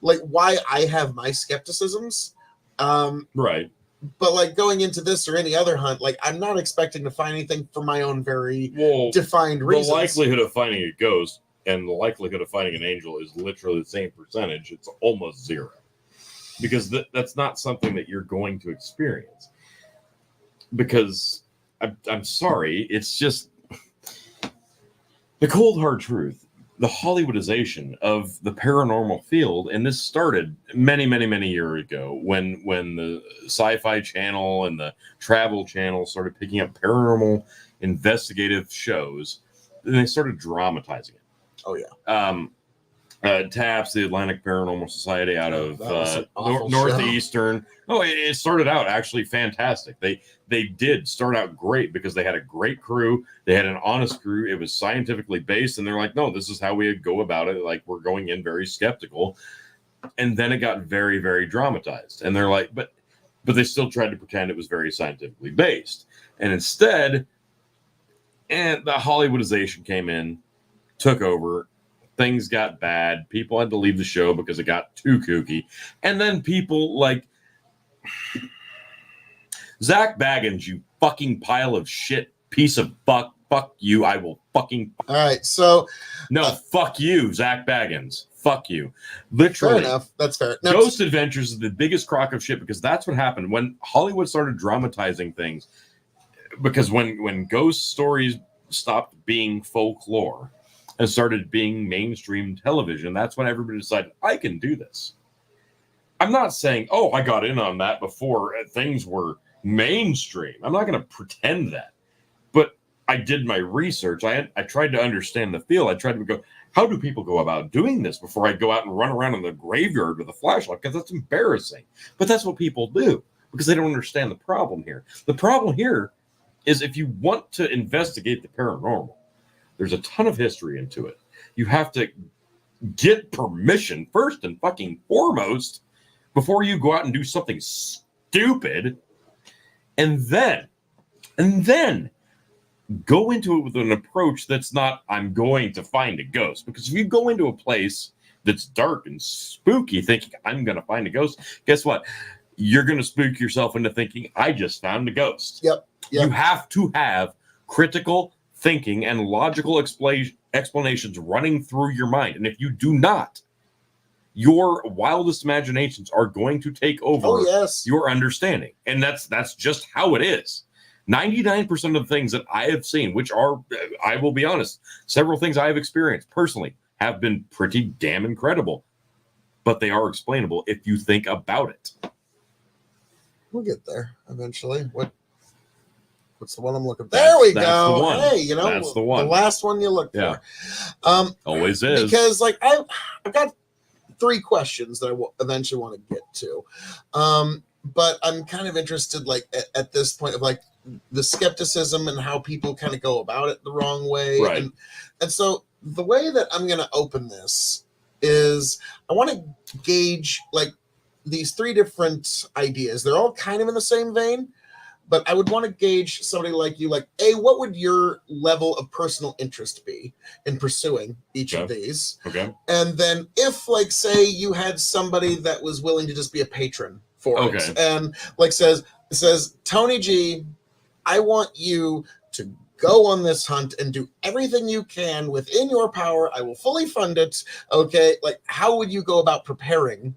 like why I have my skepticisms. Right. But like going into this or any other hunt, like I'm not expecting to find anything for my own very defined reasons. The likelihood of finding a ghost and the likelihood of finding an angel is literally the same percentage. It's almost zero. Because that's not something that you're going to experience. Because I'm sorry, it's just the cold hard truth, the Hollywoodization of the paranormal field, and this started many, many, many years ago when the Sci-Fi Channel and the Travel Channel started picking up paranormal investigative shows, and they started dramatizing it. Oh yeah. TAPS, the Atlantic Paranormal Society, out of Northeastern. Oh, it started out actually fantastic. They did start out great because they had a great crew. They had an honest crew. It was scientifically based, and they're like, no, this is how we go about it. Like, we're going in very skeptical. And then it got very, very dramatized. And they're like, but they still tried to pretend it was very scientifically based. And instead, the Hollywoodization came in, took over. Things got bad. People had to leave the show because it got too kooky. And then people like Zach Baggins, you fucking pile of shit, piece of fuck you. I will fucking. All right. So. No, fuck you, Zach Baggins. Fuck you. Literally. Fair enough. That's fair. No, Ghost Adventures is the biggest crock of shit because that's what happened when Hollywood started dramatizing things. Because when ghost stories stopped being folklore and started being mainstream television, that's when everybody decided, I can do this. I'm not saying, oh, I got in on that before things were mainstream. I'm not going to pretend that. But I did my research. I tried to understand the field. I tried to go, how do people go about doing this before I go out and run around in the graveyard with a flashlight? Because that's embarrassing. But that's what people do because they don't understand the problem here. The problem here is if you want to investigate the paranormal, there's a ton of history into it. You have to get permission first and fucking foremost before you go out and do something stupid. And then go into it with an approach that's not, I'm going to find a ghost. Because if you go into a place that's dark and spooky thinking, I'm going to find a ghost, guess what? You're going to spook yourself into thinking, I just found a ghost. Yep. You have to have critical thinking and logical explanations running through your mind. And if you do not, your wildest imaginations are going to take over your understanding. And that's just how it is. 99% of the things that I have seen, which are, I will be honest, several things I have experienced personally have been pretty damn incredible, but they are explainable if you think about it. We'll get there eventually. What's the one I'm looking for? There we go. The one. Hey, you know, that's the one. The last one you look for. Always is. Because like I've got 3 questions that I will eventually want to get to. But I'm kind of interested like at this point of like the skepticism and how people kind of go about it the wrong way. Right. And so the way that I'm going to open this is I want to gauge like these 3 different ideas. They're all kind of in the same vein, but I would want to gauge somebody like you, like, A, what would your level of personal interest be in pursuing each of these? Okay. And then if, like, say you had somebody that was willing to just be a patron for it and like says, Tony G, I want you to go on this hunt and do everything you can within your power. I will fully fund it. Okay. Like, how would you go about preparing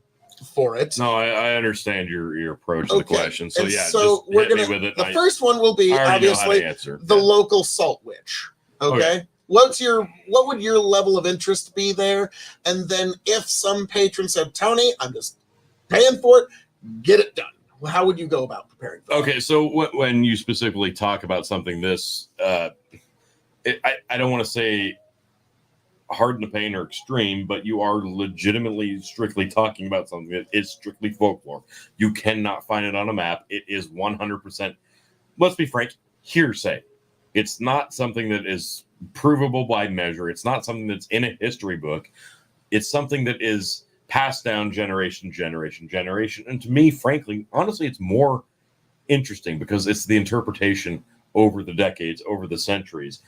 for it? No, I understand your approach to the question. So so we're gonna with it. The first one will be obviously the local salt witch. Okay. What would your level of interest be there? And then if some patron said, Tony, I'm just paying for it, get it done. How would you go about preparing for that? So when you specifically talk about something this, I don't want to say hard in the pain or extreme, but you are legitimately strictly talking about something that is strictly folklore. You cannot find it on a map. It is 100%, let's be frank, hearsay. It's not something that is provable by measure. It's not something that's in a history book. It's something that is passed down generation. And to me, frankly, honestly, it's more interesting because it's the interpretation over the decades, over the centuries.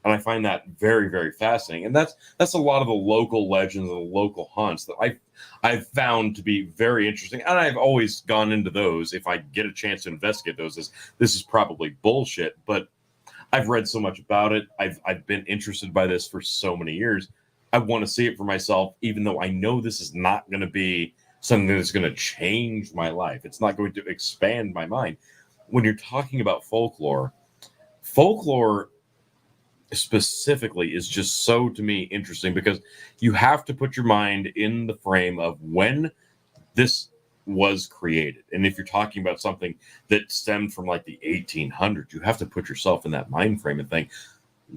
And I find that very, very fascinating. And that's a lot of the local legends and the local hunts that I've found to be very interesting. And I've always gone into those if I get a chance to investigate those as this is probably bullshit. But I've read so much about it. I've been interested by this for so many years. I want to see it for myself, even though I know this is not going to be something that's going to change my life. It's not going to expand my mind. When you're talking about folklore specifically is just so, to me, interesting because you have to put your mind in the frame of when this was created. And if you're talking about something that stemmed from like the 1800s, you have to put yourself in that mind frame and think,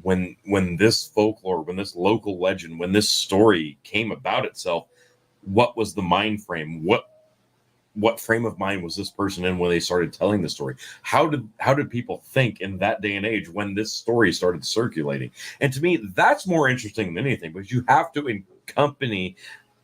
when this folklore, when this local legend, when this story came about itself, what was the mind frame? What frame of mind was this person in when they started telling the story? How did people think in that day and age when this story started circulating? And to me, that's more interesting than anything because you have to accompany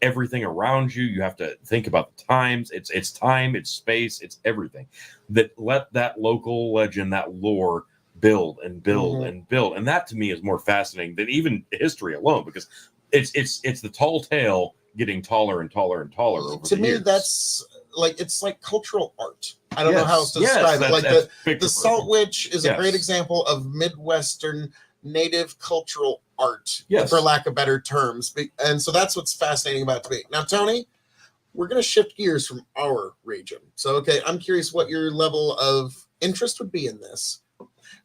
everything around you. You have to think about the times. It's time, it's space, it's everything. That let that local legend, that lore build and build and build. And that to me is more fascinating than even history alone because it's the tall tale getting taller and taller and taller over to the me years. That's like it's like cultural art. I don't know how else to describe it. Like the Salt Witch is a great example of Midwestern native cultural art, for lack of better terms. And so that's what's fascinating about it to me. Now, Tony, we're going to shift gears from our region. So, okay, I'm curious what your level of interest would be in this.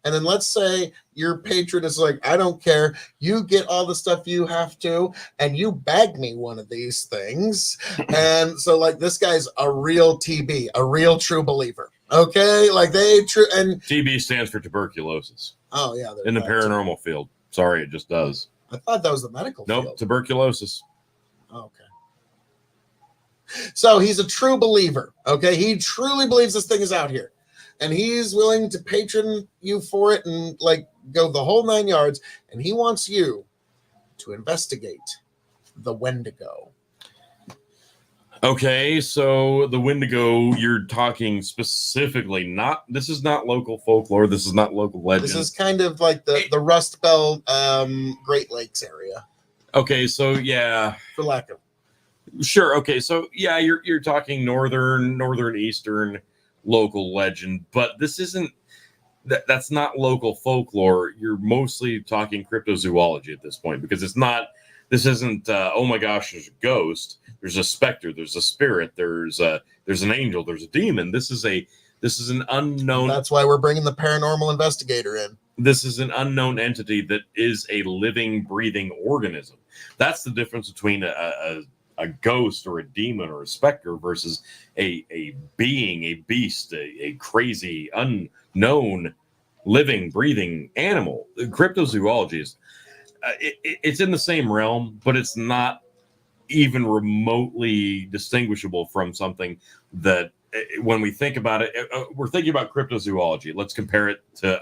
And then let's say your patron is like, I don't care. You get all the stuff you have to, and you bag me one of these things. And so, like, this guy's a real TB, a real true believer. Okay? Like, and TB stands for tuberculosis. Oh, yeah. In the paranormal field. Sorry, it just does. I thought that was the medical field. Nope, tuberculosis. Okay. So he's a true believer. Okay? He truly believes this thing is out here. And he's willing to patron you for it and like go the whole 9 yards. And he wants you to investigate the Wendigo. Okay, so the Wendigo, you're talking specifically this is not local folklore, this is not local legend. This is kind of like the Rust Belt, Great Lakes area. Okay, so yeah. For lack of. Sure, okay, so yeah, you're talking northern eastern local legend, but this isn't that's not local folklore. You're mostly talking cryptozoology at this point, because this isn't oh my gosh, there's a ghost, there's a specter, there's a spirit, there's an angel, there's a demon. This is an unknown. That's why we're bringing the paranormal investigator in. This is an unknown entity that is a living, breathing organism. That's the difference between a ghost or a demon or a specter versus a being, a beast, a crazy, unknown, living, breathing animal. Cryptozoology is it's in the same realm, but it's not even remotely distinguishable from something that, when we think about it, we're thinking about cryptozoology. Let's compare it to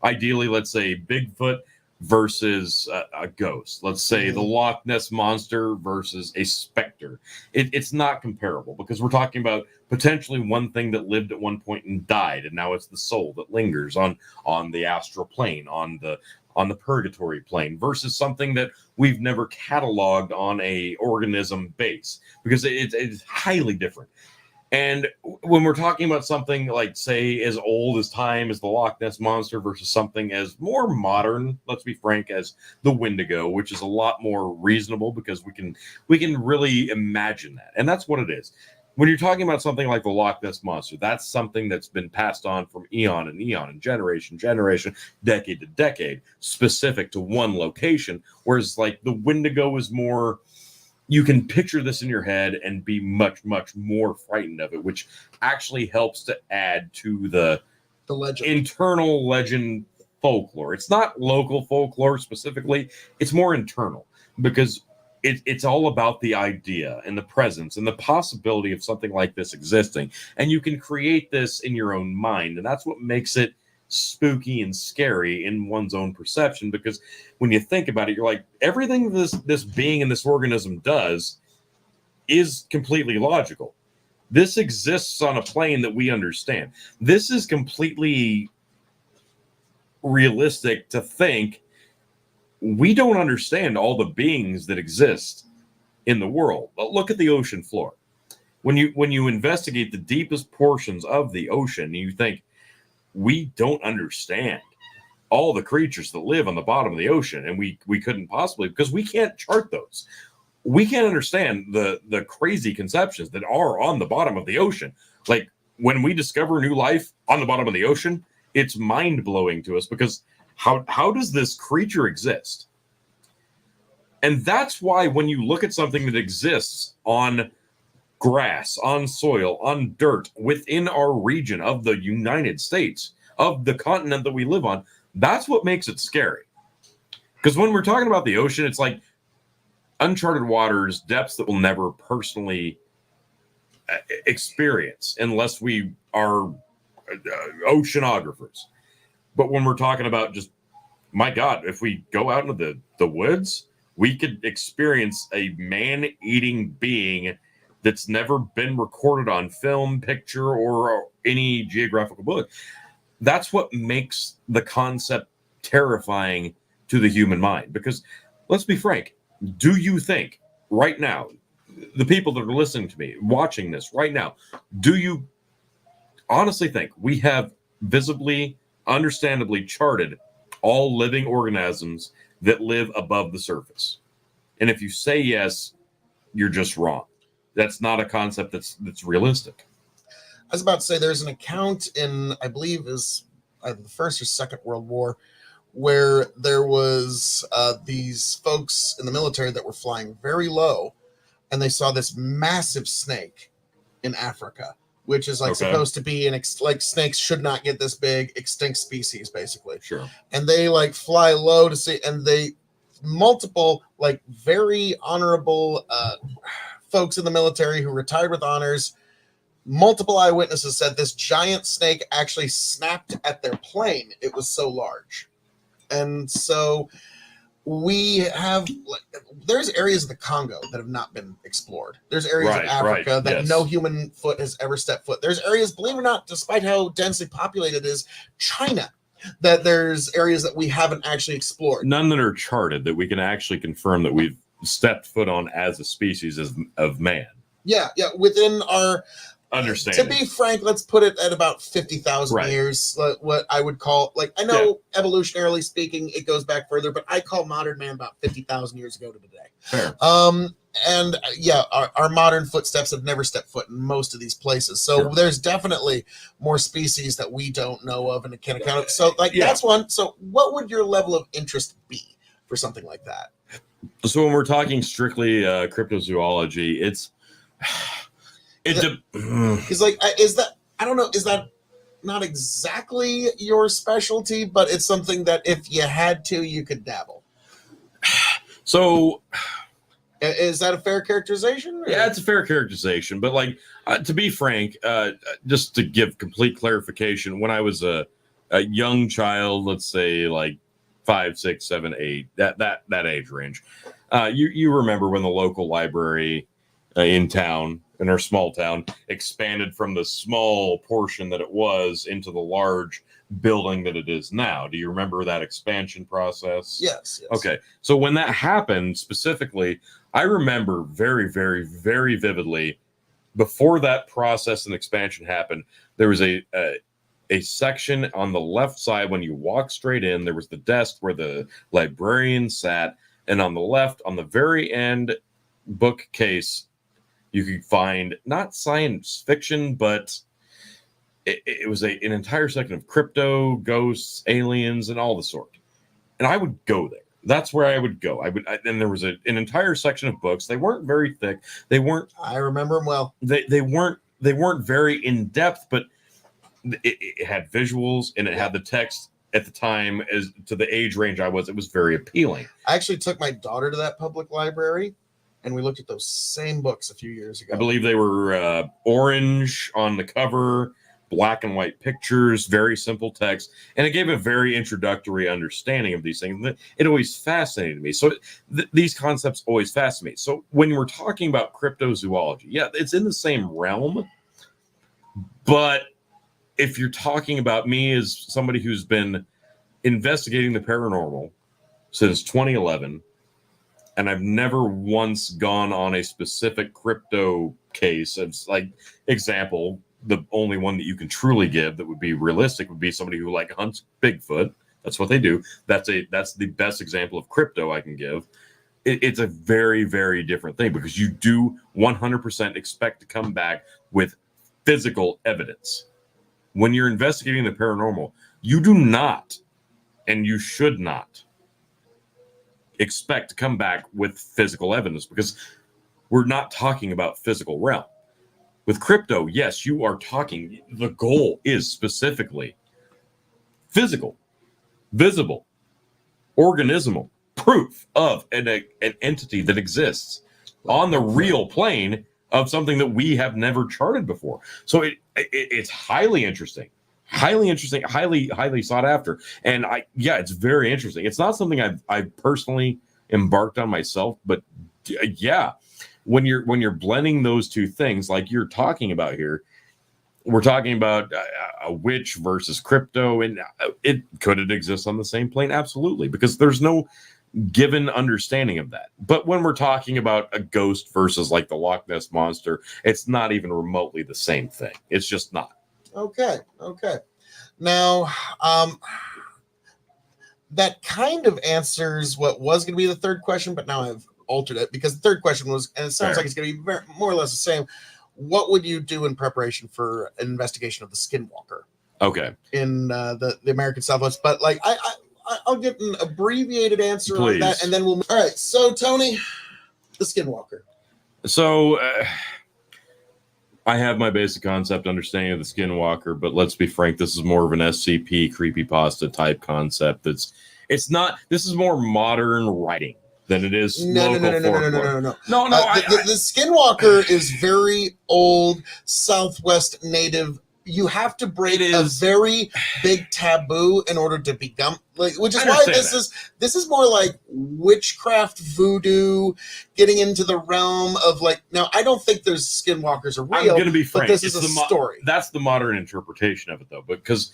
ideally, let's say Bigfoot versus a ghost. Let's say the Loch Ness Monster versus a specter. It's not comparable, because we're talking about potentially one thing that lived at one point and died, and now it's the soul that lingers on the astral plane, on the purgatory plane, versus something that we've never cataloged on a organism base, because it's highly different. And when we're talking about something like, say, as old as time as the Loch Ness Monster versus something as more modern, let's be frank, as the Wendigo, which is a lot more reasonable, because we can really imagine that. And that's what it is. When you're talking about something like the Loch Ness Monster, that's something that's been passed on from eon and generation, decade to decade, specific to one location. Whereas like the Wendigo is more, you can picture this in your head and be much, much more frightened of it, which actually helps to add to the legend, internal legend folklore. It's not local folklore specifically, it's more internal, because it's all about the idea and the presence and the possibility of something like this existing. And you can create this in your own mind. And that's what makes it spooky and scary in one's own perception, because when you think about it, you're like, everything this being in this organism does is completely logical. This exists on a plane that we understand. This is completely realistic to think. We don't understand all the beings that exist in the world. But look at the ocean floor. When you investigate the deepest portions of the ocean, you think, we don't understand all the creatures that live on the bottom of the ocean, and we couldn't possibly, because we can't chart those. We can't understand the crazy conceptions that are on the bottom of the ocean. Like when we discover new life on the bottom of the ocean, it's mind-blowing to us, because how does this creature exist? And that's why when you look at something that exists on grass, on soil, on dirt, within our region of the United States, of the continent that we live on, that's what makes it scary. Because when we're talking about the ocean, it's like uncharted waters, depths that we'll never personally experience unless we are oceanographers. But when we're talking about just, my God, if we go out into the woods, we could experience a man-eating being that's never been recorded on film, picture, or any geographical book. That's what makes the concept terrifying to the human mind. Because let's be frank, do you think right now, the people that are listening to me, watching this right now, do you honestly think we have visibly, understandably charted all living organisms that live above the surface? And if you say yes, you're just wrong. That's not a concept that's realistic. I was about to say, there's an account in, I believe, is either the First or Second World War, where there was these folks in the military that were flying very low, and they saw this massive snake in Africa, which is like supposed to be like snakes should not get this big, extinct species, basically. Sure. And they like fly low to see, and they multiple like very honorable folks in the military who retired with honors. Multiple eyewitnesses said this giant snake actually snapped at their plane. It was so large. And so we have there's areas of the Congo that have not been explored. There's areas of Africa that no human foot has ever stepped foot. There's areas, believe it or not, despite how densely populated it is, China, that there's areas that we haven't actually explored. None that are charted that we can actually confirm that we've stepped foot on as a species of man. Yeah, within our understanding. To be frank, let's put it at about 50,000 years. What I would call, I know evolutionarily speaking, it goes back further, but I call modern man about 50,000 years ago to today. Fair. And our modern footsteps have never stepped foot in most of these places. So there's definitely more species that we don't know of and can account of. So that's one. So what would your level of interest be for something like that? So when we're talking strictly cryptozoology, it's is that, I don't know, is that not exactly your specialty, but it's something that if you had to, you could dabble. So is that a fair characterization? Or? Yeah, it's a fair characterization. But to be frank, just to give complete clarification, when I was a young child, let's say 5, 6, 7, 8, that age range, you remember when the local library in our small town expanded from the small portion that it was into the large building that it is now. Do you remember that expansion process? Yes. Okay. So when that happened specifically, I remember very, very, very vividly before that process and expansion happened, there was a section on the left side. When you walk straight in, there was the desk where the librarian sat. And on the left, on the very end bookcase, you could find not science fiction, but it was an entire section of crypto, ghosts, aliens, and all the sort. And I would go there. That's where I would go. And there was an entire section of books. They weren't very thick. They weren't. I remember them well. They weren't very in depth, but it had visuals and it had the text at the time as to the age range I was. It was very appealing. I actually took my daughter to that public library, and we looked at those same books a few years ago. I believe they were orange on the cover, black and white pictures, very simple text, and it gave a very introductory understanding of these things. It always fascinated me. So these concepts always fascinate me. So when we're talking about cryptozoology, yeah, it's in the same realm. But if you're talking about me as somebody who's been investigating the paranormal since 2011, and I've never once gone on a specific crypto case, it's example, the only one that you can truly give that would be realistic would be somebody who hunts Bigfoot. That's what they do. That's the best example of crypto I can give. It's a very, very different thing because you do 100% expect to come back with physical evidence. When you're investigating the paranormal, you do not, and you should not, expect to come back with physical evidence because we're not talking about physical realm. With crypto, yes, you are talking, the goal is specifically physical, visible, organismal, proof of an entity that exists on the real plane of something that we have never charted before. So it's highly interesting, highly sought after. And it's very interesting. It's not something I've personally embarked on myself, but yeah, when you're blending those two things like you're talking about here, we're talking about a witch versus crypto, and could it exist on the same plane? Absolutely, because there's no given understanding of that. But when we're talking about a ghost versus the Loch Ness Monster, it's not even remotely the same thing. It's just not. Okay. Now, that kind of answers what was going to be the third question, but now I've altered it because the third question was, and it sounds like it's going to be more or less the same. What would you do in preparation for an investigation of the Skinwalker? Okay. In the American Southwest, but I'll get an abbreviated answer on that, and then we'll. All right, so Tony, the Skinwalker. So I have my basic concept understanding of the Skinwalker, but let's be frank, this is more of an SCP creepypasta type concept. It's not. This is more modern writing than it is local folklore. No. The Skinwalker is very old Southwest native you have to break a very big taboo in order to become which is why this is more like witchcraft, voodoo, getting into the realm of now I don't think there's skinwalkers are real. I'm gonna be frank, but this is a story. That's the modern interpretation of it though, because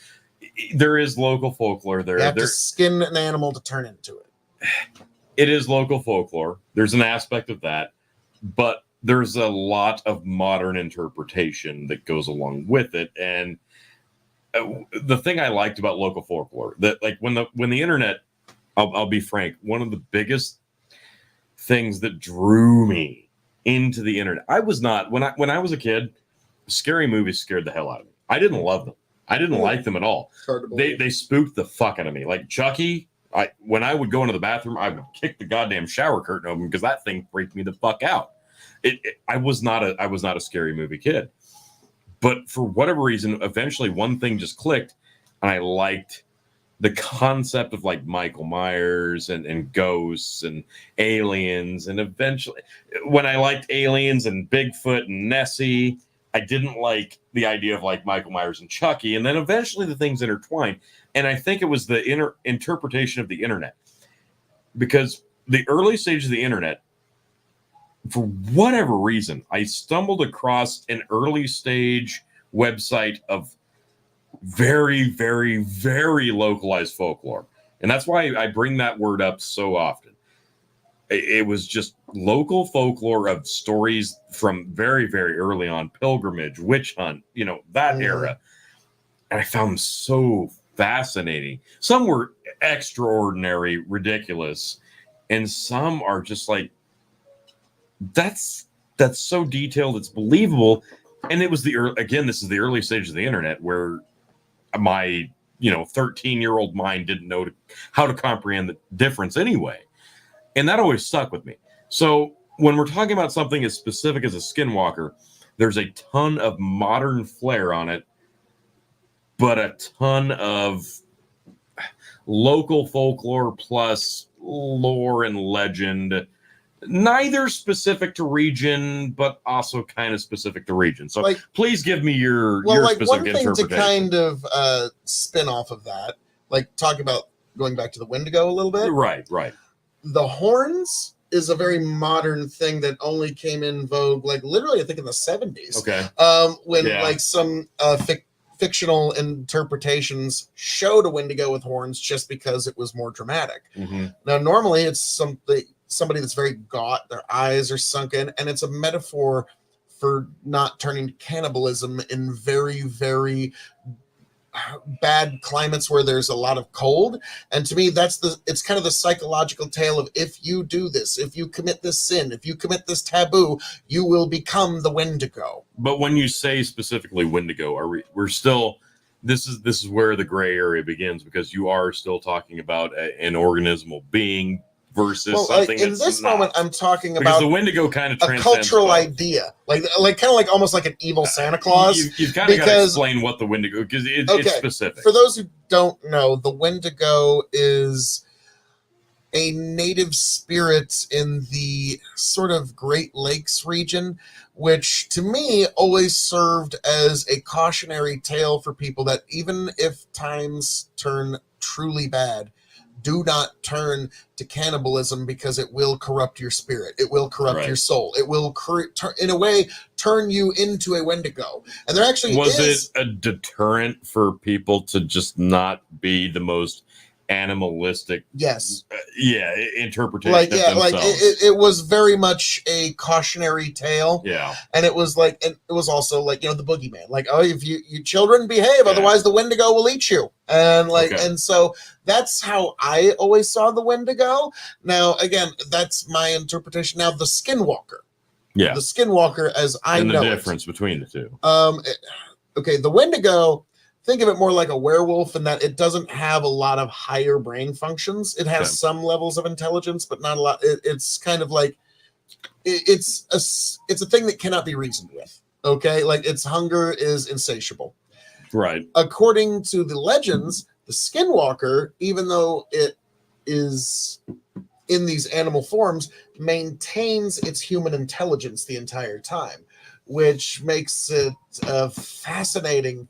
there is local folklore there. You have to skin an animal to turn into it. It is local folklore. There's an aspect of that, but there's a lot of modern interpretation that goes along with it. And the thing I liked about local folklore, that when the internet, I'll be frank, one of the biggest things that drew me into the internet, I was not, when I was a kid, scary movies scared the hell out of me. I didn't love them. I didn't like them at all. They spooked the fuck out of me. Like Chucky, when I would go into the bathroom, I would kick the goddamn shower curtain open because that thing freaked me the fuck out. I was not a scary movie kid, but for whatever reason, eventually one thing just clicked, and I liked the concept of Michael Myers and ghosts and aliens. And eventually, when I liked aliens and Bigfoot and Nessie, I didn't like the idea of Michael Myers and Chucky. And then eventually the things intertwined, and I think it was the interpretation of the internet, because the early stage of the internet, for whatever reason, I stumbled across an early stage website of very, very, very localized folklore. And that's why I bring that word up so often. It was just local folklore of stories from very, very early on, pilgrimage, witch hunt, that era. And I found them so fascinating. Some were extraordinary, ridiculous, and some are just that's so detailed, it's believable. And it was this is the early stage of the internet, where my 13-year-old mind didn't know how to comprehend the difference anyway, and that always stuck with me. So when we're talking about something as specific as a skinwalker, there's a ton of modern flair on it, but a ton of local folklore plus lore and legend, neither specific to region, but also kind of specific to region. So please give me your specific one thing interpretation. To kind of spin off of that, talk about going back to the Wendigo a little bit. Right. The horns is a very modern thing that only came in vogue, literally, I think in the 70s. Okay. When some fictional interpretations showed a Wendigo with horns just because it was more dramatic. Mm-hmm. Now, normally it's somebody that's very gaunt, their eyes are sunken, and it's a metaphor for not turning to cannibalism in very, very bad climates where there's a lot of cold. And to me, it's kind of the psychological tale of, if you do this, if you commit this sin, if you commit this taboo, you will become the Wendigo. But when you say specifically Wendigo, we're still, this is where the gray area begins, because you are still talking about an organismal being versus something in this moment, I'm talking about the Wendigo kind of a cultural idea, kind of almost like an evil Santa Claus. You've kind of got to explain what the Wendigo, because it's specific. For those who don't know, the Wendigo is a native spirit in the sort of Great Lakes region, which to me always served as a cautionary tale for people that even if times turn truly bad, do not turn to cannibalism, because it will corrupt your spirit. It will corrupt your soul. It will, in a way, turn you into a Wendigo. And there actually was it a deterrent for people to just not be the most animalistic? Yes. Interpretation of themselves. It was very much a cautionary tale. Yeah. And it was and it was also the boogeyman. If you children behave, otherwise the Wendigo will eat you. And and so that's how I always saw the Wendigo. Now, again, that's my interpretation. Now, the Skinwalker. Yeah. The Skinwalker, as I know, the difference between the two. The Wendigo, think of it more like a werewolf in that it doesn't have a lot of higher brain functions. It has some levels of intelligence, but not a lot. It's kind of it's a thing that cannot be reasoned with. Okay, its hunger is insatiable. Right. According to the legends, the Skinwalker, even though it is in these animal forms, maintains its human intelligence the entire time. which makes it a fascinating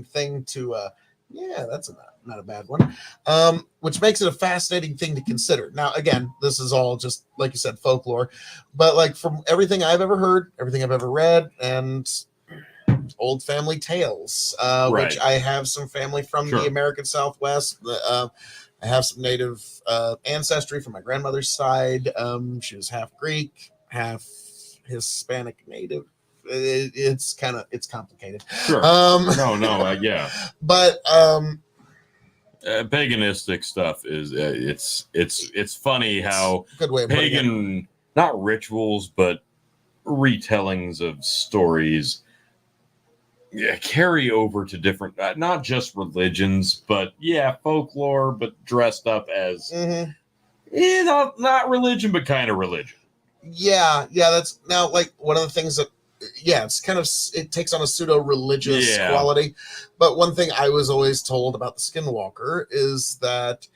thing to that's not a bad one. Which makes it a fascinating thing to consider. Now, again, this is all just like you said, folklore, but like from everything I've ever heard, everything I've ever read, and old family tales, which I have some family from the American Southwest. I have some native ancestry from my grandmother's side. She was half Greek, half Hispanic native. It's complicated. Sure. Yeah. But paganistic stuff is it's funny how good way of pagan, not rituals, but retellings of stories carry over to different, not just religions, but folklore, but dressed up as not religion, but kind of religion. Yeah, that's now like one of the things that it's kind of, it takes on a pseudo-religious quality. But one thing I was always told about the Skinwalker is that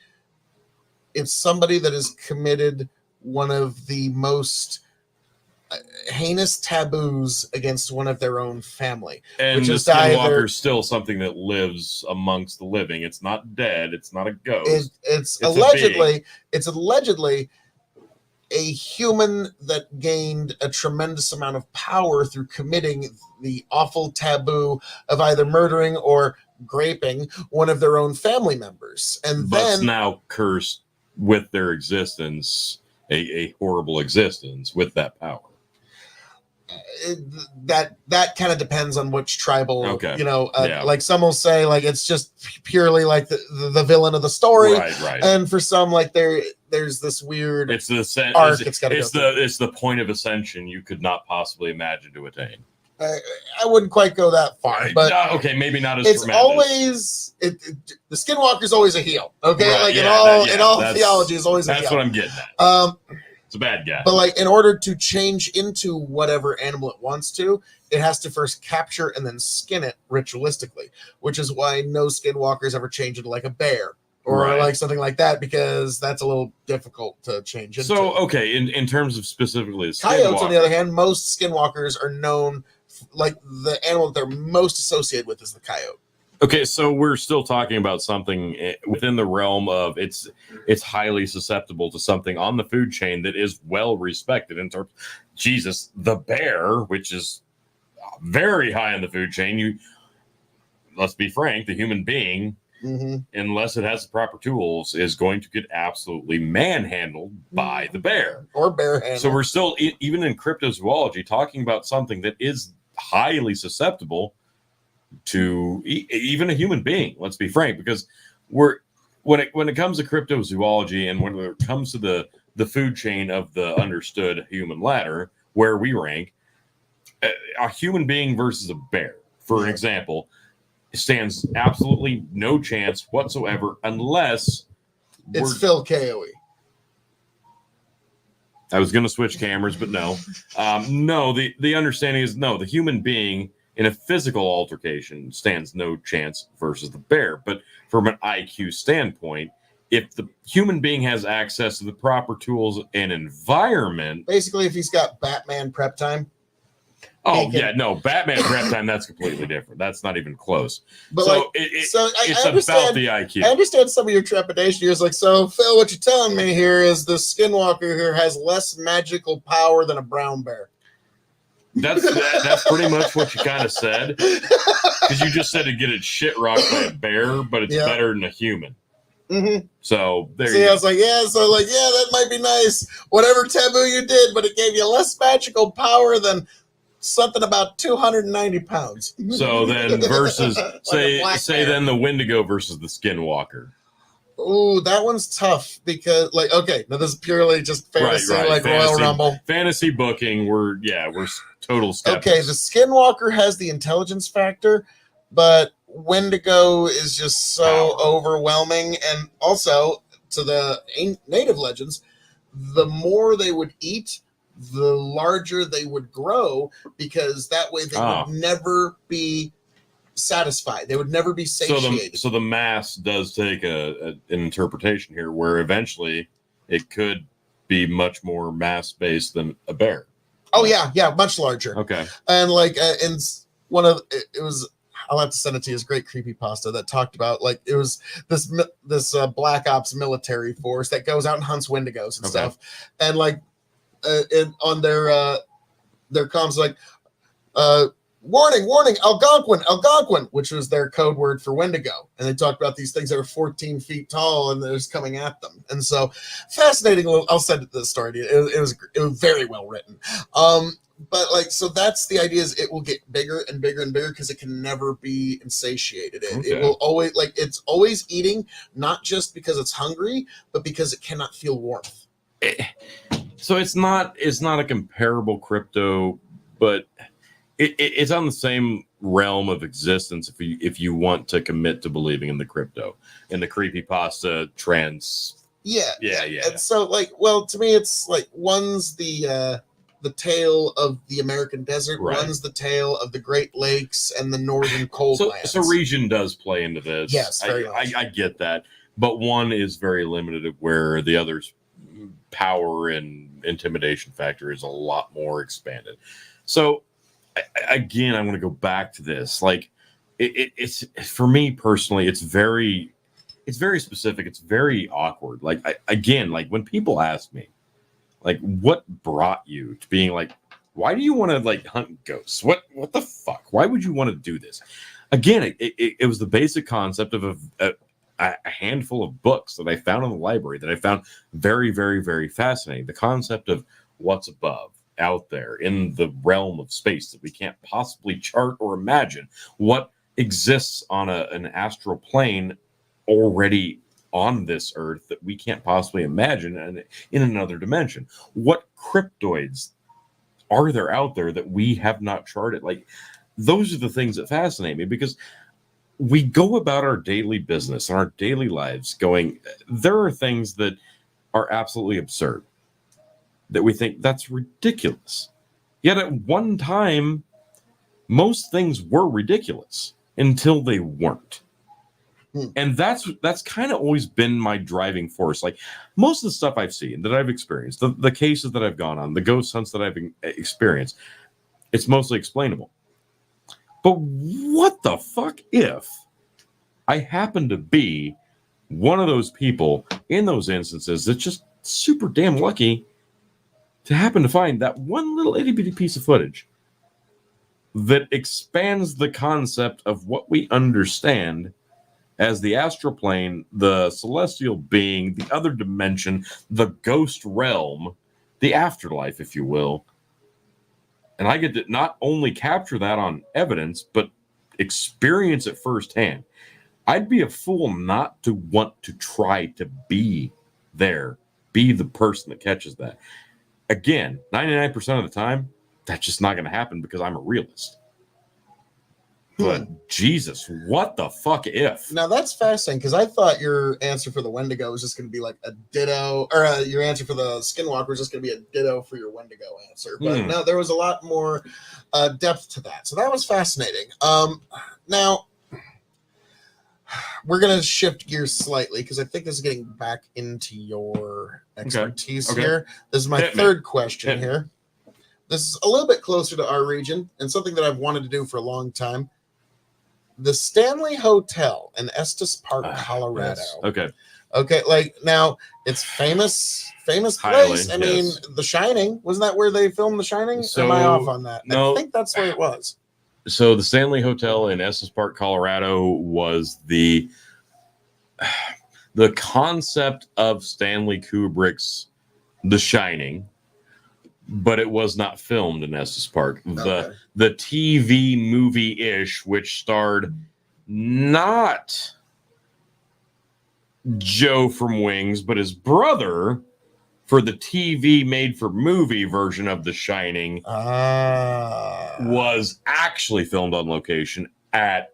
it's somebody that has committed one of the most heinous taboos against one of their own family, and which the is Skinwalker is still something that lives amongst the living. It's not dead. It's not a ghost. It's allegedly a human that gained a tremendous amount of power through committing the awful taboo of either murdering or graping one of their own family members, and then now cursed with their existence, a horrible existence with that power. That kind of depends on which tribal, like some will say like it's just purely like the villain of the story, right. And for some, like there's this weird arc. It's the point of ascension you could not possibly imagine to attain. I wouldn't quite go that far, but maybe not as. It's tremendous. Always the Skinwalker is always a heel, okay? In all theology is always a heel. That's what I'm getting at. It's a bad guy. But like in order to change into whatever animal it wants to, it has to first capture and then skin it ritualistically, which is why no Skinwalkers ever change into like a bear or like something like that, because that's a little difficult to change into. So in terms of specifically the coyotes, on the other hand, most Skinwalkers are known like the animal that they're most associated with is the coyote. Okay, so we're still talking about something within the realm of it's highly susceptible to something on the food chain that is well respected in terms. Jesus, the bear, which is very high in the food chain. Let's be frank, the human being, unless it has the proper tools, is going to get absolutely manhandled by the bear or bear. So we're still even in cryptozoology talking about something that is highly susceptible to even a human being. Let's be frank, because when it comes to cryptozoology and when it comes to the food chain of the understood human ladder, where we rank, a human being versus a bear, for example, stands absolutely no chance whatsoever unless it's Phil K.O.E. I was going to switch cameras, but no. No, the understanding is no, the human being in a physical altercation stands no chance versus the bear. But from an IQ standpoint, if the human being has access to the proper tools and environment... Basically, if he's got Batman prep time. Batman prep time, that's completely different. That's not even close. But so it's about the IQ. I understand some of your trepidation. You're like, so Phil, what you're telling me here is the Skinwalker here has less magical power than a brown bear. That's pretty much what you kind of said, because you just said to get it shit rocked by a bear, but it's better than a human. So there you go. I was like, that might be nice. Whatever taboo you did, but it gave you less magical power than something about 290 pounds. So then versus say then the Wendigo versus the Skinwalker. Ooh, that one's tough because now this is purely just fantasy, Royal Rumble. Fantasy booking, we're total skeptics. Okay, the Skinwalker has the intelligence factor, but Wendigo is just so overwhelming. And also, to the native legends, the more they would eat, the larger they would grow, because that way they would never be satisfied. They would never be satiated. So the mass does take an interpretation here, where eventually it could be much more mass based than a bear. Oh yeah, much larger. Okay. And like in one of it was. I'll have to send it to you. It's a great creepypasta that talked about like it was this Black Ops military force that goes out and hunts Wendigos and stuff, and like on their comms like warning Algonquin, which was their code word for Wendigo, and they talked about these things that were 14 feet tall and they're just coming at them, and so fascinating. I'll send the story to you. It was very well written. But like, so that's the idea, is it will get bigger and bigger and bigger because it can never be insatiated. It will always, like, it's always eating, not just because it's hungry, but because it cannot feel warmth. So it's not a comparable crypto, but it's on the same realm of existence if you want to commit to believing in the crypto, in the creepypasta trans. Yeah. And so like, well, to me, it's like one's the tale of the American desert, one's the tale of the Great Lakes and the northern cold lands. So region does play into this. Yes, very much. I get that, but one is very limited, where the other's power and intimidation factor is a lot more expanded. So again, I'm going to go back to this. Like, it's for me personally, it's very specific. It's very awkward. Like, like when people ask me, like, what brought you to being like, why do you want to like hunt ghosts? What the fuck? Why would you want to do this? Again, it was the basic concept of a handful of books that I found in the library that I found very, very, very fascinating. The concept of what's above, out there in the realm of space that we can't possibly chart or imagine, what exists on an astral plane already on this earth that we can't possibly imagine, and in another dimension. What cryptoids are there out there that we have not charted? Like, those are the things that fascinate me, because we go about our daily business and our daily lives going, there are things that are absolutely absurd, that we think that's ridiculous. Yet at one time, most things were ridiculous until they weren't. And that's kind of always been my driving force. Like, most of the stuff I've seen, that I've experienced, the cases that I've gone on, the ghost hunts that I've experienced, it's mostly explainable. But what the fuck if I happen to be one of those people in those instances that's just super damn lucky to happen to find that one little itty bitty piece of footage that expands the concept of what we understand as the astral plane, the celestial being, the other dimension, the ghost realm, the afterlife, if you will. And I get to not only capture that on evidence, but experience it firsthand. I'd be a fool not to want to try to be there, be the person that catches that. Again, 99% of the time, that's just not going to happen because I'm a realist. But Jesus, what the fuck if? Now that's fascinating, because I thought your answer for the Wendigo was just going to be like a ditto, or your answer for the Skinwalker was just going to be a ditto for your Wendigo answer. But no, there was a lot more depth to that. So that was fascinating. Now, we're going to shift gears slightly, because I think this is getting back into your expertise here. This is my third question here. This is a little bit closer to our region and something that I've wanted to do for a long time. The Stanley Hotel in Estes Park, Colorado. Yes. Okay. Like, now it's famous place. Highly, I mean, The Shining, wasn't that where they filmed The Shining? So, am I off on that? No, I think that's where it was. So the Stanley Hotel in Estes Park, Colorado was the concept of Stanley Kubrick's The Shining, but it was not filmed in Estes Park. The TV movie-ish, which starred not Joe from Wings, but his brother, for the TV made-for-movie version of The Shining, was actually filmed on location at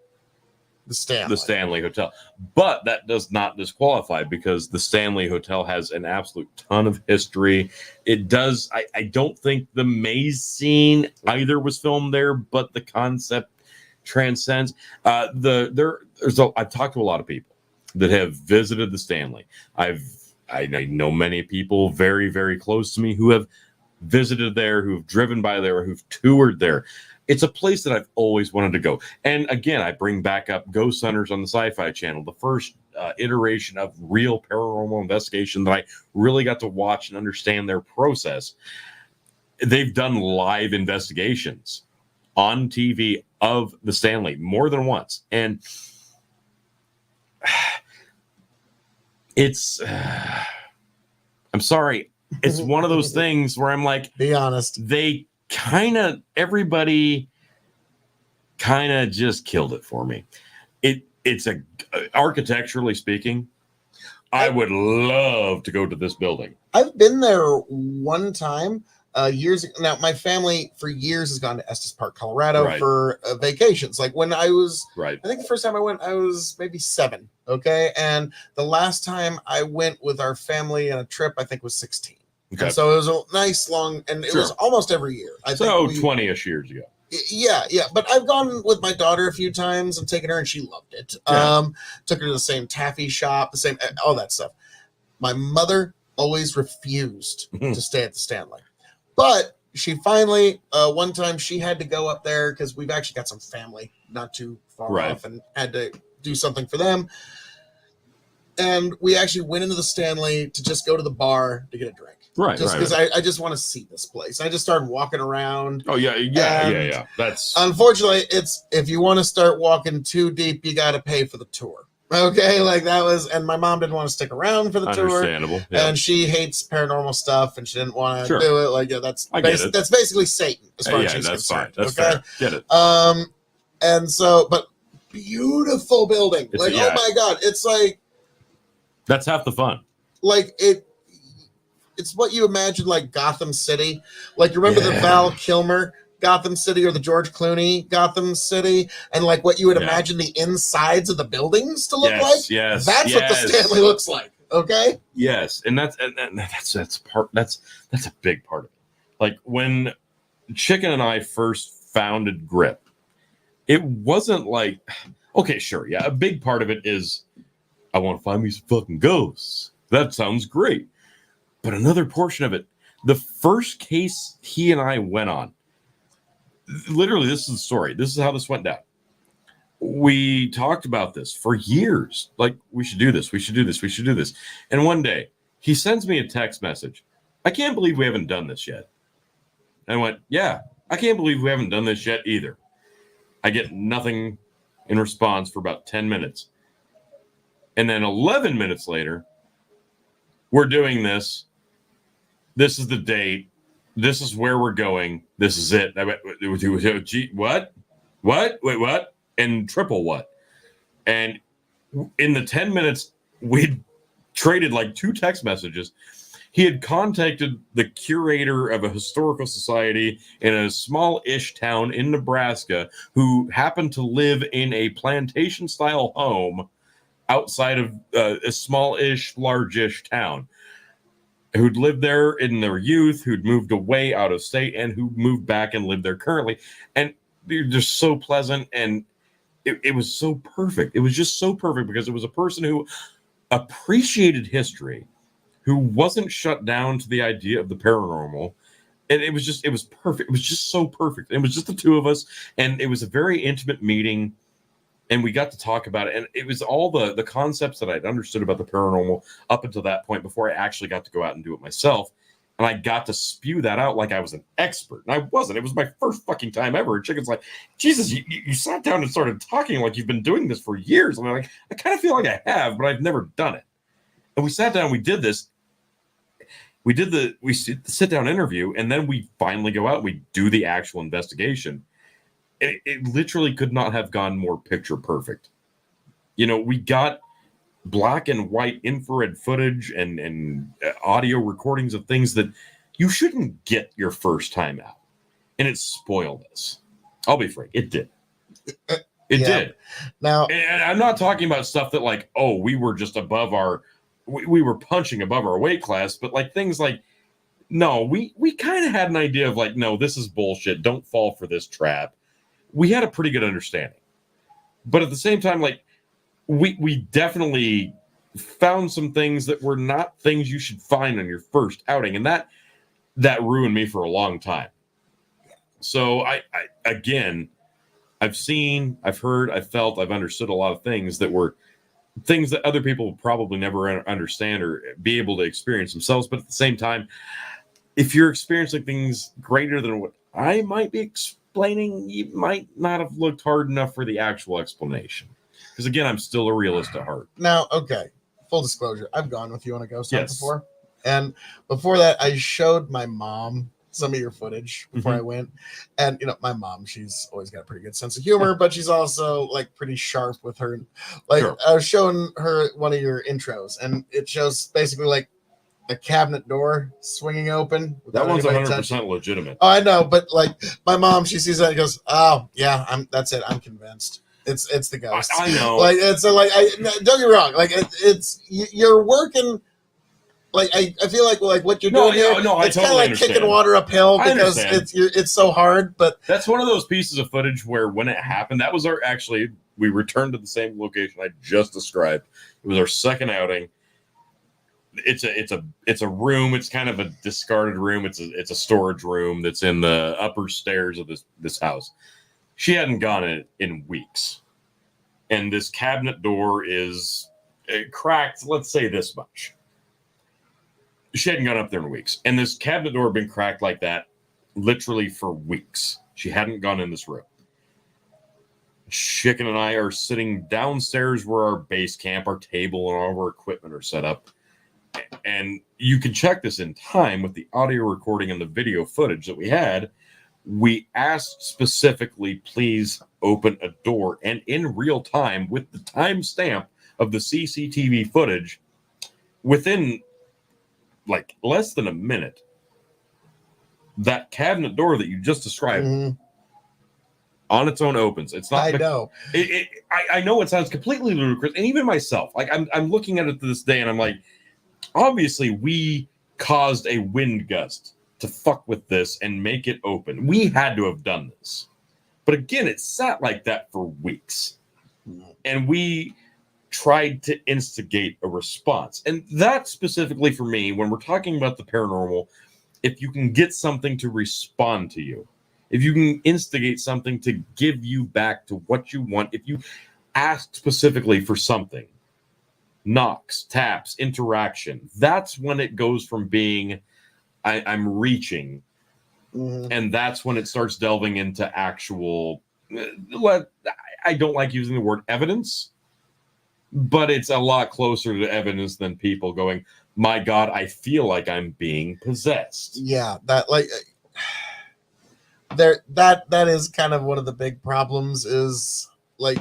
the Stanley Hotel. But that does not disqualify, because the Stanley Hotel has an absolute ton of history. It does. I don't think the maze scene either was filmed there, but the concept transcends. I've talked to a lot of people that have visited the Stanley. I know many people very, very close to me who have visited there, who've driven by there, who've toured there. It's a place that I've always wanted to go. And again, I bring back up Ghost Hunters on the Sci-Fi Channel, the first iteration of real paranormal investigation that I really got to watch and understand their process. They've done live investigations on TV of the Stanley more than once. And it's, I'm sorry, it's one of those things where I'm like, be honest. Everybody kind of just killed it for me. It's architecturally speaking, I would love to go to this building. I've been there one time years ago. Now, my family for years has gone to Estes Park, Colorado for vacations. Like when I was, I think the first time I went, I was maybe 7. Okay. And the last time I went with our family on a trip, I think was 16. Okay. And so it was a nice long, and it was almost every year. I think 20-ish years ago. Yeah. But I've gone with my daughter a few times and taken her, and she loved it. Took her to the same taffy shop, the same, all that stuff. My mother always refused to stay at the Stanley. But she finally, one time she had to go up there because we've actually got some family not too far off and had to do something for them. And we actually went into the Stanley to just go to the bar to get a drink. Just because I just want to see this place. I just started walking around. Oh, yeah. That's unfortunately, it's if you want to start walking too deep, you got to pay for the tour. Okay, like that was, and my mom didn't want to stick around for the tour. Understandable. Yeah. And she hates paranormal stuff, and she didn't want to do it. Like, that's basically Satan as far as she's concerned. Fine. That's fair. Get it. And so, but beautiful building. Oh my God, it's like that's half the fun. Like it's what you imagine, like Gotham City. Like you remember the Val Kilmer Gotham City or the George Clooney Gotham City, and like what you would imagine the insides of the buildings to look like. Yes, that's what the Stanley looks like. Okay. Yes, and that's a big part of it. Like when Chicken and I first founded Grip, it wasn't like, okay, sure, yeah, a big part of it is I want to find me some fucking ghosts. That sounds great. But another portion of it, the first case he and I went on, literally, this is the story. This is how this went down. We talked about this for years. Like, we should do this. We should do this. We should do this. And one day, he sends me a text message. I can't believe we haven't done this yet. And I went, yeah, I can't believe we haven't done this yet either. I get nothing in response for about 10 minutes. And then 11 minutes later, we're doing this. This is the date. This is where we're going. This is it. I went, what? What? Wait, what? And triple what? And in the 10 minutes, we traded like 2 text messages. He had contacted the curator of a historical society in a small-ish town in Nebraska who happened to live in a plantation-style home outside of a small-ish, large-ish town, who'd lived there in their youth, who'd moved away out of state, and who moved back and lived there currently. And they're just so pleasant, and it was so perfect. It was just so perfect because it was a person who appreciated history, who wasn't shut down to the idea of the paranormal. And it was perfect. It was just so perfect. It was just the two of us, and it was a very intimate meeting. And we got to talk about it. And it was all the concepts that I'd understood about the paranormal up until that point before I actually got to go out and do it myself. And I got to spew that out like I was an expert. And I wasn't. It was my first fucking time ever. And Chicken's like, Jesus, you sat down and started talking like you've been doing this for years. And I'm like, I kind of feel like I have, but I've never done it. And we sat down, we did this. We did the sit-down interview, and then we finally go out, we do the actual investigation. It literally could not have gone more picture perfect. You know, we got black and white infrared footage and audio recordings of things that you shouldn't get your first time out. And it spoiled us. I'll be frank, it did. It did. Now, and I'm not talking about stuff that like, oh, we were just above our, we were punching above our weight class, but like things like, no, we kind of had an idea of like, no, this is bullshit. Don't fall for this trap. We had a pretty good understanding. But at the same time, like, we definitely found some things that were not things you should find on your first outing. And that that ruined me for a long time. So again, I've seen, I've heard, I've felt, I've understood a lot of things that were things that other people would probably never understand or be able to experience themselves. But at the same time, if you're experiencing things greater than what I might be explaining, you might not have looked hard enough for the actual explanation. Because again, I'm still a realist at heart. Now, okay, full disclosure, I've gone with you on a ghost hunt before. And before that, I showed my mom some of your footage before I went. And, you know, my mom, she's always got a pretty good sense of humor, but she's also like pretty sharp with her. Like I was showing her one of your intros, and it shows basically like a cabinet door swinging open. That one's 100% legitimate. Oh, I know, but like my mom, she sees that and goes, "Oh yeah, that's it. I'm convinced. It's the ghost." I know. Like it's like don't get me wrong. Like it's you're working. Like I feel like what you're doing here. No, it's I totally kind of like understand. kicking water uphill because it's so hard. But that's one of those pieces of footage where when it happened, that was we returned to the same location I just described. It was our second outing. It's a room. It's kind of a discarded room. It's a storage room that's in the upper stairs of this house. She hadn't gone in weeks, and this cabinet door is cracked. Let's say this much. She hadn't gone up there in weeks, and this cabinet door had been cracked like that literally for weeks. She hadn't gone in this room. Chicken and I are sitting downstairs where our base camp, our table, and all of our equipment are set up. And you can check this in time with the audio recording and the video footage that we had. We asked specifically, please open a door. And in real time, with the timestamp of the CCTV footage, within like less than a minute, that cabinet door that you just described on its own opens. It's not. I know. I know it sounds completely ludicrous, and even myself, like I'm looking at it to this day, and I'm like, obviously, we caused a wind gust to fuck with this and make it open. We had to have done this, but again, it sat like that for weeks, and we tried to instigate a response. And that specifically for me, when we're talking about the paranormal, if you can get something to respond to you, if you can instigate something to give you back to what you want, if you ask specifically for something, knocks, taps, interaction, that's when it goes from being I'm reaching, and that's when it starts delving into actual, I don't like using the word evidence, but it's a lot closer to evidence than people going, my God, I feel like I'm being possessed. Yeah, that like that is kind of one of the big problems is like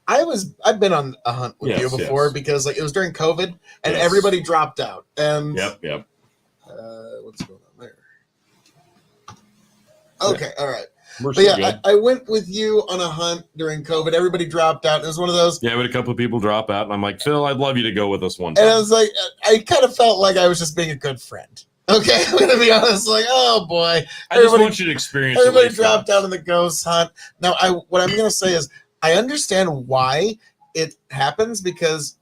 I've been on a hunt with you before because like it was during COVID and everybody dropped out. And yep. What's going on there? Okay, all right. But yeah, I went with you on a hunt during COVID. Everybody dropped out. It was one of those. Yeah, we had a couple of people drop out, and I'm like, Phil, I'd love you to go with us one time. And I was like, I kind of felt like I was just being a good friend. Okay, I'm gonna be honest. Like, oh boy, I just want you to experience. Everybody dropped out on the ghost hunt. Now, what I'm gonna say is, I understand why it happens because,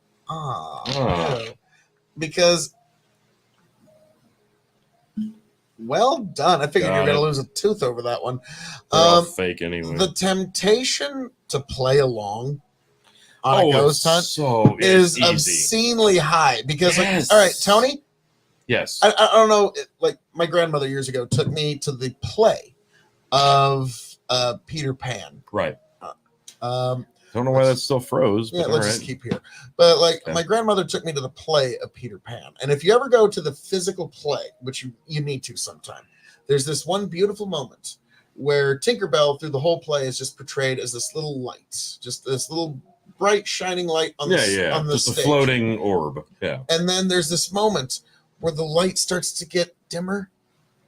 because. Well done. I figured you were going to lose a tooth over that one. Fake anyway. The temptation to play along on a ghost hunt is easy. Obscenely high because, like, all right, Tony. Yes. I don't know. Like my grandmother years ago took me to the play of Peter Pan. Right. Don't know why that still froze. Yeah, let's just keep here. But like my grandmother took me to the play of Peter Pan. And if you ever go to the physical play, which you need to sometime, there's this one beautiful moment where Tinkerbell through the whole play is just portrayed as this little light, just this little bright shining light on on the just stage. A floating orb. Yeah. And then there's this moment where the light starts to get dimmer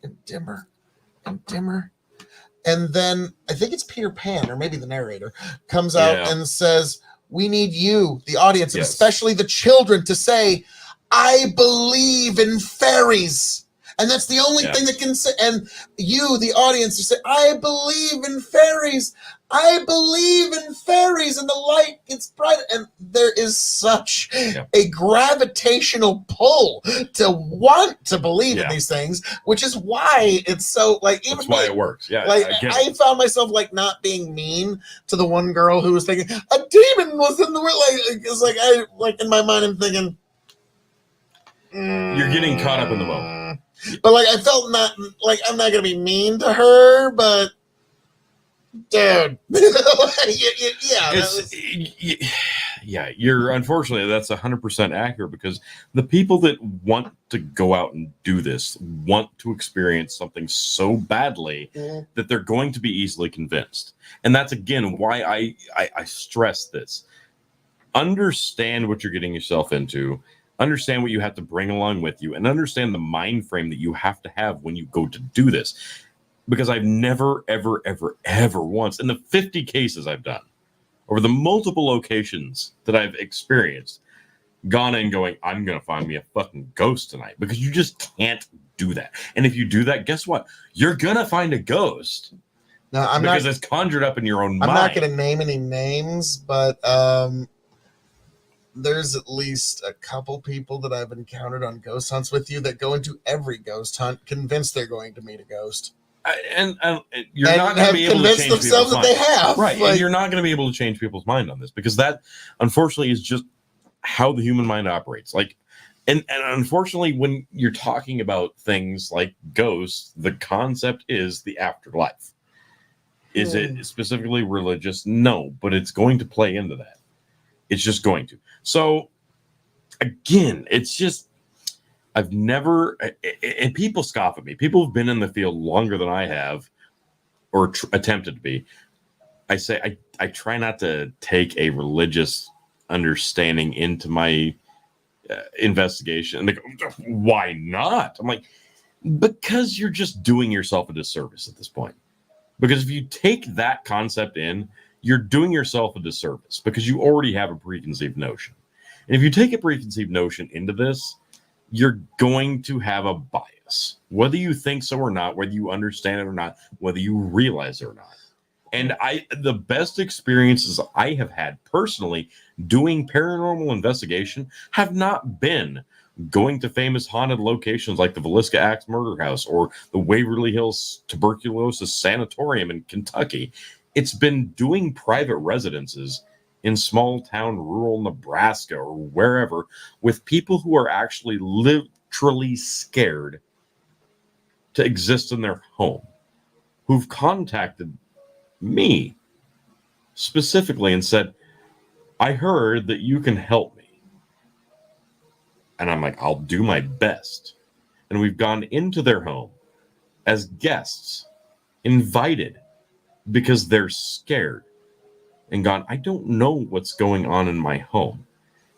and dimmer and dimmer. And then I think it's Peter Pan or maybe the narrator comes out and says, we need you, the audience, and especially the children to say, I believe in fairies. And that's the only thing that can say, and you, the audience, to say, I believe in fairies. I believe in fairies. And the light gets bright. And there is such a gravitational pull to want to believe in these things, which is why it's so like. Even that's why it works. Yeah, like I found myself like not being mean to the one girl who was thinking a demon was in the world. Like it's like I like in my mind I'm thinking. You're getting caught up in the moment. But like I felt not like I'm not gonna be mean to her, but dude, you're unfortunately that's 100% accurate because the people that want to go out and do this want to experience something so badly that they're going to be easily convinced, and that's again why I stress this. Understand what you're getting yourself into. Understand what you have to bring along with you, and understand the mind frame that you have to have when you go to do this. Because I've never, ever, ever, ever once, in the 50 cases I've done, over the multiple locations that I've experienced, gone in going, I'm going to find me a fucking ghost tonight. Because you just can't do that. And if you do that, guess what? You're going to find a ghost. No, because it's conjured up in your own mind. I'm not going to name any names, but there's at least a couple people that I've encountered on ghost hunts with you that go into every ghost hunt convinced they're going to meet a ghost. And you're not going to be able to change themselves people's that mind. they have. Right. Like, and you're not going to be able to change people's mind on this because that, unfortunately, is just how the human mind operates. Like, and unfortunately, when you're talking about things like ghosts, the concept is the afterlife. Is it specifically religious? No, but it's going to play into that. It's just going to. So, again, it's just, I've never, and people scoff at me. People have been in the field longer than I have, or attempted to be. I say, I try not to take a religious understanding into my investigation. And they go, why not? I'm like, because you're just doing yourself a disservice at this point. Because if you take that concept in, you're doing yourself a disservice because you already have a preconceived notion. And if you take a preconceived notion into this, you're going to have a bias, whether you think so or not, whether you understand it or not, whether you realize it or not. And the best experiences I have had personally doing paranormal investigation have not been going to famous haunted locations like the Villisca Axe Murder House or the Waverly Hills Tuberculosis Sanatorium in Kentucky. It's been doing private residences in small town rural Nebraska or wherever with people who are actually literally scared to exist in their home, who've contacted me specifically and said, I heard that you can help me. And I'm like, I'll do my best. And we've gone into their home as guests, invited because they're scared, and gone, I don't know what's going on in my home.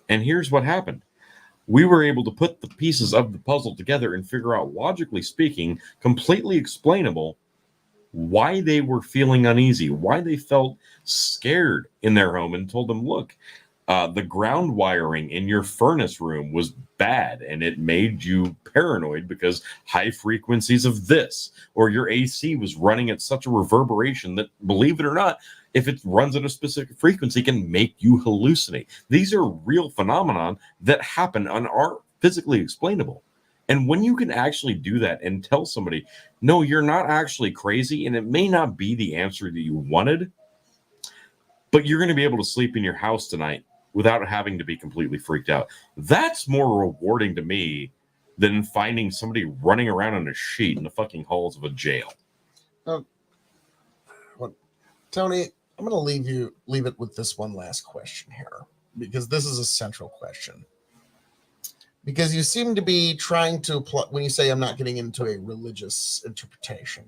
And here's what happened. We were able to put the pieces of the puzzle together and figure out, logically speaking, completely explainable, why they were feeling uneasy, why they felt scared in their home, and told them, look, the ground wiring in your furnace room was bad and it made you paranoid because high frequencies of this, or your AC was running at such a reverberation that, believe it or not, if it runs at a specific frequency, can make you hallucinate. These are real phenomenon that happen and are physically explainable. And when you can actually do that and tell somebody, no, you're not actually crazy, and it may not be the answer that you wanted, but you're going to be able to sleep in your house tonight without having to be completely freaked out. That's more rewarding to me than finding somebody running around on a sheet in the fucking halls of a jail. Tony, I'm going to leave it with this one last question here, because this is a central question. Because you seem to be trying to apply, when you say I'm not getting into a religious interpretation,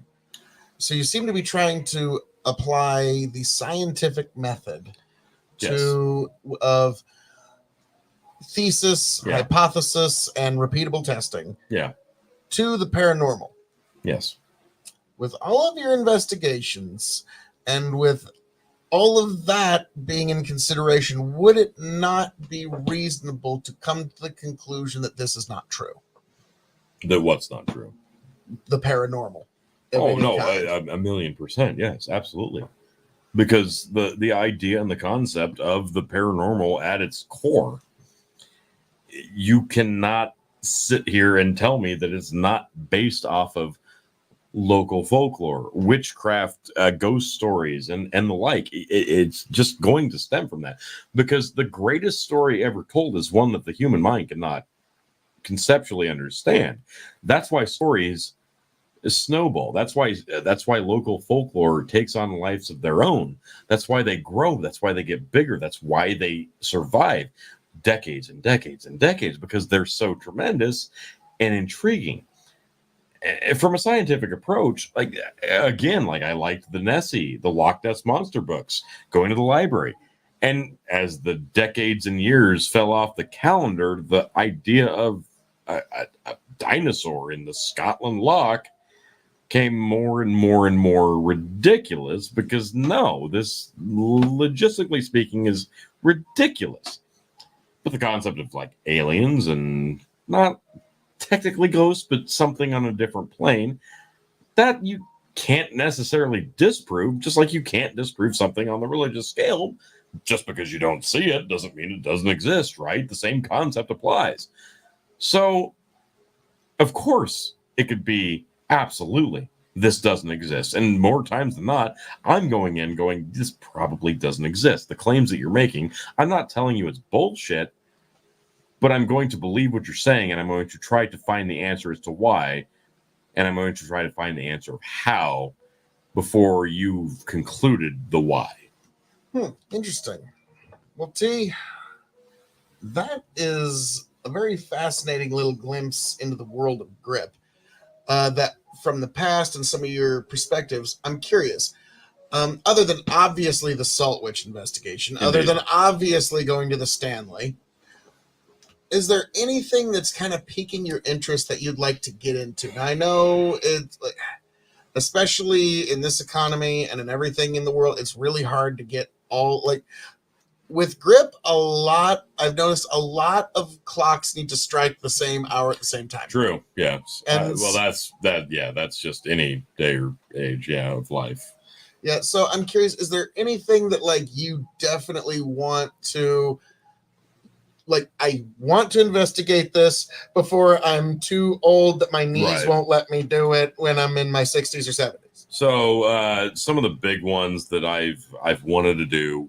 so you seem to be trying to apply the scientific method of thesis, hypothesis, and repeatable testing to the paranormal. Yes. With all of your investigations and with all of that being in consideration, would it not be reasonable to come to the conclusion that this is not true? That what's not true? The paranormal. Oh, no, 1,000,000%. Yes, absolutely. because the idea and the concept of the paranormal at its core, you cannot sit here and tell me that it's not based off of local folklore, witchcraft, ghost stories, and the like. It's just going to stem from that, because the greatest story ever told is one that the human mind cannot conceptually understand. That's why stories snowball. That's why local folklore takes on lives of their own. That's why they grow. That's why they get bigger. That's why they survive decades and decades and decades, because they're so tremendous and intriguing. From a scientific approach, like again, like I liked the Nessie, the Loch Ness Monster books, going to the library. And as the decades and years fell off the calendar, the idea of a dinosaur in the Scotland Loch came more and more and more ridiculous, because no, this logistically speaking is ridiculous. But the concept of like aliens and not technically ghosts, but something on a different plane, that you can't necessarily disprove, just like you can't disprove something on the religious scale. Just because you don't see it doesn't mean it doesn't exist, right? The same concept applies. So, of course, it could be absolutely this doesn't exist. And more times than not, I'm going this probably doesn't exist. The claims that you're making, I'm not telling you it's bullshit, but I'm going to believe what you're saying, and I'm going to try to find the answer as to why, and I'm going to try to find the answer of how before you've concluded the why. Interesting. Well, T, that is a very fascinating little glimpse into the world of grip. That from the past and some of your perspectives, I'm curious. Other than obviously the Salt Witch investigation, Indeed. other than obviously going to the Stanley, is there anything that's kind of piquing your interest that you'd like to get into? Now, I know it's like, especially in this economy and in everything in the world, it's really hard to get all like with grip. I've noticed a lot of clocks need to strike the same hour at the same time. True. Yeah. And well, that's just any day or age, of life. Yeah. So I'm curious, is there anything that like you definitely want to, like, I want to investigate this before I'm too old that my knees won't let me do it when I'm in my 60s or 70s? So some of the big ones that I've wanted to do,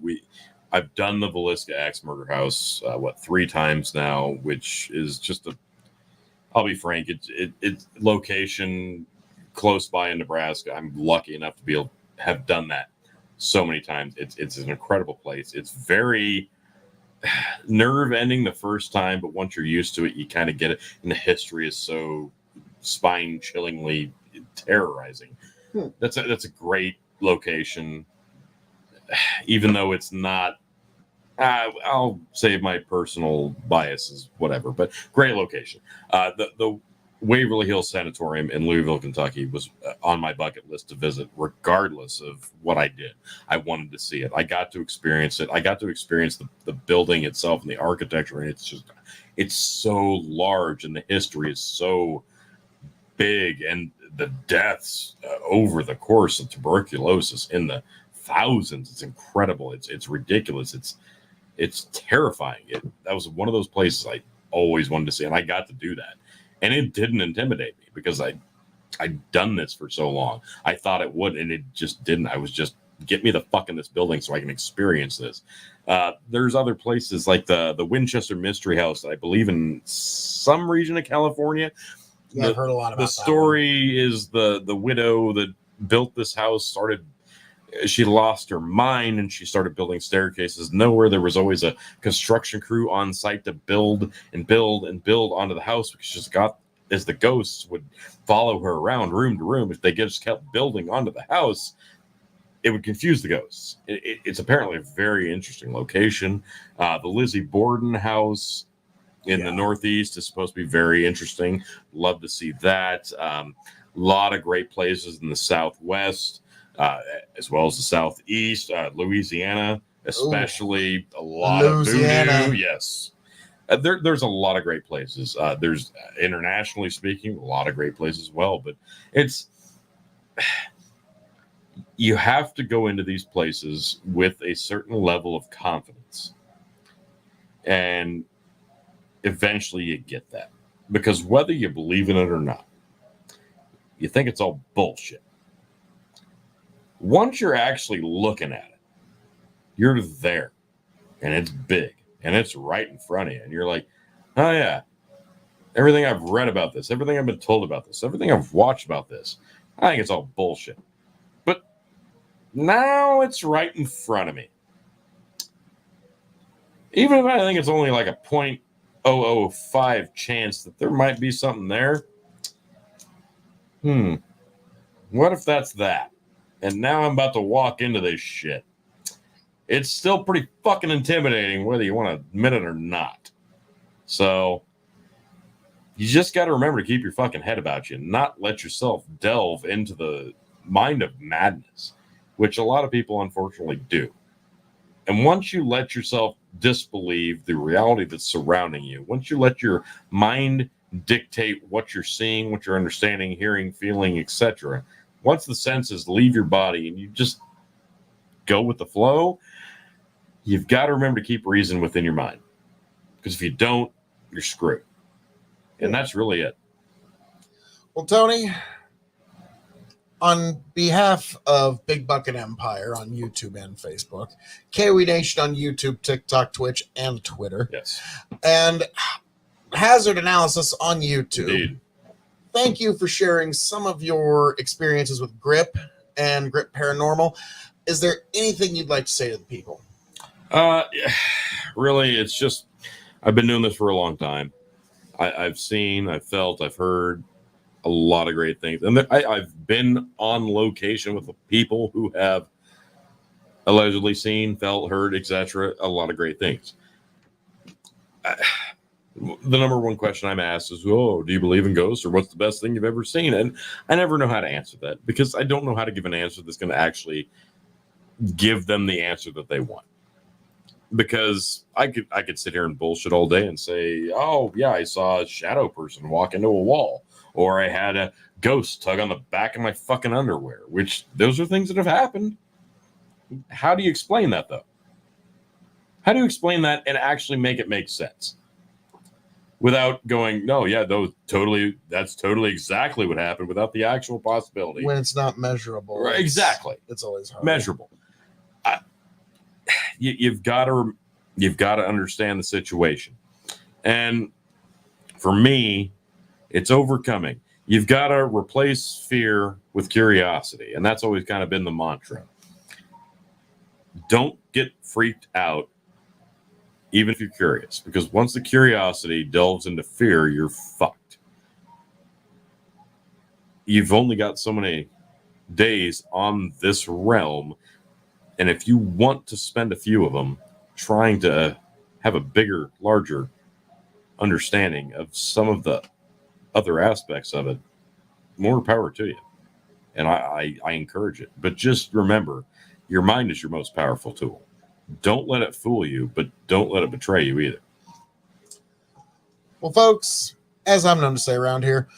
I've done the Villisca Axe Murder House 3 times now, which is just I'll be frank, it's location close by in Nebraska. I'm lucky enough to be able to have done that so many times. It's an incredible place. It's very nerve ending the first time, but once you're used to it, you kind of get it. And the history is so spine chillingly terrorizing. That's a great location, even though it's not. I'll save my personal biases, whatever, but great location. The Waverly Hills Sanatorium in Louisville, Kentucky was on my bucket list to visit, regardless of what I did. I wanted to see it. I got to experience it. I got to experience the building itself and the architecture, and it's so large, and the history is so big, and the deaths over the course of tuberculosis in the thousands. It's incredible. It's ridiculous. It's terrifying. That was one of those places I always wanted to see, and I got to do that. And it didn't intimidate me because I'd done this for so long. I thought it would, and it just didn't. I was just, get me the fuck in this building so I can experience this. There's other places like the Winchester Mystery House, I believe in some region of California. Yeah, I've heard a lot about the story is the widow that built this house she lost her mind and she started building staircases. Nowhere there was always a construction crew on site to build and build and build onto the house, because she just got, as the ghosts would follow her around room to room, if they just kept building onto the house, it would confuse the ghosts. It's apparently a very interesting location. The Lizzie Borden house in the Northeast is supposed to be very interesting. Love to see that. A lot of great places in the Southwest. As well as the Southeast, Louisiana, especially. Ooh, a lot Louisiana. Of voodoo. Yes. There's a lot of great places. There's, internationally speaking, a lot of great places as well. But you have to go into these places with a certain level of confidence. And eventually you get that. Because whether you believe in it or not, you think it's all bullshit. Once you're actually looking at it, you're there. And it's big. And it's right in front of you. And you're like, oh yeah, everything I've read about this, everything I've been told about this, everything I've watched about this, I think it's all bullshit. But now it's right in front of me. Even if I think it's only like a 0.005 chance that there might be something there. What if that's that? And now I'm about to walk into this shit. It's still pretty fucking intimidating whether you want to admit it or not. So you just got to remember to keep your fucking head about you and not let yourself delve into the mind of madness, which a lot of people unfortunately do. And once you let yourself disbelieve the reality that's surrounding you, once you let your mind dictate what you're seeing, what you're understanding, hearing, feeling, etc., once the senses leave your body and you just go with the flow, you've got to remember to keep reason within your mind. Because if you don't, you're screwed. And that's really it. Well, Tony, on behalf of Big Bucket Empire on YouTube and Facebook, K.O.E Nation on YouTube, TikTok, Twitch, and Twitter, yes, and Hazard Analysis on YouTube. Indeed. Thank you for sharing some of your experiences with Grip and Grip Paranormal. Is there anything you'd like to say to the people? Really, it's just, I've been doing this for a long time. I've seen, I've felt, I've heard a lot of great things. And I've been on location with people who have allegedly seen, felt, heard, etc. A lot of great things. The number one question I'm asked is, oh, do you believe in ghosts, or what's the best thing you've ever seen? And I never know how to answer that because I don't know how to give an answer that's going to actually give them the answer that they want. Because I could sit here and bullshit all day and say, oh, yeah, I saw a shadow person walk into a wall, or I had a ghost tug on the back of my fucking underwear, which those are things that have happened. How do you explain that, though? How do you explain that and actually make it make sense? Without going, no, yeah, that's totally exactly what happened, without the actual possibility. When it's not measurable. Right, exactly. It's always hard. Measurable. You've got to understand the situation. And for me, it's overcoming. You've got to replace fear with curiosity. And that's always kind of been the mantra. Don't get freaked out, even if you're curious, because once the curiosity delves into fear, you're fucked. You've only got so many days on this realm. And if you want to spend a few of them trying to have a bigger, larger understanding of some of the other aspects of it, more power to you. And I encourage it. But just remember, your mind is your most powerful tool. Don't let it fool you, but don't let it betray you either. Well, folks, as I'm known to say around here,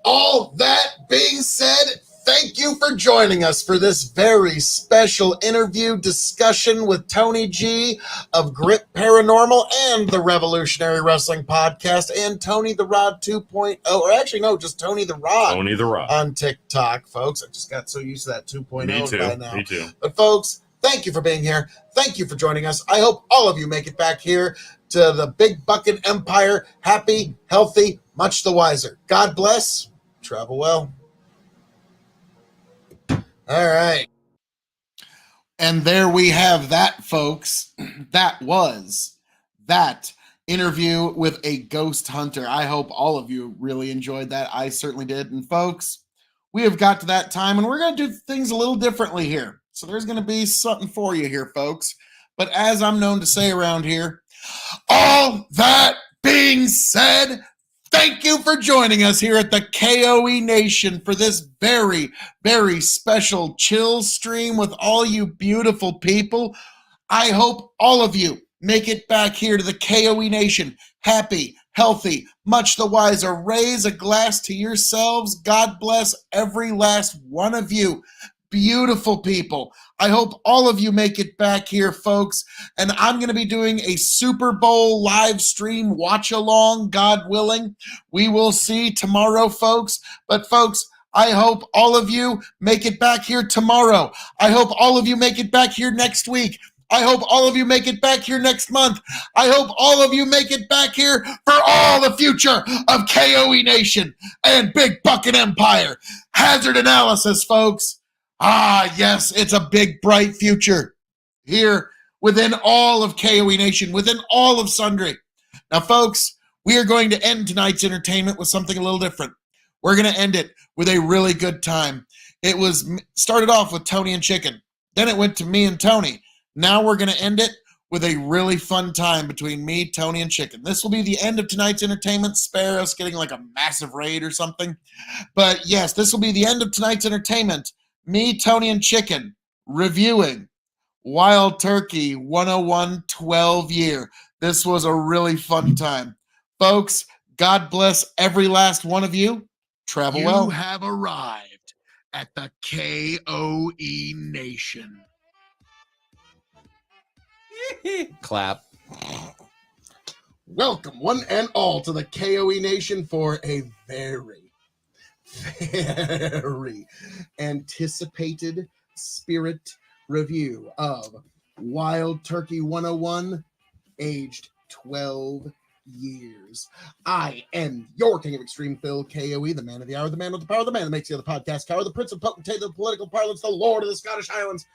all that being said, thank you for joining us for this very special interview discussion with Tony G of Grip Paranormal and the Revolutionary Wrestling Podcast, and Tony the Rod 2.0, or actually, no, just Tony the Rod. Tony the Rod. On TikTok, folks. I just got so used to that 2.0 by now. Me too. But, folks, thank you for being here. Thank you for joining us. I hope all of you make it back here to the Big Bucket Empire happy, healthy, much the wiser. God bless. Travel well. All right. And there we have that, folks. That was that interview with a ghost hunter. I hope all of you really enjoyed that. I certainly did. And folks, we have got to that time, and we're going to do things a little differently here. So there's going to be something for you here, folks. But as I'm known to say around here, all that being said, thank you for joining us here at the K.O.E Nation for this very, very special chill stream with all you beautiful people. I hope all of you make it back here to the K.O.E Nation happy, healthy, much the wiser. Raise a glass to yourselves. God bless every last one of you. beautiful people. I hope all of you make it back here, folks. And I'm going to be doing a Super Bowl live stream watch along, God willing. We will see tomorrow, folks. But folks, I hope all of you make it back here tomorrow. I hope all of you make it back here next week. I hope all of you make it back here next month. I hope all of you make it back here for all the future of K.O.E. Nation and Big Bucket Empire. Hazard analysis, folks. Ah, yes, it's a big, bright future here within all of K.O.E. Nation, within all of Sundry. Now, folks, we are going to end tonight's entertainment with something a little different. We're going to end it with a really good time. It was started off with Tony and Chicken. Then it went to me and Tony. Now we're going to end it with a really fun time between me, Tony, and Chicken. This will be the end of tonight's entertainment. Spare us getting like a massive raid or something. But yes, this will be the end of tonight's entertainment. Me, Tony, and Chicken reviewing Wild Turkey 101 12 year. This was a really fun time. Folks, God bless every last one of you. Travel well. You have arrived at the K.O.E. Nation. Clap. Welcome, one and all, to the K.O.E. Nation for a very anticipated spirit review of Wild Turkey 101, aged 12 years. I am your king of extreme, Phil K.O.E., the man of the hour, the man with the power, the man that makes the other podcast cower, the prince and potentate of the political parlance, the lord of the Scottish Highlands.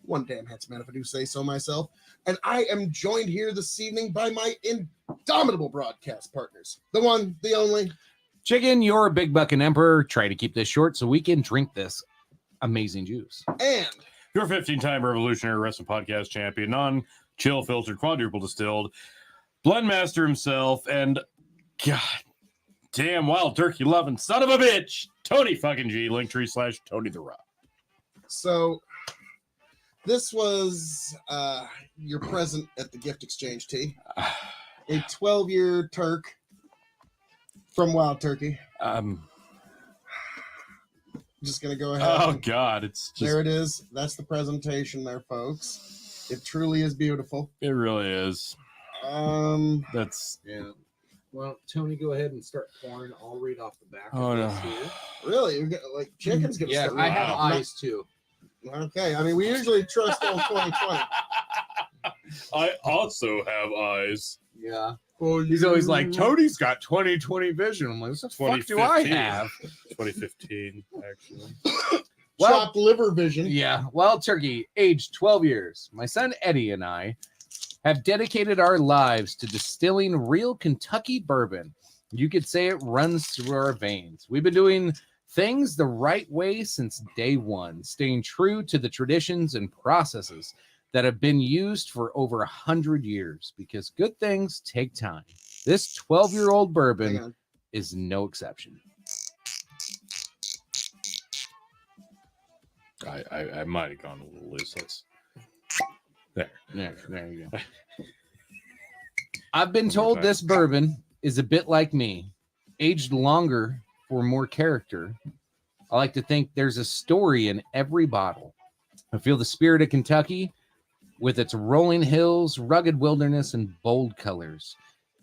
One damn handsome man, if I do say so myself. And I am joined here this evening by my indomitable broadcast partners. The one, the only. Chicken, you're a big bucking emperor. Try to keep this short so we can drink this amazing juice. And your 15-time Revolutionary Wrestling Podcast champion, non-chill filtered, quadruple distilled, Blendmaster himself, and God damn Wild Turkey loving son of a bitch, Tony fucking G, Linktree/Tony the Rock. So this was your present at the gift exchange, T. A 12-year Turk from Wild Turkey. Just gonna go ahead. Oh God, it's just... there. It is. That's the presentation, there, folks. It truly is beautiful. It really is. That's yeah. Well, Tony, go ahead and start pouring. I'll read off the back. Oh of no! this here. Really? You're like Chicken's gonna start. I have eyes too. Okay. I mean, we usually trust on 2020. I also have eyes. Yeah. Well, He's always like, Tony's got 20/20 vision. I'm like, what the fuck do I have? 2015, actually. Chopped liver vision. Yeah. Wild Turkey, aged 12 years. My son Eddie and I have dedicated our lives to distilling real Kentucky bourbon. You could say it runs through our veins. We've been doing things the right way since day one, staying true to the traditions and processes that have been used for over 100 years because good things take time. This 12-year-old bourbon is no exception. I might have gone a little loose. There you go. I've been told this bourbon is a bit like me, aged longer for more character. I like to think there's a story in every bottle. I feel the spirit of Kentucky with its rolling hills, rugged wilderness, and bold colors.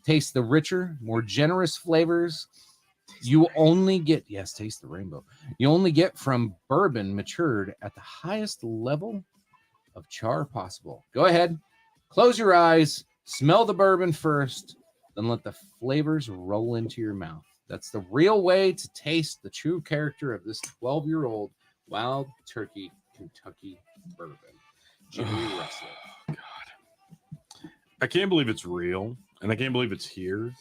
Taste the richer, more generous flavors you only get, taste the rainbow. You only get from bourbon matured at the highest level of char possible. Go ahead, close your eyes, smell the bourbon first, then let the flavors roll into your mouth. That's the real way to taste the true character of this 12-year-old Wild Turkey Kentucky bourbon. Jimmy Russell. God. I can't believe it's real, and I can't believe it's here.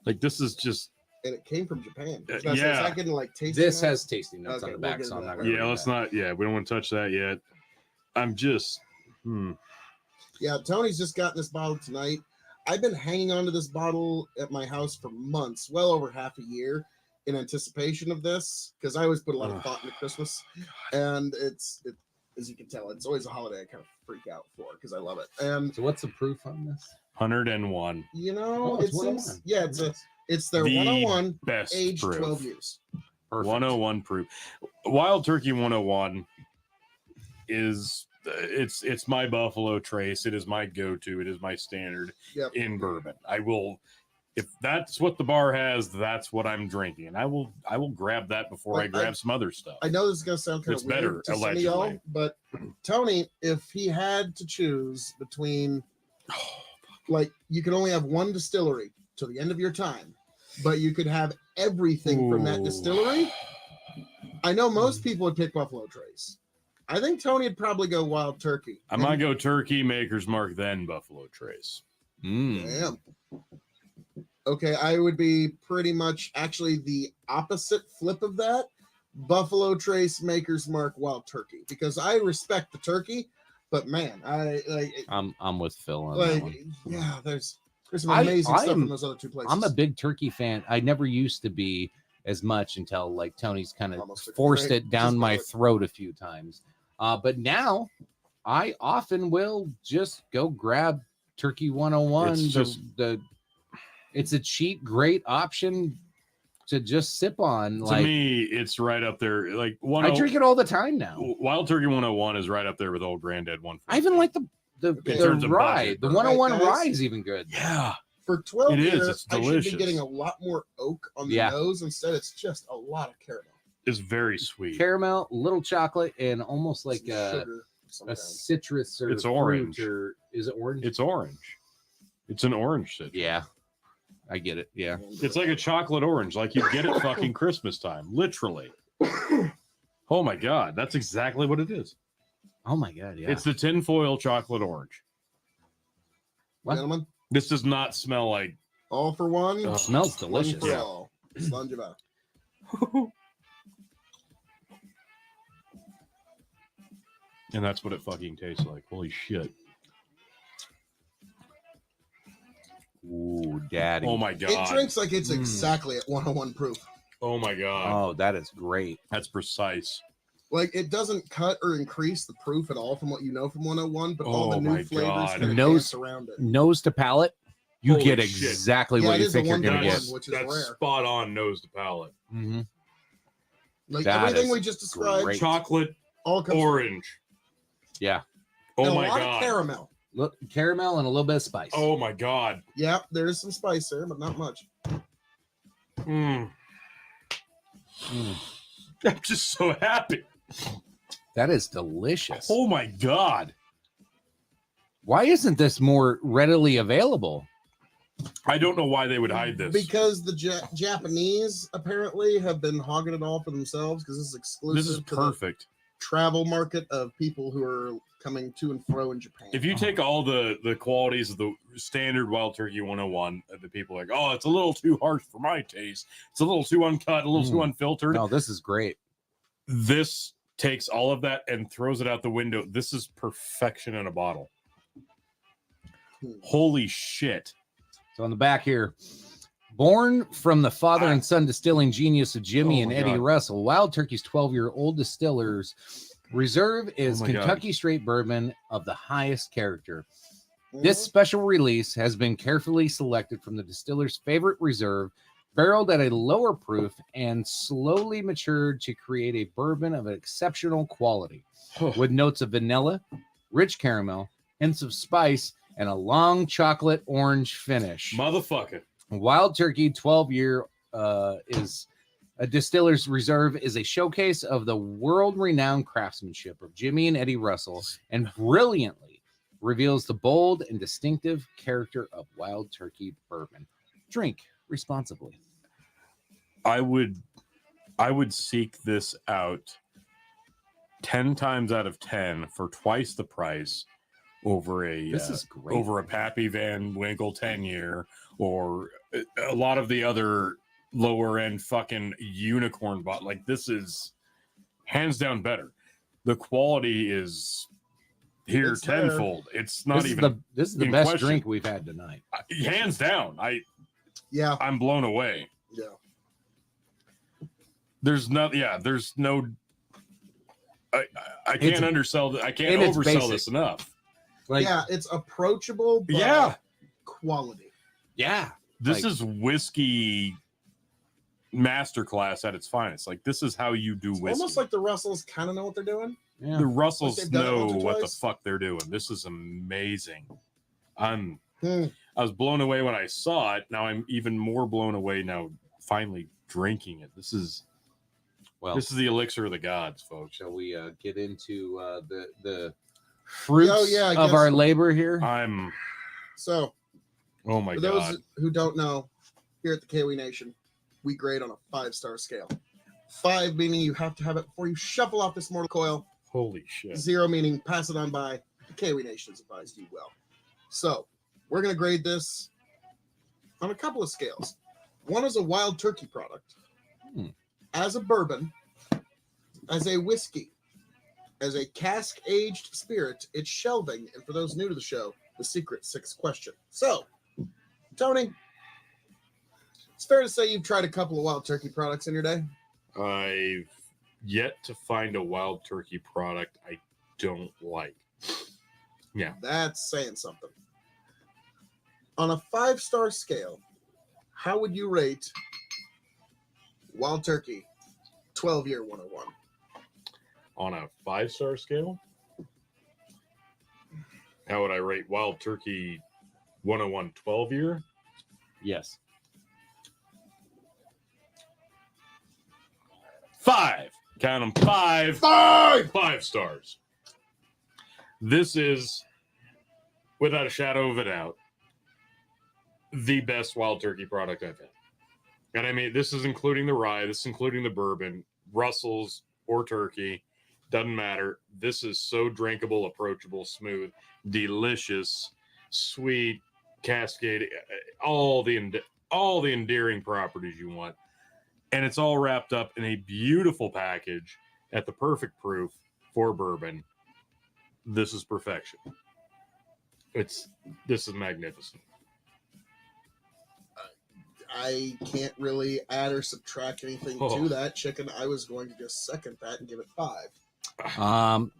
Like, this is just... And it came from Japan. Yeah. I can, like, taste this has tasting notes on the back, we'll so I'm not that. going to... Yeah, let's not... Yeah, we don't want to touch that yet. I'm just... Yeah, Tony's just gotten this bottle tonight. I've been hanging on to this bottle at my house for months, well over half a year, in anticipation of this, because I always put a lot of thought into Christmas. And it's as you can tell, it's always a holiday I kind of freak out for because I love it. And so what's the proof on this? 101. You know, it seems, yeah, it's their 101 best age proof. 12 years. Perfect. 101 proof. Wild Turkey 101 is it's my Buffalo Trace. It is my go-to. It is my standard in bourbon. I will, if that's what the bar has, that's what I'm drinking, and I will grab that before I grab some other stuff. I know this is gonna sound kind of weird better, to some of y'all, but Tony, if he had to choose between, like, you can only have one distillery till the end of your time, but you could have everything from that distillery. I know most people would pick Buffalo Trace. I think Tony would probably go Wild Turkey. I might go Turkey, Maker's Mark, then Buffalo Trace. Damn. Okay, I would be pretty much actually the opposite flip of that. Buffalo Trace, Maker's Mark, Wild Turkey, because I respect the turkey, but man, I'm with Phil on like, that one. yeah, there's some amazing stuff in those other two places. I'm a big turkey fan. I never used to be as much until like Tony's kind of forced it down my throat a few times. But now I often will just go grab Turkey 101. It's a cheap, great option to just sip on. To me, it's right up there. Like I drink it all the time now. Wild Turkey 101 is right up there with Old Granddad 150. I even like the rye. The 101 rye is even good. Yeah. For 12 years, It's I delicious. should be getting a lot more oak on the nose. Instead, it's just a lot of caramel. It's very sweet. Caramel, little chocolate, and almost like a citrus or it's orange. Or is it orange? It's orange. It's an orange citrus. Yeah. I get it. Yeah. It's like a chocolate orange, like you get at fucking Christmas time. Literally. Oh my God. That's exactly what it is. Oh my God. Yeah. It's the tinfoil chocolate orange. What? Gentlemen, this does not smell like all for one. It smells delicious. One for all. Slangeva. And that's what it fucking tastes like. Holy shit. Ooh, daddy. Oh my God. It drinks like it's exactly at 101 proof. Oh my God. Oh, that is great. That's precise. Like, it doesn't cut or increase the proof at all from what you know from 101, but all the new flavors kind of dance around it. Nose to palate, you Holy get shit. exactly what you think you're going to get. Which is That's rare. spot on nose to palate. Mm-hmm. Like that everything we just described. Great. Chocolate, all orange. Yeah. Oh and my a lot God. of caramel. Look, caramel and a little bit of spice. Oh my God. Yeah, there is some spice there, but not much. I'm just so happy. That is delicious. Oh my God. Why isn't this more readily available? I don't know why they would hide this. Because the Japanese apparently have been hogging it all for themselves because this is exclusive. This is perfect. To the travel market of people who are coming to and fro in Japan. If you take all the qualities of the standard Wild Turkey 101, the people are like, oh, it's a little too harsh for my taste. It's a little too uncut, a little too unfiltered. No, this is great. This takes all of that and throws it out the window. This is perfection in a bottle. Holy shit. So on the back here, born from the father and son distilling genius of Jimmy and Eddie Russell, Wild Turkey's 12-year-old distillers reserve is Kentucky straight bourbon of the highest character. This special release has been carefully selected from the distiller's favorite reserve, barreled at a lower proof, and slowly matured to create a bourbon of exceptional quality, with notes of vanilla, rich caramel, hints of spice, and a long chocolate orange finish. Motherfucker. Wild Turkey 12-year is a distiller's reserve is a showcase of the world-renowned craftsmanship of Jimmy and Eddie Russell, and brilliantly reveals the bold and distinctive character of Wild Turkey bourbon. Drink responsibly. I would seek this out 10 times out of 10 for twice the price over This is great. over a Pappy Van Winkle 10-year or a lot of the other lower end fucking unicorn bot. Like, this is hands down better. The quality is here tenfold. It's not this is the best drink we've had tonight. Hands down. I'm blown away. Yeah. There's no I can't undersell I can't oversell this enough. Like, yeah, it's approachable, but quality. Yeah. This is whiskey masterclass at its finest. Like, this is how you do whiskey. Almost like the Russells kind of know what they're doing. Yeah. The Russells Like they've done it know once or what the twice. fuck they're doing. This is amazing. I Hmm. was blown away when I saw it. Now I'm even more blown away now. Finally drinking it. This is the elixir of the gods, folks. Shall we get into the fruits yeah, I of guess. our labor here? So, Oh my for god. those who don't know, here at the K.O.E Nation, we grade on a 5-star scale. 5 meaning you have to have it before you shuffle off this mortal coil. Holy shit. 0 meaning pass it on by. The K.O.E Nation has advised you well. So, we're going to grade this on a couple of scales. One is a wild turkey product, as a bourbon, as a whiskey, as a cask-aged spirit, it's shelving, and for those new to the show, the secret 6th question. So, Tony, it's fair to say you've tried a couple of wild turkey products in your day? I've yet to find a wild turkey product I don't like. Yeah. That's saying something. On a 5-star scale, how would you rate wild turkey 12-year 101? On a 5-star scale? How would I rate wild turkey 101 12-year? Yes. 5. Count them 5. 5 stars. This is, without a shadow of a doubt, the best wild turkey product I've had. And I mean, this is including the rye, this is including the bourbon, Russell's or turkey, doesn't matter. This is so drinkable, approachable, smooth, delicious, sweet, cascade, all the endearing properties you want. And it's all wrapped up in a beautiful package at the perfect proof for bourbon. This is perfection. This is magnificent. I can't really add or subtract anything to that. Chicken, I was going to just second that and give it 5.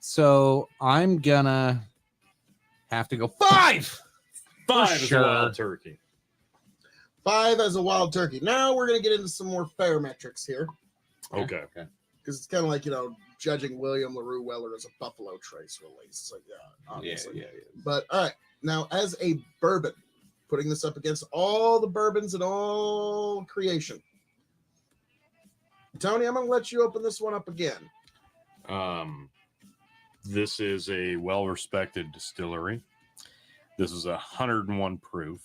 So I'm gonna have to go 5. 5 For is sure. a wild turkey. 5 as a wild turkey. Now we're going to get into some more fair metrics here. Okay. Because it's kind of like, judging William LaRue Weller as a Buffalo Trace release. It's like, yeah, obviously. Yeah. But, all right. Now, as a bourbon, putting this up against all the bourbons and all creation. Tony, I'm going to let you open this one up again. This is a well-respected distillery. This is 101 proof.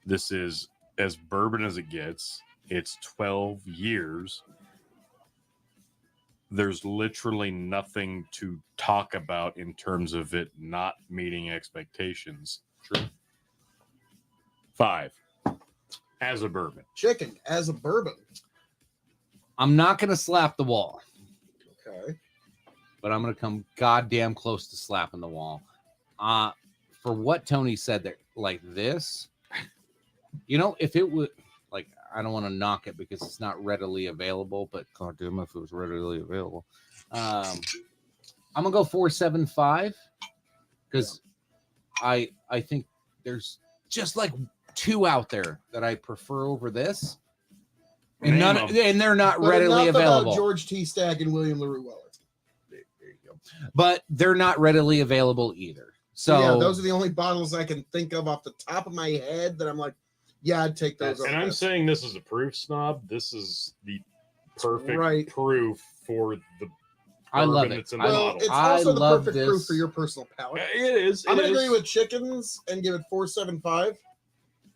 This is as bourbon as it gets. It's 12 years. There's literally nothing to talk about in terms of it not meeting expectations. True. 5 as a bourbon. Chicken as a bourbon. I'm not gonna slap the wall. Okay. But I'm gonna come goddamn close to slapping the wall. For what Tony said there, like this, if it would, like, I don't want to knock it because it's not readily available, but goddamn, if it was readily available, I'm gonna go 4.75 because I think there's just like 2 out there that I prefer over this, and and they're not But readily enough available. about George T. Stagg and William LaRue Weller. There you go. But they're not readily available either. So yeah, those are the only bottles I can think of off the top of my head that I'm like, yeah, I'd take those. And I'm saying this is a proof snob. This is the perfect proof for the I love bourbon it. that's in the Well, bottle. it's also the perfect proof for your personal palate. It is. I'm going to agree with Chickens and give it 4.75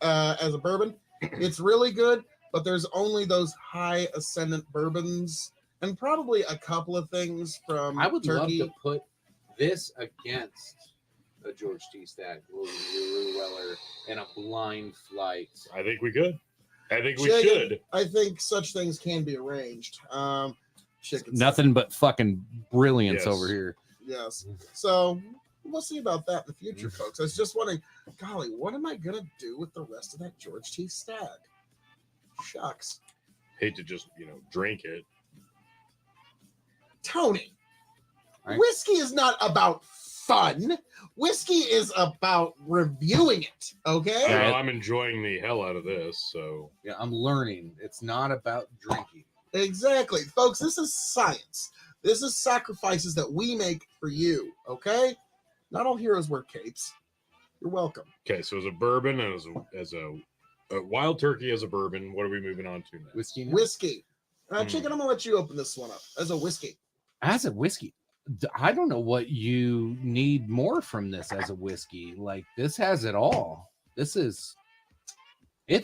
as a bourbon. It's really good, but there's only those high ascendant bourbons and probably a couple of things from I would Turkey. love to put this against a George T. Stagg, William LaRue Weller, and a blind flight. I think we could. I think we Chicken, should. I think such things can be arranged. Chicken. Nothing but fucking brilliance over here. Yes. So we'll see about that in the future, folks. I was just wondering, golly, what am I going to do with the rest of that George T. Stagg? Shucks. Hate to just, drink it. Tony, Right. Whiskey is not about fun. Whiskey is about reviewing it, okay? Yeah, I'm enjoying the hell out of this, so. Yeah, I'm learning. It's not about drinking. Exactly. Folks, this is science. This is sacrifices that we make for you, okay? Not all heroes wear capes. You're welcome. Okay, so as a bourbon and as a wild turkey as a bourbon, what are we moving on to next? Whiskey. Whiskey. Chicken, I'm gonna let you open this one up as a whiskey. As a whiskey, I don't know what you need more from this as a whiskey. Like, this has it all. It's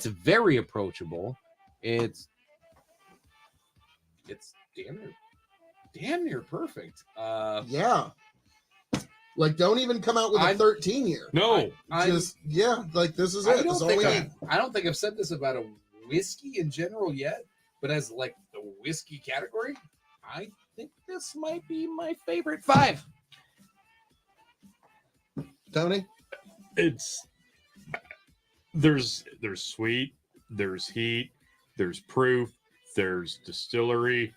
very approachable. It's damn near perfect. Yeah. Like, don't even come out with a 13 year. No. Like, this is it. I don't think I've said this about a whiskey in general yet, but as like the whiskey category, I think this might be my favorite 5. Tony? There's sweet, there's heat, there's proof, there's distillery.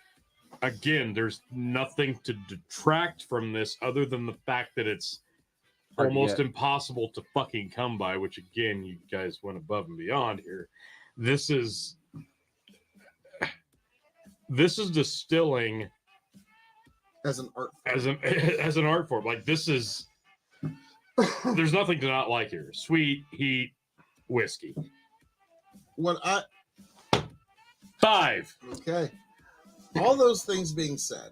Again, there's nothing to detract from this other than the fact that it's almost impossible to fucking come by, which again, you guys went above and beyond here. This is distilling as an art form. As an art form. Like, this is there's nothing to not like here. Sweet, heat, whiskey. 5. Okay. All those things being said,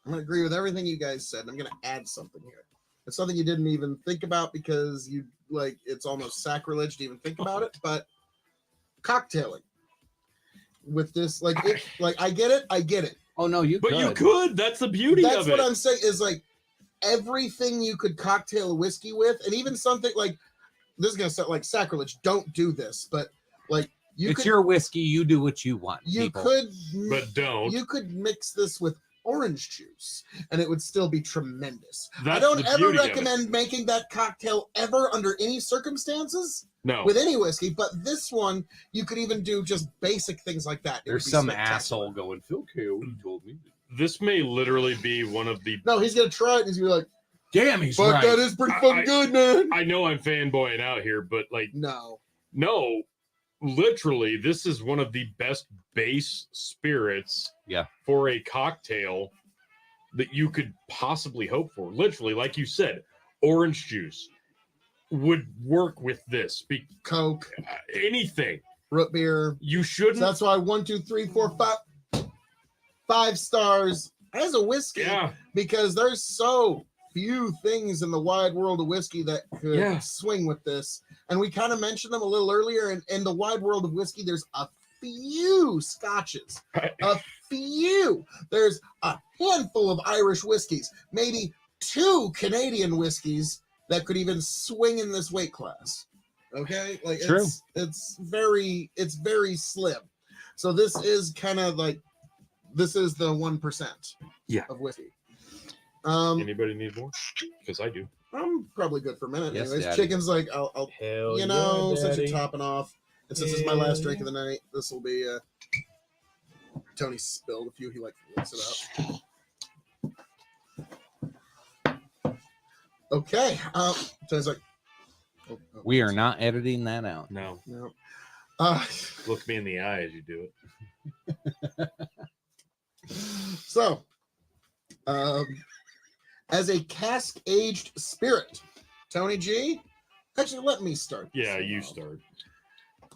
I'm going to agree with everything you guys said. I'm going to add something here. It's something you didn't even think about because it's almost sacrilege to even think about it, but cocktailing with this, I get it. Oh no, you could. That's the beauty of it. That's what I'm saying is like everything you could cocktail a whiskey with, and even something like this is going to sound like sacrilege. Don't do this, but like, it's your whiskey. You do what you want. But don't. You could mix this with orange juice, and it would still be tremendous. That's I don't ever recommend making that cocktail ever under any circumstances. No. With any whiskey, but this one you could even do just basic things like that. There's some asshole going, Phil K.O.E told me. This may literally be one of the. No, he's gonna try it. And he's gonna be like, "Damn, he's right. That is pretty fucking good, man." I know I'm fanboying out here, but like, no. Literally, this is one of the best base spirits for a cocktail that you could possibly hope for. Literally, like you said, orange juice would work with this. Coke. Anything. Root beer. You shouldn't. So that's why 1, 2, 3, 4, 5 stars as a whiskey. Yeah. Because there's so few things in the wide world of whiskey that could swing with this. And we kind of mentioned them a little earlier. And in the wide world of whiskey, there's a few scotches. A few. There's a handful of Irish whiskeys. Maybe 2 Canadian whiskeys that could even swing in this weight class. Okay? Like, true. It's very slim. So this is kind of like, this is the 1% of whiskey. Anybody need more? Because I do. I'm probably good for a minute. Yes, anyways, Daddy. Chicken's like, I'll Hell since you're topping off, and since it's my last drink of the night, this will be Tony spilled a few. He looks it up. Okay. Tony's like, we are not editing that out. No. Look me in the eye as you do it. So, as a cask-aged spirit, Tony G, actually, let me start. Yeah, you start.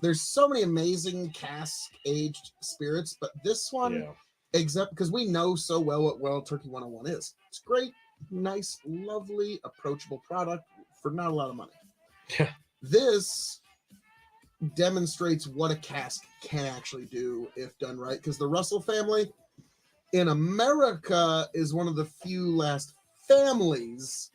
There's so many amazing cask-aged spirits, but this one, except because we know so well what Wild Turkey 101 is. It's great, nice, lovely, approachable product for not a lot of money. Yeah. This demonstrates what a cask can actually do if done right, because the Russell family in America is one of the few last families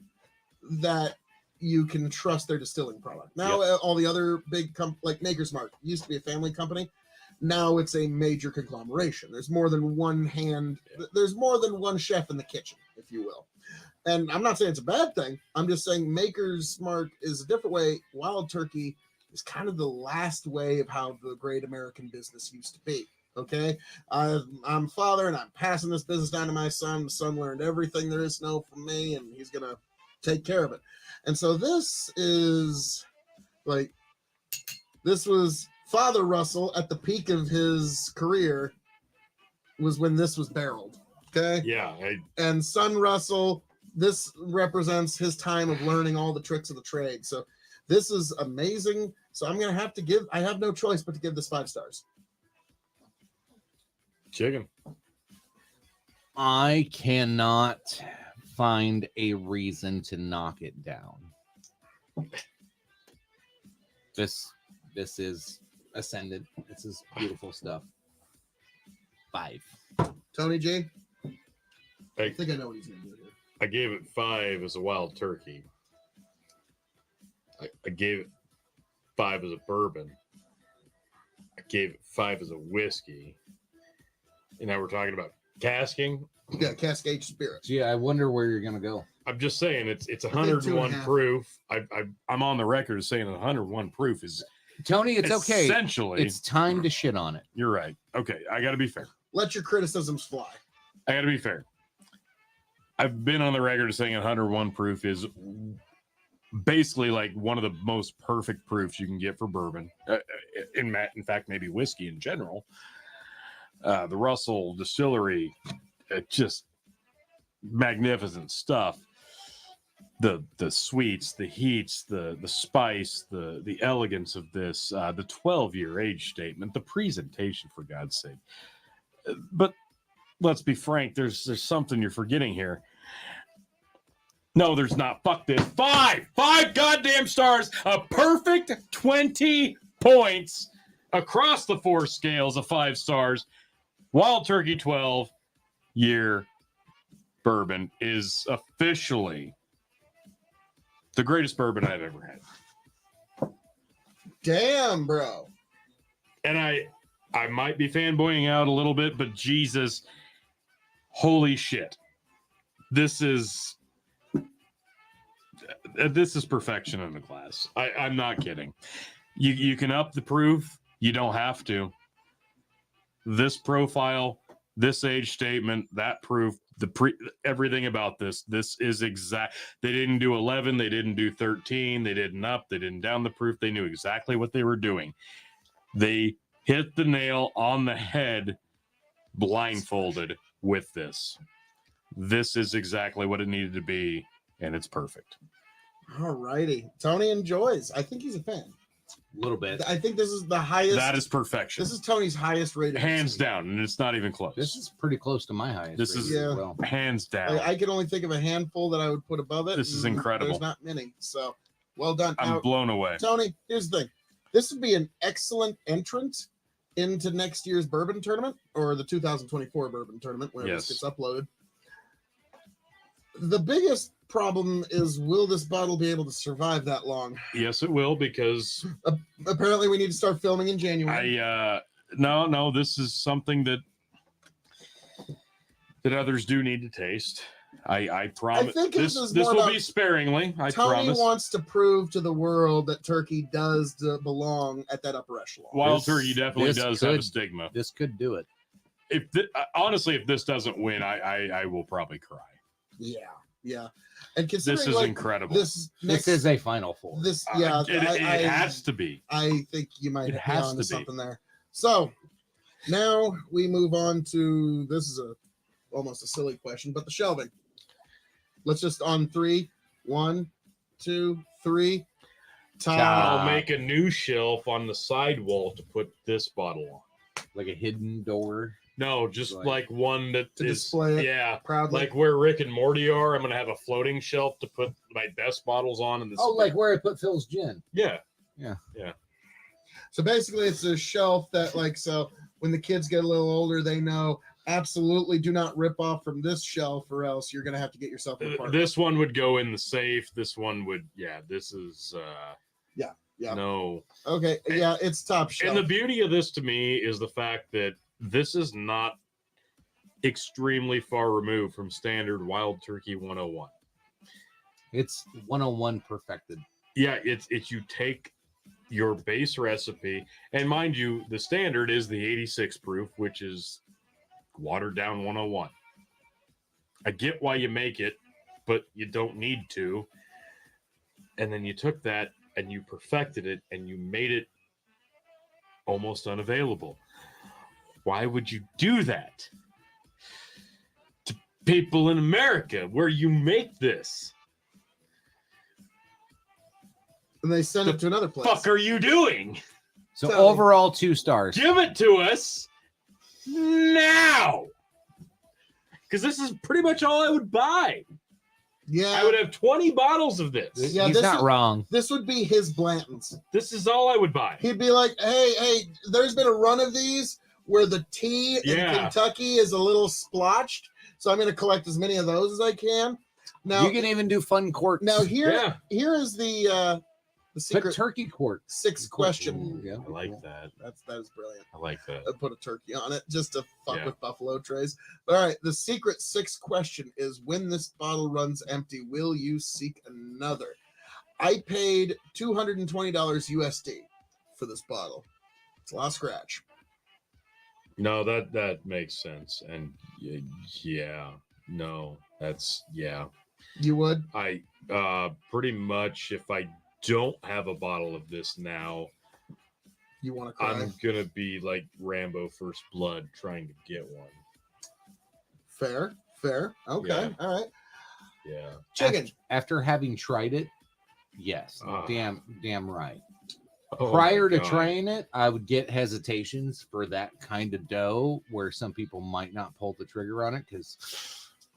that you can trust their distilling product. Now, all the other big like Maker's Mark used to be a family company. Now it's a major conglomeration. There's more than one hand. There's more than one chef in the kitchen, if you will. And I'm not saying it's a bad thing. I'm just saying Maker's Mark is a different way. Wild Turkey is kind of the last way of how the great American business used to be. Okay, I'm father, and I'm passing this business down to my son. The son learned everything there is to know from me, and he's gonna take care of it. And so this is like, this was Father Russell at the peak of his career, was when this was barreled. Okay. Yeah. And Son Russell, this represents his time of learning all the tricks of the trade. So this is amazing. So I'm going to have to give, I have no choice but to give this 5 stars. Chicken. I cannot find a reason to knock it down. This is Ascended. This is beautiful stuff. 5. Tony G? I think I know what he's going to do here. I gave it 5 as a wild turkey. I gave it 5 as a bourbon. I gave it 5 as a whiskey. And now we're talking about casking. Yeah, cask aged spirits. Yeah, I wonder where you're going to go. I'm just saying it's 101 proof. I'm on the record as saying 101 proof is Tony. It's okay. Essentially, it's time to shit on it. You're right. Okay, I got to be fair. Let your criticisms fly. I got to be fair. I've been on the record as saying 101 proof is basically like one of the most perfect proofs you can get for bourbon. In fact, maybe whiskey in general. The Russell Distillery, just magnificent stuff. The sweets, the heats, the spice, the elegance of this, the 12-year age statement, the presentation, for God's sake. But let's be frank, there's something you're forgetting here. No, there's not. Fuck this. 5 goddamn stars, a perfect 20 points across the 4 scales of 5 stars. Wild Turkey 12-year bourbon is officially the greatest bourbon I've ever had. Damn, bro. And I might be fanboying out a little bit, but Jesus, holy shit. This is perfection in the class. I'm not kidding. You can up the proof. You don't have to. This profile, this age statement, that proof, everything about this is exact. They didn't do 11, they didn't do 13, they didn't up, they didn't down the proof. They knew exactly what they were doing. They hit the nail on the head blindfolded with this. This is exactly what it needed to be, and it's perfect. All righty. Tony enjoys. I think he's a fan. A little bit. I think this is the highest. That is perfection. This is Tony's highest rated. Hands down, and it's not even close. This is pretty close to my highest. This is well. Hands down. I can only think of a handful that I would put above it. This is incredible. There's not many. So, well done. I'm blown away. Tony, here's the thing. This would be an excellent entrant into next year's bourbon tournament, or the 2024 bourbon tournament, where this gets uploaded. The biggest problem is, will this bottle be able to survive that long? Yes, it will, because apparently we need to start filming in January. No, this is something that others do need to taste. I promise. I think this will be sparingly. I Tony promise. wants to prove to the world that turkey does belong at that upper echelon. Wild turkey definitely does have a stigma. This could do it. Honestly, if this doesn't win, I will probably cry. Yeah. And considering this is incredible. This is a Final Four. It has to be. I think you might have on to something there. So now we move on to, this is almost a silly question, but the shelving. Let's just on 3. 1, 2, 3. I'll make a new shelf on the side wall to put this bottle on, like a hidden door. No, just like one that to display it. Yeah, proudly. Like where Rick and Morty are. I'm gonna have a floating shelf to put my best bottles on. And like where I put Phil's gin. Yeah. So basically, it's a shelf that, like, so when the kids get a little older, they know absolutely do not rip off from this shelf, or else you're gonna have to get yourself an apartment. This one would go in the safe. This one would, this is yeah. No. Okay, yeah, it's top shelf. And the beauty of this to me is the fact that this is not extremely far removed from standard Wild Turkey 101. It's 101 perfected. Yeah, it's you take your base recipe, and mind you, the standard is the 86 proof, which is watered down 101. I get why you make it, but you don't need to. And then you took that and you perfected it and you made it almost unavailable. Why would you do that? people in America where you make this. And they send it to another place. Fuck are you doing? So overall, 2 stars. Give it to us now. Because this is pretty much all I would buy. Yeah. I would have 20 bottles of this. Yeah, He's not wrong. This would be his Blanton's. This is all I would buy. He'd be like, hey, there's been a run of these where the tea in Kentucky is a little splotched. So I'm going to collect as many of those as I can. Now You can even do fun courts. Now here is the secret Put turkey court. 6th question. Yeah. I like that. That is brilliant. I like that. I put a turkey on it just to fuck with Buffalo Trace. All right, the secret 6th question is: when this bottle runs empty, will you seek another? I paid $220 USD for this bottle. It's a lot of scratch. No, that makes sense. And You would? I pretty much, if I don't have a bottle of this now, you want to cry? I'm gonna be like Rambo First Blood trying to get one. Fair. Okay, all right. Yeah. Chicken. After having tried it, yes, damn right. Oh Prior my to God. trying it, I would get hesitations for that kind of dough where some people might not pull the trigger on it because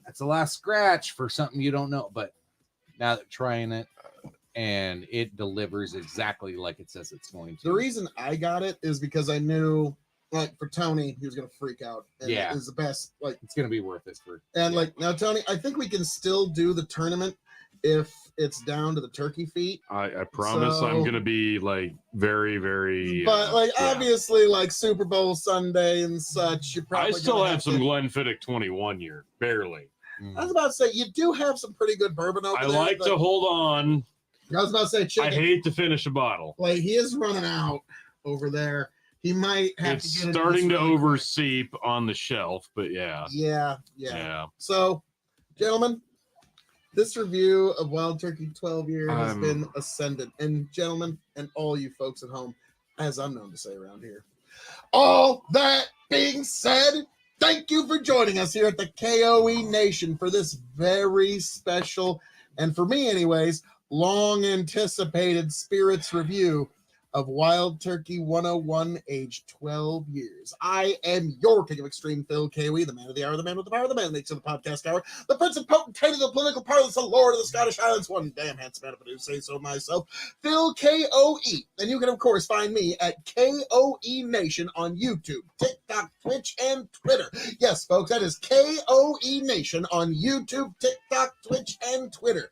that's a last scratch for something you don't know. But now that trying it, and it delivers exactly like it says it's going to. The reason I got it is because I knew, like, for Tony, he was gonna freak out. And Yeah. it was the best. Like, it's gonna be worth it for. And like now, Tony, I think we can still do the tournament if it's down to the turkey feet. I promise I'm gonna be like very, very. But like obviously, like Super Bowl Sunday and such, you I probably still gonna have some to- Glenfiddich 21 year, barely. I was about to say you do have some pretty good bourbon over I there. like but- to hold on. I was about to say, chicken. I hate to finish a bottle. Like he is running out over there. He might have It's to get starting to into this overseep on the shelf, but yeah. Yeah. So, gentlemen, this review of Wild Turkey 12 Year has been ascendant. And gentlemen, and all you folks at home, as I'm known to say around here, all that being said, thank you for joining us here at the KOE Nation for this very special, and for me anyways, long anticipated spirits review of Wild Turkey 101, age 12 years. I am your king of extreme, Phil K.O.E., the man of the hour, the man with the power, the man that makes it the podcast hour, the prince and potentate of the political parlance, the lord of the Scottish Highlands, one damn handsome man if I do say so myself, Phil K.O.E. And you can, of course, find me at KOE Nation on YouTube, TikTok, Twitch, and Twitter. Yes, folks, that is KOE Nation on YouTube, TikTok, Twitch, and Twitter.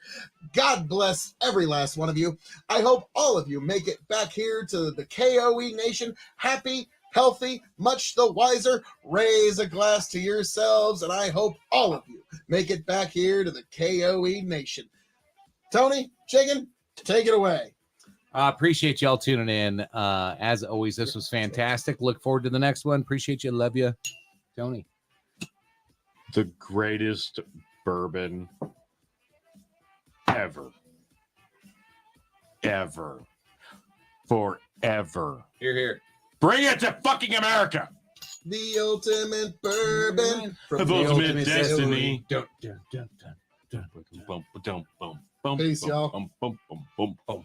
God bless every last one of you. I hope all of you make it back here to the KOE Nation happy, healthy, much the wiser. Raise a glass to yourselves, and I hope all of you make it back here to the KOE Nation. Tony, Chicken, take it away. Appreciate y'all tuning in. As always, this was fantastic. Look forward to the next one. Appreciate you. Love you. Tony. The greatest bourbon ever. Forever. Here. Bring it to fucking America. The ultimate bourbon Of ultimate destiny. Dun, dun, dun, dun, dun. Boom, boom, boom, boom, Peace, boom, y'all. boom, boom, boom, boom, boom.